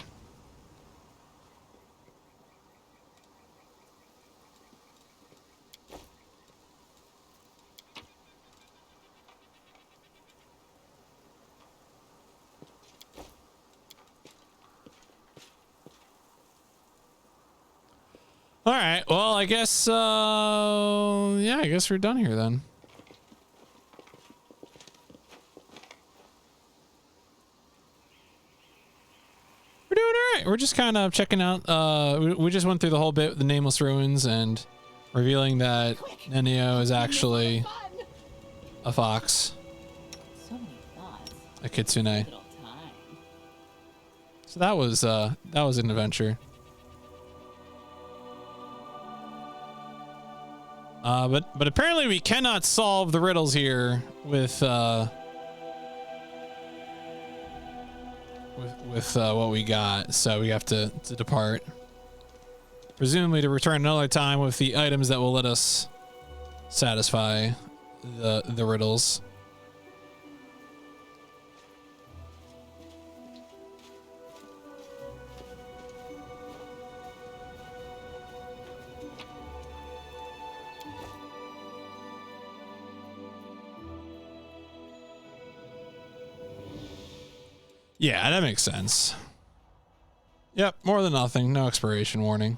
All right. Well, I guess, yeah, I guess we're done here then. right, we're just kind of checking out. We just went through the whole bit with the Nameless Ruins and revealing that Nenio is actually a fox. So many thoughts. A kitsune. Little time. So that was an adventure. But apparently we cannot solve the riddles here with what we got, so we have to depart. Presumably to return another time with the items that will let us satisfy the riddles. Yeah, that makes sense. Yep, more than nothing. No expiration warning.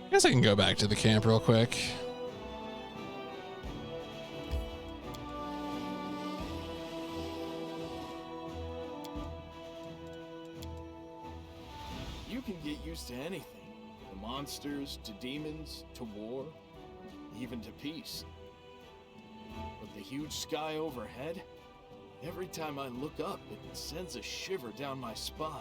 I guess I can go back to the camp real quick. You can get used to anything. To monsters, to demons, to war, even to peace. But the huge sky overhead, every time I look up, it sends a shiver down my spine.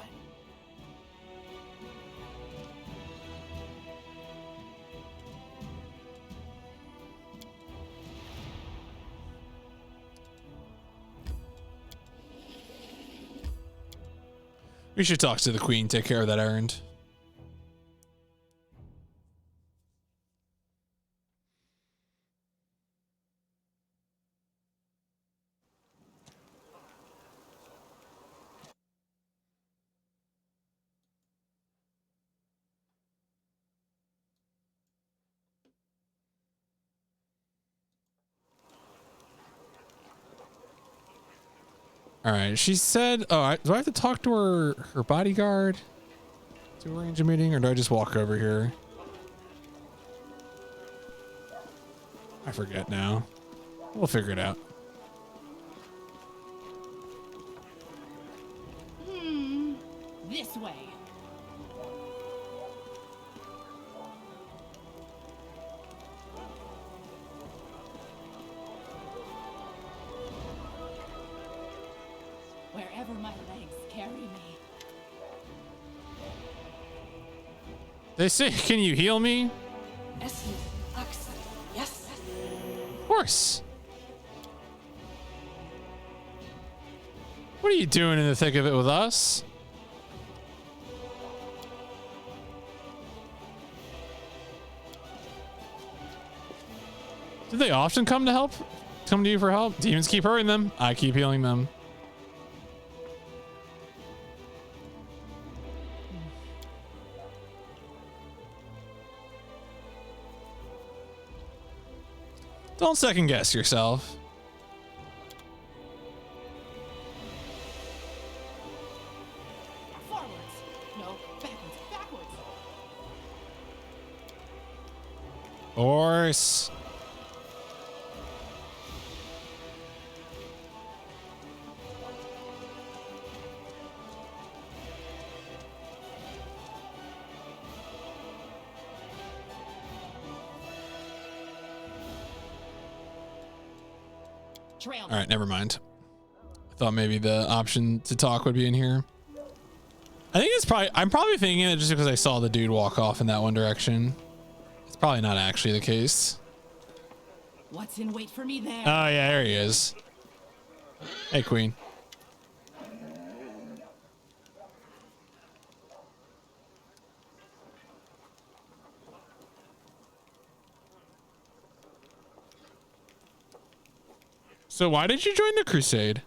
We should talk to the queen, take care of that errand. All right, she said, oh, do I have to talk to her bodyguard to arrange a meeting, or do I just walk over here? I forget now. We'll figure it out. This way. Wherever my legs carry me. They say, can you heal me? Yes. Of course. What are you doing in the thick of it with us? Do they often come to help? Come to you for help? Demons keep hurting them. I keep healing them. Don't second guess yourself. Forwards. No, backwards. Horse. Trail. All right, never mind. I thought maybe the option to talk would be in here. I think it's probably, I'm probably thinking it just because I saw the dude walk off in that one direction. It's probably not actually the case. What's in wait for me there? Oh yeah, there he is. Hey, queen. So why did you join the crusade?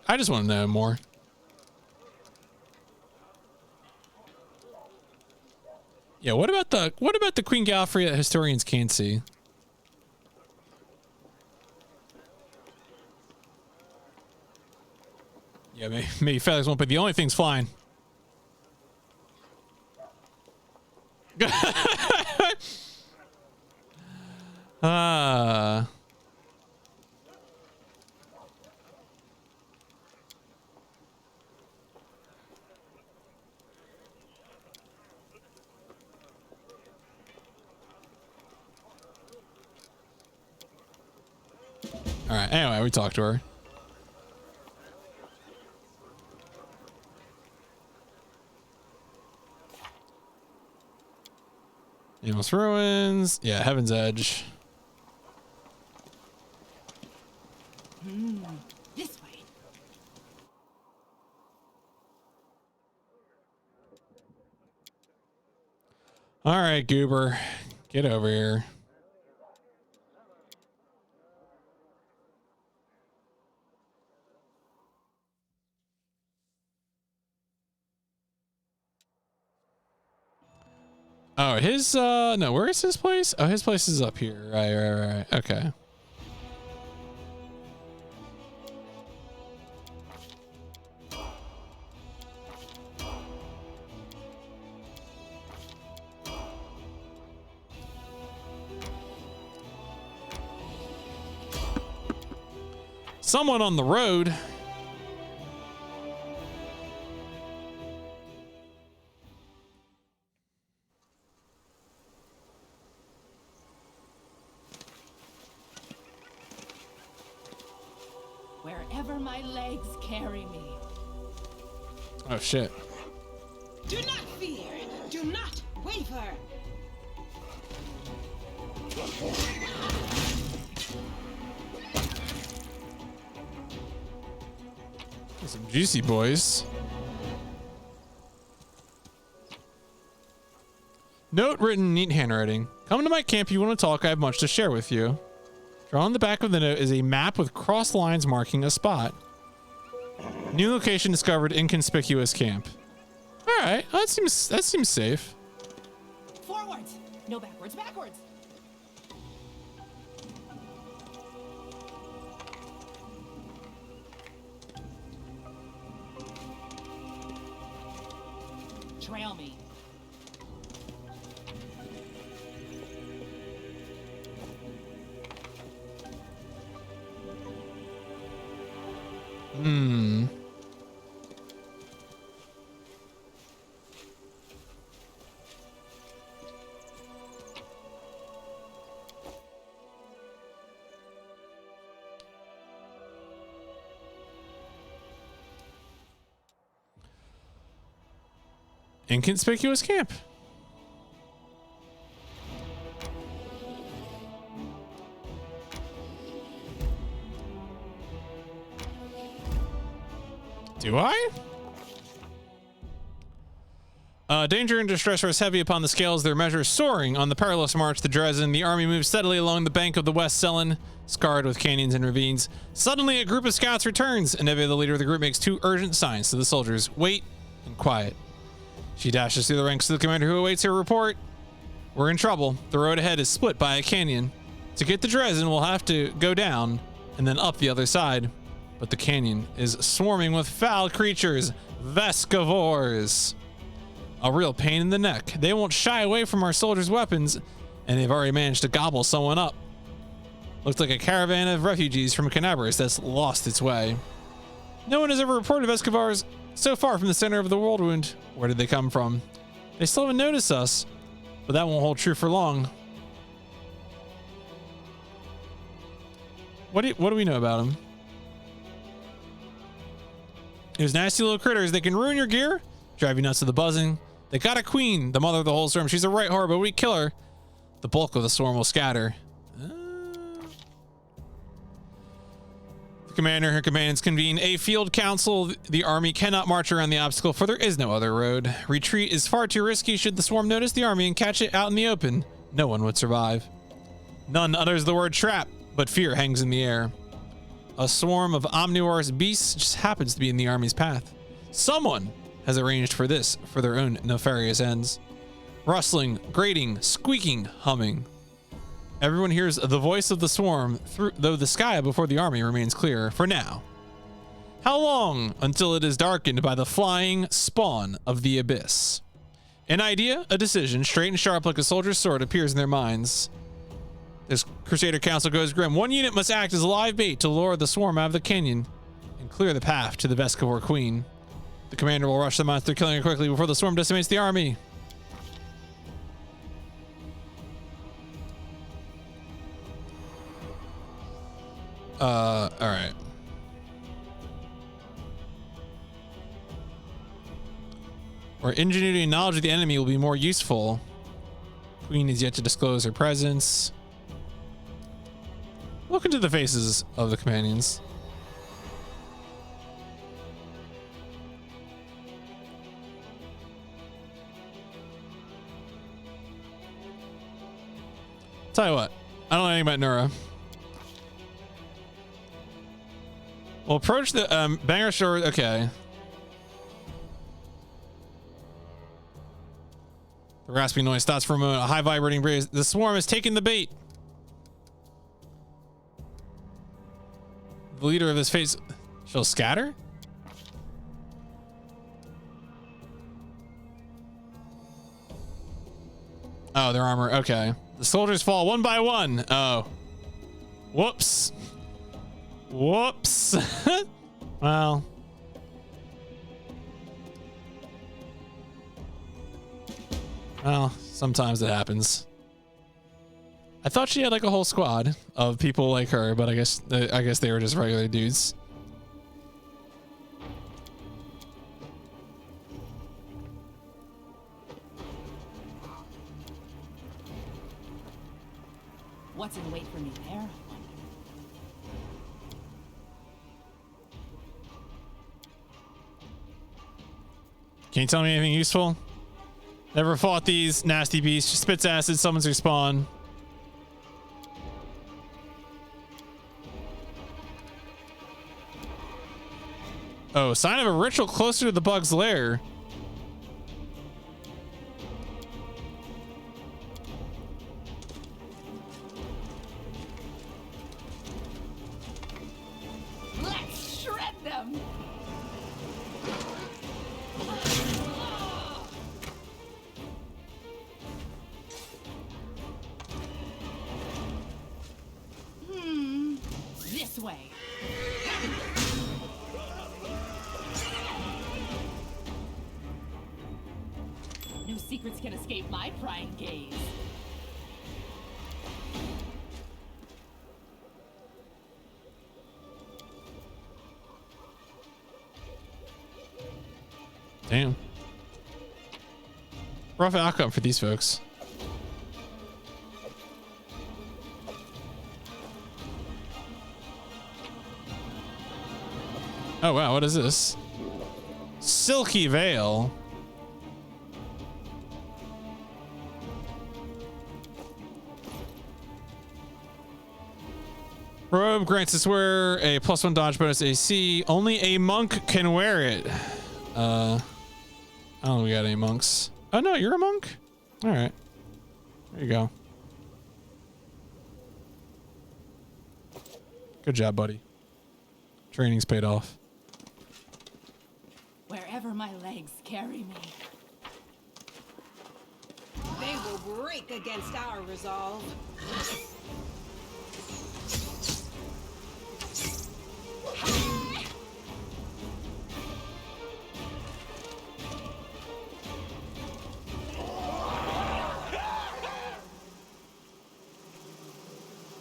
I just want to know more. what about the Queen Galfrey that historians can't see? Yeah, maybe feathers won't be the only things flying. Ah. All right. Anyway, we talked to her. Amos Ruins. Yeah, Heaven's Edge. This way. All right, Goober. Get over here. Oh, his no, where is his place? Oh, his place is up here. Right. Okay. Someone on the road. Wherever my legs carry me. Oh shit. Do not fear. Do not waver. Some juicy boys. Note written in neat handwriting. Come to my camp, you want to talk, I have much to share with you. Drawn on the back of the note is a map with cross lines marking a spot. New location discovered, inconspicuous camp. Alright, that seems safe. Forwards! No backwards, backwards! Trail me. Inconspicuous camp. Do I? Danger and distress rest heavy upon the scales, their measures soaring on the perilous march to Dresden. The army moves steadily along the bank of the West Sellen, scarred with canyons and ravines. Suddenly, a group of scouts returns, and Evie, the leader of the group, makes two urgent signs to the soldiers. Wait and quiet. She dashes through the ranks to the commander who awaits her report. We're in trouble. The road ahead is split by a canyon. To get to Dresden, we'll have to go down and then up the other side. But the canyon is swarming with foul creatures, Vescivores. A real pain in the neck. They won't shy away from our soldiers' weapons, and they've already managed to gobble someone up. Looks like a caravan of refugees from Canabris that's lost its way. No one has ever reported Vescivores so far from the center of the world wound. Where did they come from? They still haven't noticed us, but that won't hold true for long. What do we know about them? Those nasty little critters, they can ruin your gear, drive you nuts with the buzzing. They got a queen, the mother of the whole swarm. She's a right whore, but we kill her. The bulk of the swarm will scatter. The commander and her companions convene a field council. The army cannot march around the obstacle, for there is no other road. Retreat is far too risky. Should the swarm notice the army and catch it out in the open, no one would survive. None utters the word trap, but fear hangs in the air. A swarm of omnivorous beasts just happens to be in the army's path. Someone has arranged for this for their own nefarious ends. Rustling, grating, squeaking, humming. Everyone hears the voice of the swarm, though the sky before the army remains clear for now. How long until it is darkened by the flying spawn of the abyss? An idea, a decision, straight and sharp like a soldier's sword, appears in their minds. This Crusader Council goes grim. One unit must act as live bait to lure the swarm out of the canyon and clear the path to the Vescovor Queen. The commander will rush the monster, killing it quickly before the swarm decimates the army. All right. Where ingenuity and knowledge of the enemy will be more useful. Queen is yet to disclose her presence. Look into the faces of the companions. Tell you what, I don't know anything about Nura. We'll approach the banger shore. Okay. The rasping noise stops for a moment. A high vibrating breeze. The swarm has taken the bait. The leader of this phase shall scatter? Oh, their armor. Okay. The soldiers fall one by one. Oh. Whoops. Whoops. Well. Well, sometimes it happens. I thought she had like a whole squad of people like her, but I guess they were just regular dudes. What's in wait for me there? Can you tell me anything useful? Never fought these nasty beasts. Spits acid, summons respawn. Oh, sign of a ritual closer to the bug's lair. Let's shred them! This way. No secrets can escape my prying gaze. Damn. Rough outcome for these folks. Oh wow, what is this? Silky Veil. Robe grants us wearer a +1 dodge bonus AC. Only a monk can wear it. I don't think we got any monks. Oh no, you're a monk? All right. There you go. Good job, buddy. Training's paid off. Wherever my legs carry me. They will break against our resolve.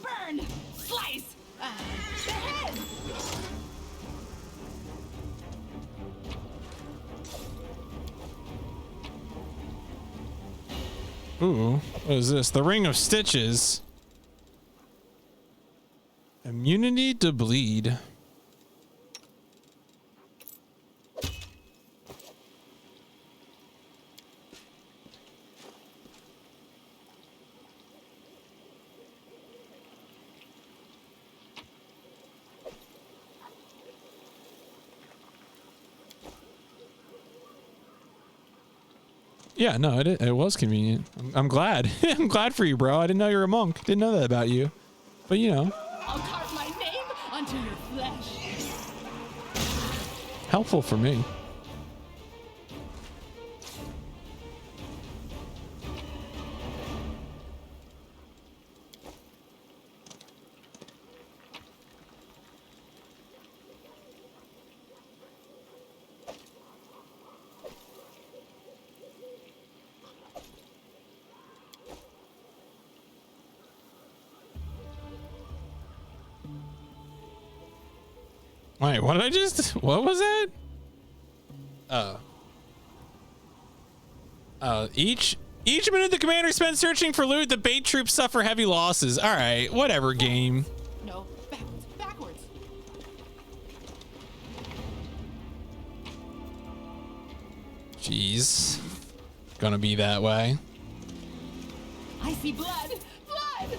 Burn! Slice! The head! Ooh, what is this? The Ring of Stitches. Immunity to bleed. Yeah, no, it was convenient. I'm glad. I'm glad for you, bro. I didn't know you were a monk. Didn't know that about you. But you know. I'll carve my name onto your flesh. Helpful for me. Wait, what did I just... What was that? Each minute the commander spends searching for loot, the bait troops suffer heavy losses. All right, whatever, game. No, backwards, backwards. Jeez. Gonna be that way. I see blood, blood.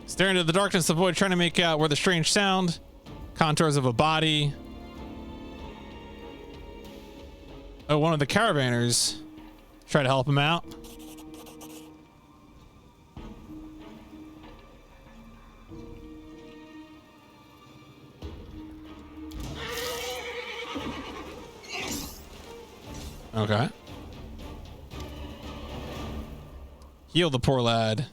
Stare into the darkness of the void, trying to make out where the strange sound, contours of a body. Oh, one of the caravanners. Try to help him out. Okay. Heal the poor lad.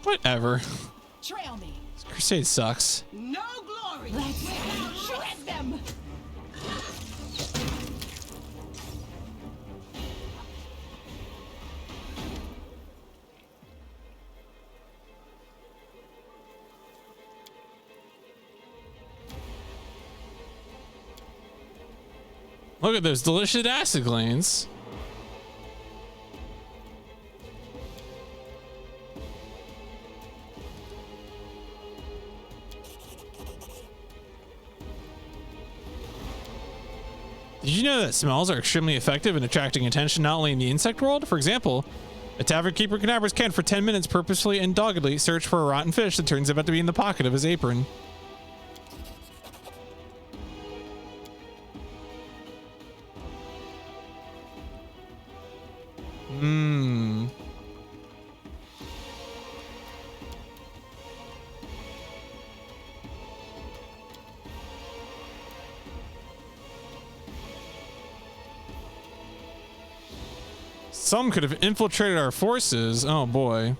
Whatever. Trail me. This crusade sucks. No glory. Let's shred them. Look at those delicious acid glands. Did you know that smells are extremely effective in attracting attention not only in the insect world? For example, a tavern keeper Canaveras can for 10 minutes purposefully and doggedly search for a rotten fish that turns out to be in the pocket of his apron. Mmm. Some could have infiltrated our forces. Oh boy.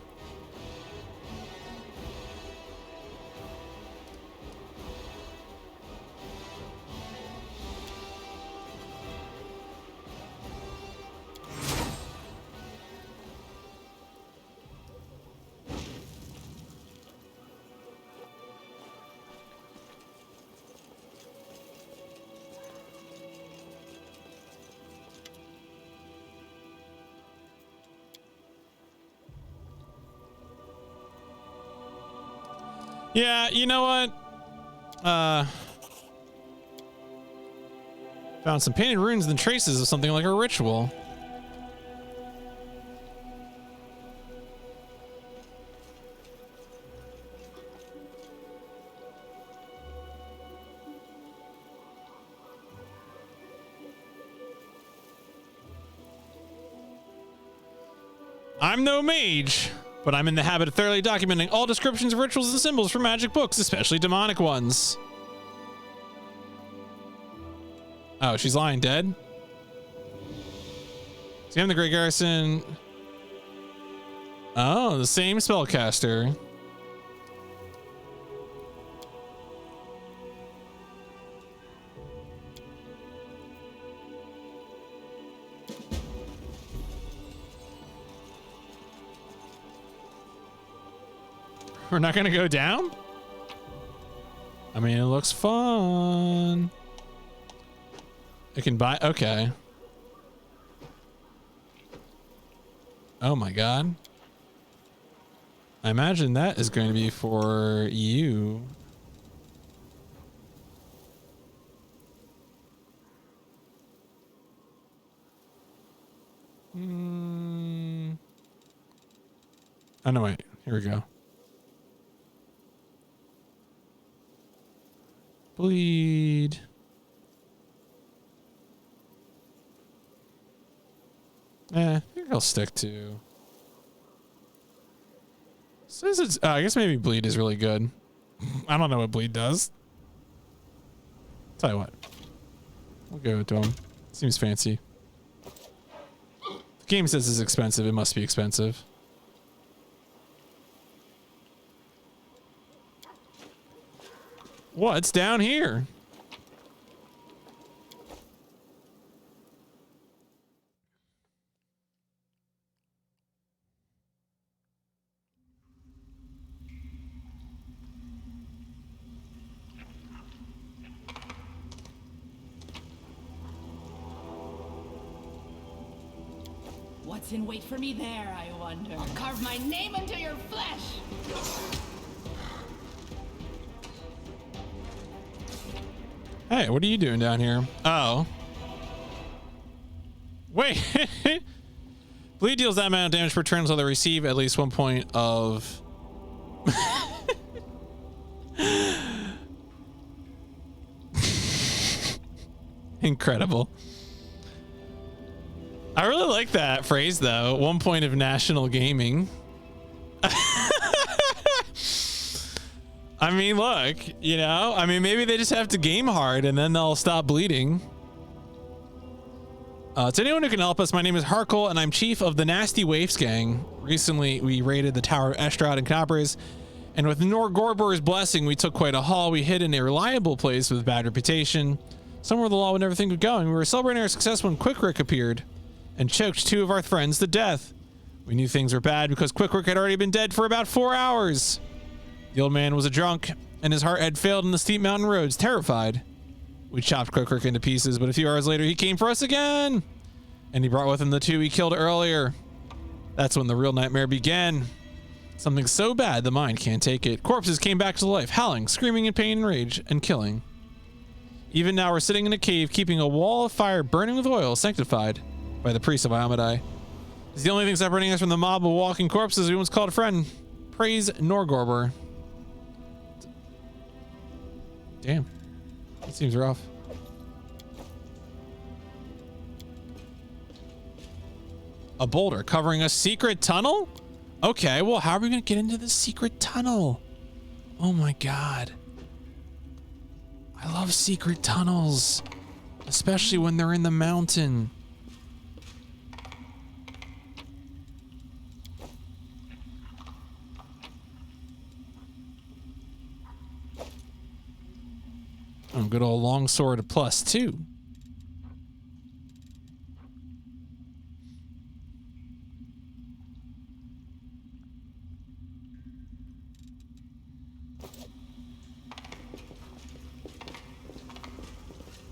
Yeah, you know what? Found some painted runes and traces of something like a ritual. I'm no mage, but I'm in the habit of thoroughly documenting all descriptions of rituals and symbols from magic books, especially demonic ones. Oh, she's lying dead? Examine the Great Garrison. Oh, the same spellcaster. We're not gonna go down? I mean, it looks fun. I can buy, okay. Oh my god. I imagine that is going to be for you. Oh no, wait. Here we go. Bleed. I think I'll stick to. Says it's. I guess maybe bleed is really good. I don't know what bleed does. Tell you what. We'll go to him. Seems fancy. The game says it's expensive. It must be expensive. What's down here? What's in wait for me there, I wonder? I'll carve my name into your flesh! Hey, what are you doing down here? Oh. Wait. Bleed deals that amount of damage per turn until they receive at least 1 point of... Incredible. I really like that phrase, though. 1 point of national gaming. I mean, look, you know, I mean, maybe they just have to game hard and then they'll stop bleeding. To anyone who can help us, my name is Harkle and I'm chief of the Nasty Waifs gang. Recently, we raided the Tower of Estrad and Knabres, and with Norgorbor's blessing, we took quite a haul. We hid in a reliable place with bad reputation, somewhere the law would never think of going. We were celebrating our success when Quickrick appeared and choked 2 of our friends to death. We knew things were bad because Quickrick had already been dead for about 4 hours. The old man was a drunk, and his heart had failed in the steep mountain roads. Terrified, we chopped Quickrick into pieces, but a few hours later he came for us again, and he brought with him the 2 he killed earlier. That's when the real nightmare began. Something so bad the mind can't take it. Corpses came back to life, howling, screaming in pain and rage, and killing. Even now we're sitting in a cave, keeping a wall of fire burning with oil, sanctified by the priest of Iomedae. It's the only thing separating us from the mob of walking corpses we once called a friend. Praise Norgorbor. Damn. That seems rough. A boulder covering a secret tunnel? Okay, well, how are we going to get into the secret tunnel? Oh my god. I love secret tunnels. Especially when they're in the mountain. Oh, good old longsword +2.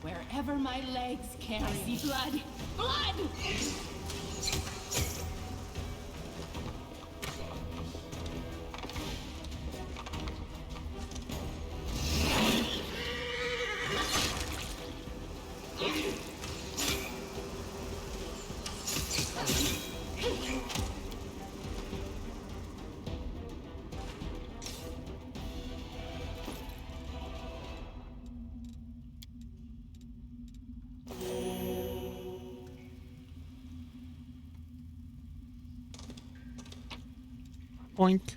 Wherever my legs carry, I see blood. Blood! Boink.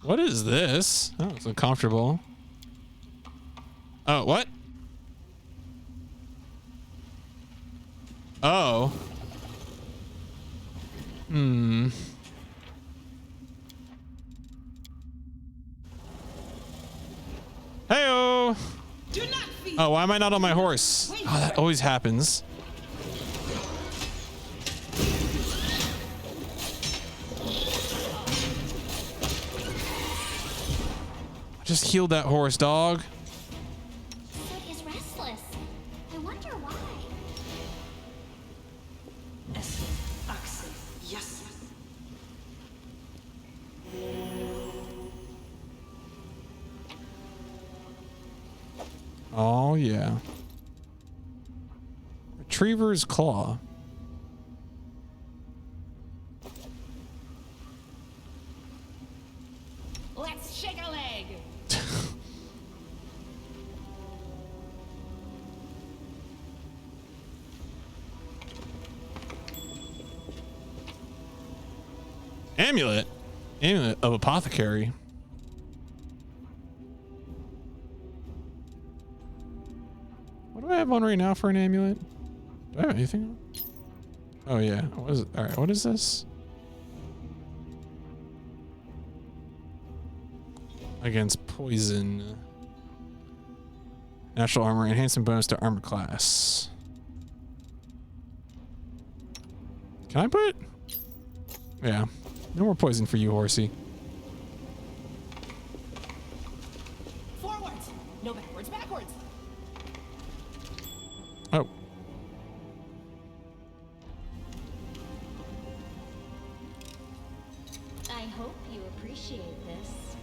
What is this? Oh, it's uncomfortable. Oh, what? Oh. Hmm. Hey-oh! Oh, why am I not on my horse? Oh, that always happens. Just healed that horse, dog. So he's restless. I wonder why. Oh, yeah. Retriever's Claw. Let's shake a leg. Amulet. Amulet of Apothecary. What do I have on right now for an amulet? Do I have anything on? Oh, yeah. What is it? All right. What is this? Against poison. Natural armor. Enhancing bonus to armor class. Can I put? Yeah. No more poison for you, horsey. Forwards. No backwards, backwards. Oh. I hope you appreciate this.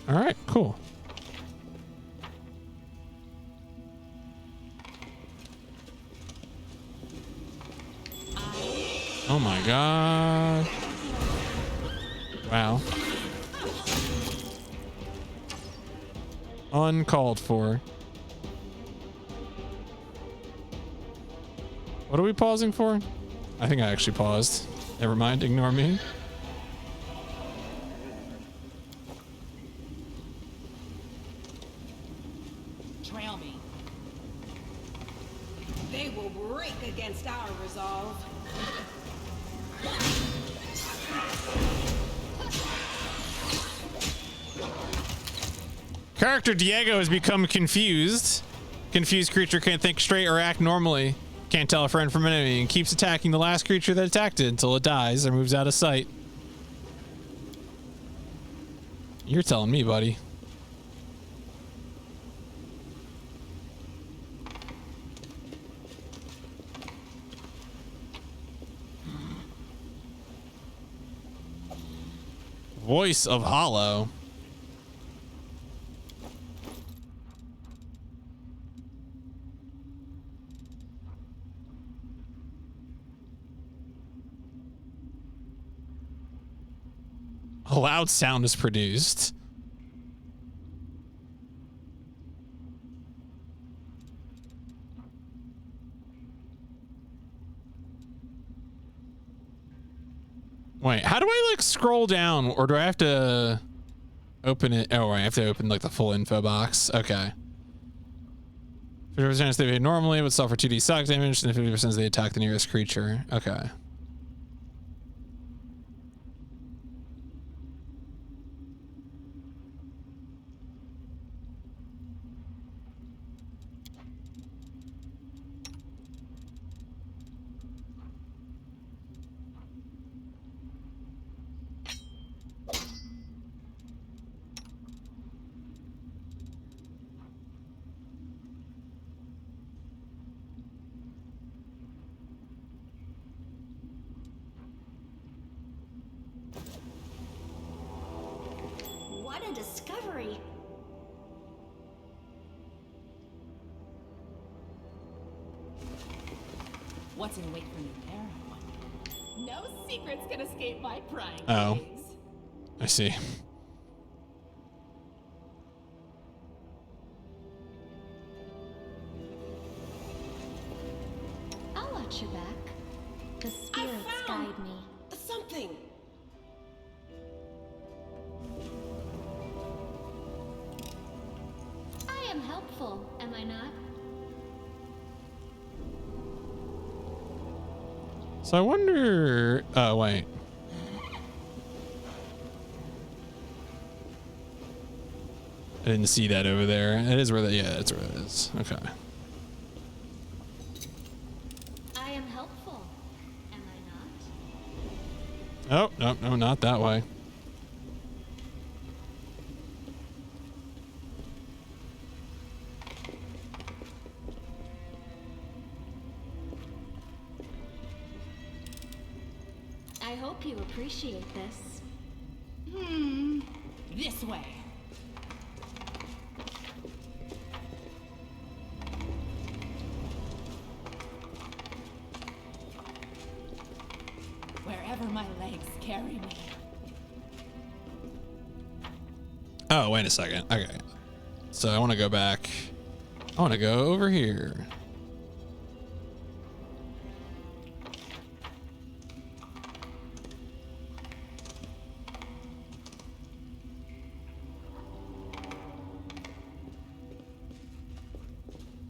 All right, cool. Oh my god. Wow. Uncalled for. What are we pausing for? I think I actually paused. Never mind, ignore me. Trail me. They will break against our resolve. Character Diego has become confused. Confused creature can't think straight or act normally. Can't tell a friend from an enemy and keeps attacking the last creature that attacked it until it dies or moves out of sight. You're telling me, buddy. Voice of Hollow. A loud sound is produced. Wait, how do I like scroll down, or do I have to open it? Oh, I have to open like the full info box. Okay. 50% they made normally would suffer 2d shock damage, and 50% they attack the nearest creature. Okay. What a discovery! What's in wait for me there, I wonder? No secrets can escape my prying Oh. gaze. I see. I'll watch your back. The spirits guide me. Something. I am helpful, am I not? So I wonder. Oh wait. I didn't see that over there. It is where that. Yeah, that's where it is. Okay. I am helpful, am I not? Oh no, no, not that way. I I hope you appreciate this. This way. Wherever my legs carry me. Oh, wait a second. Okay. So I want to go back. I want to go over here.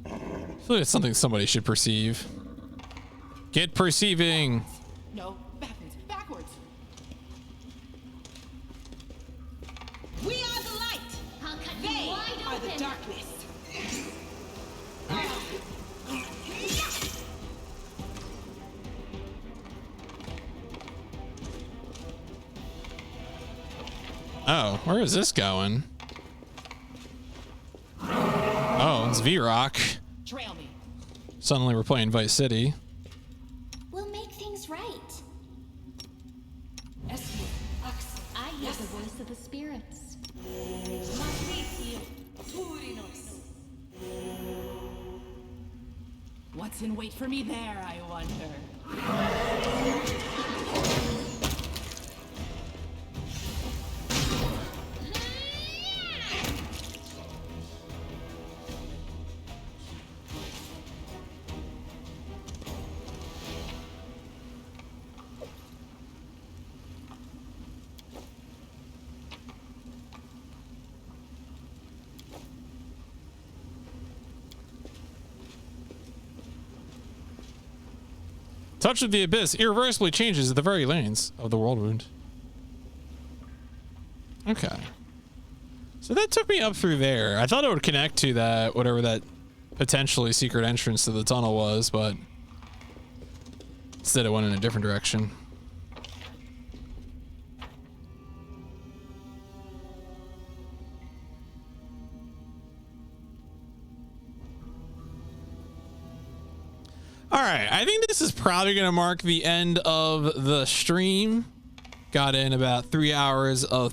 I feel like it's something somebody should perceive. Get perceiving. No, backwards, backwards. We are the light. I'll cut They you wide are open. the darkness. Oh, where is this going? Oh, it's V-Rock. Trail me. Suddenly we're playing Vice City. We'll make things right. I hear the voice of the spirits. What's in wait for me there, I wonder? Touch of the Abyss irreversibly changes the very lanes of the world wound. Okay. So that took me up through there. I thought it would connect to that, whatever that potentially secret entrance to the tunnel was, but instead it went in a different direction. All right, I think this is probably going to mark the end of the stream. Got in about 3 hours of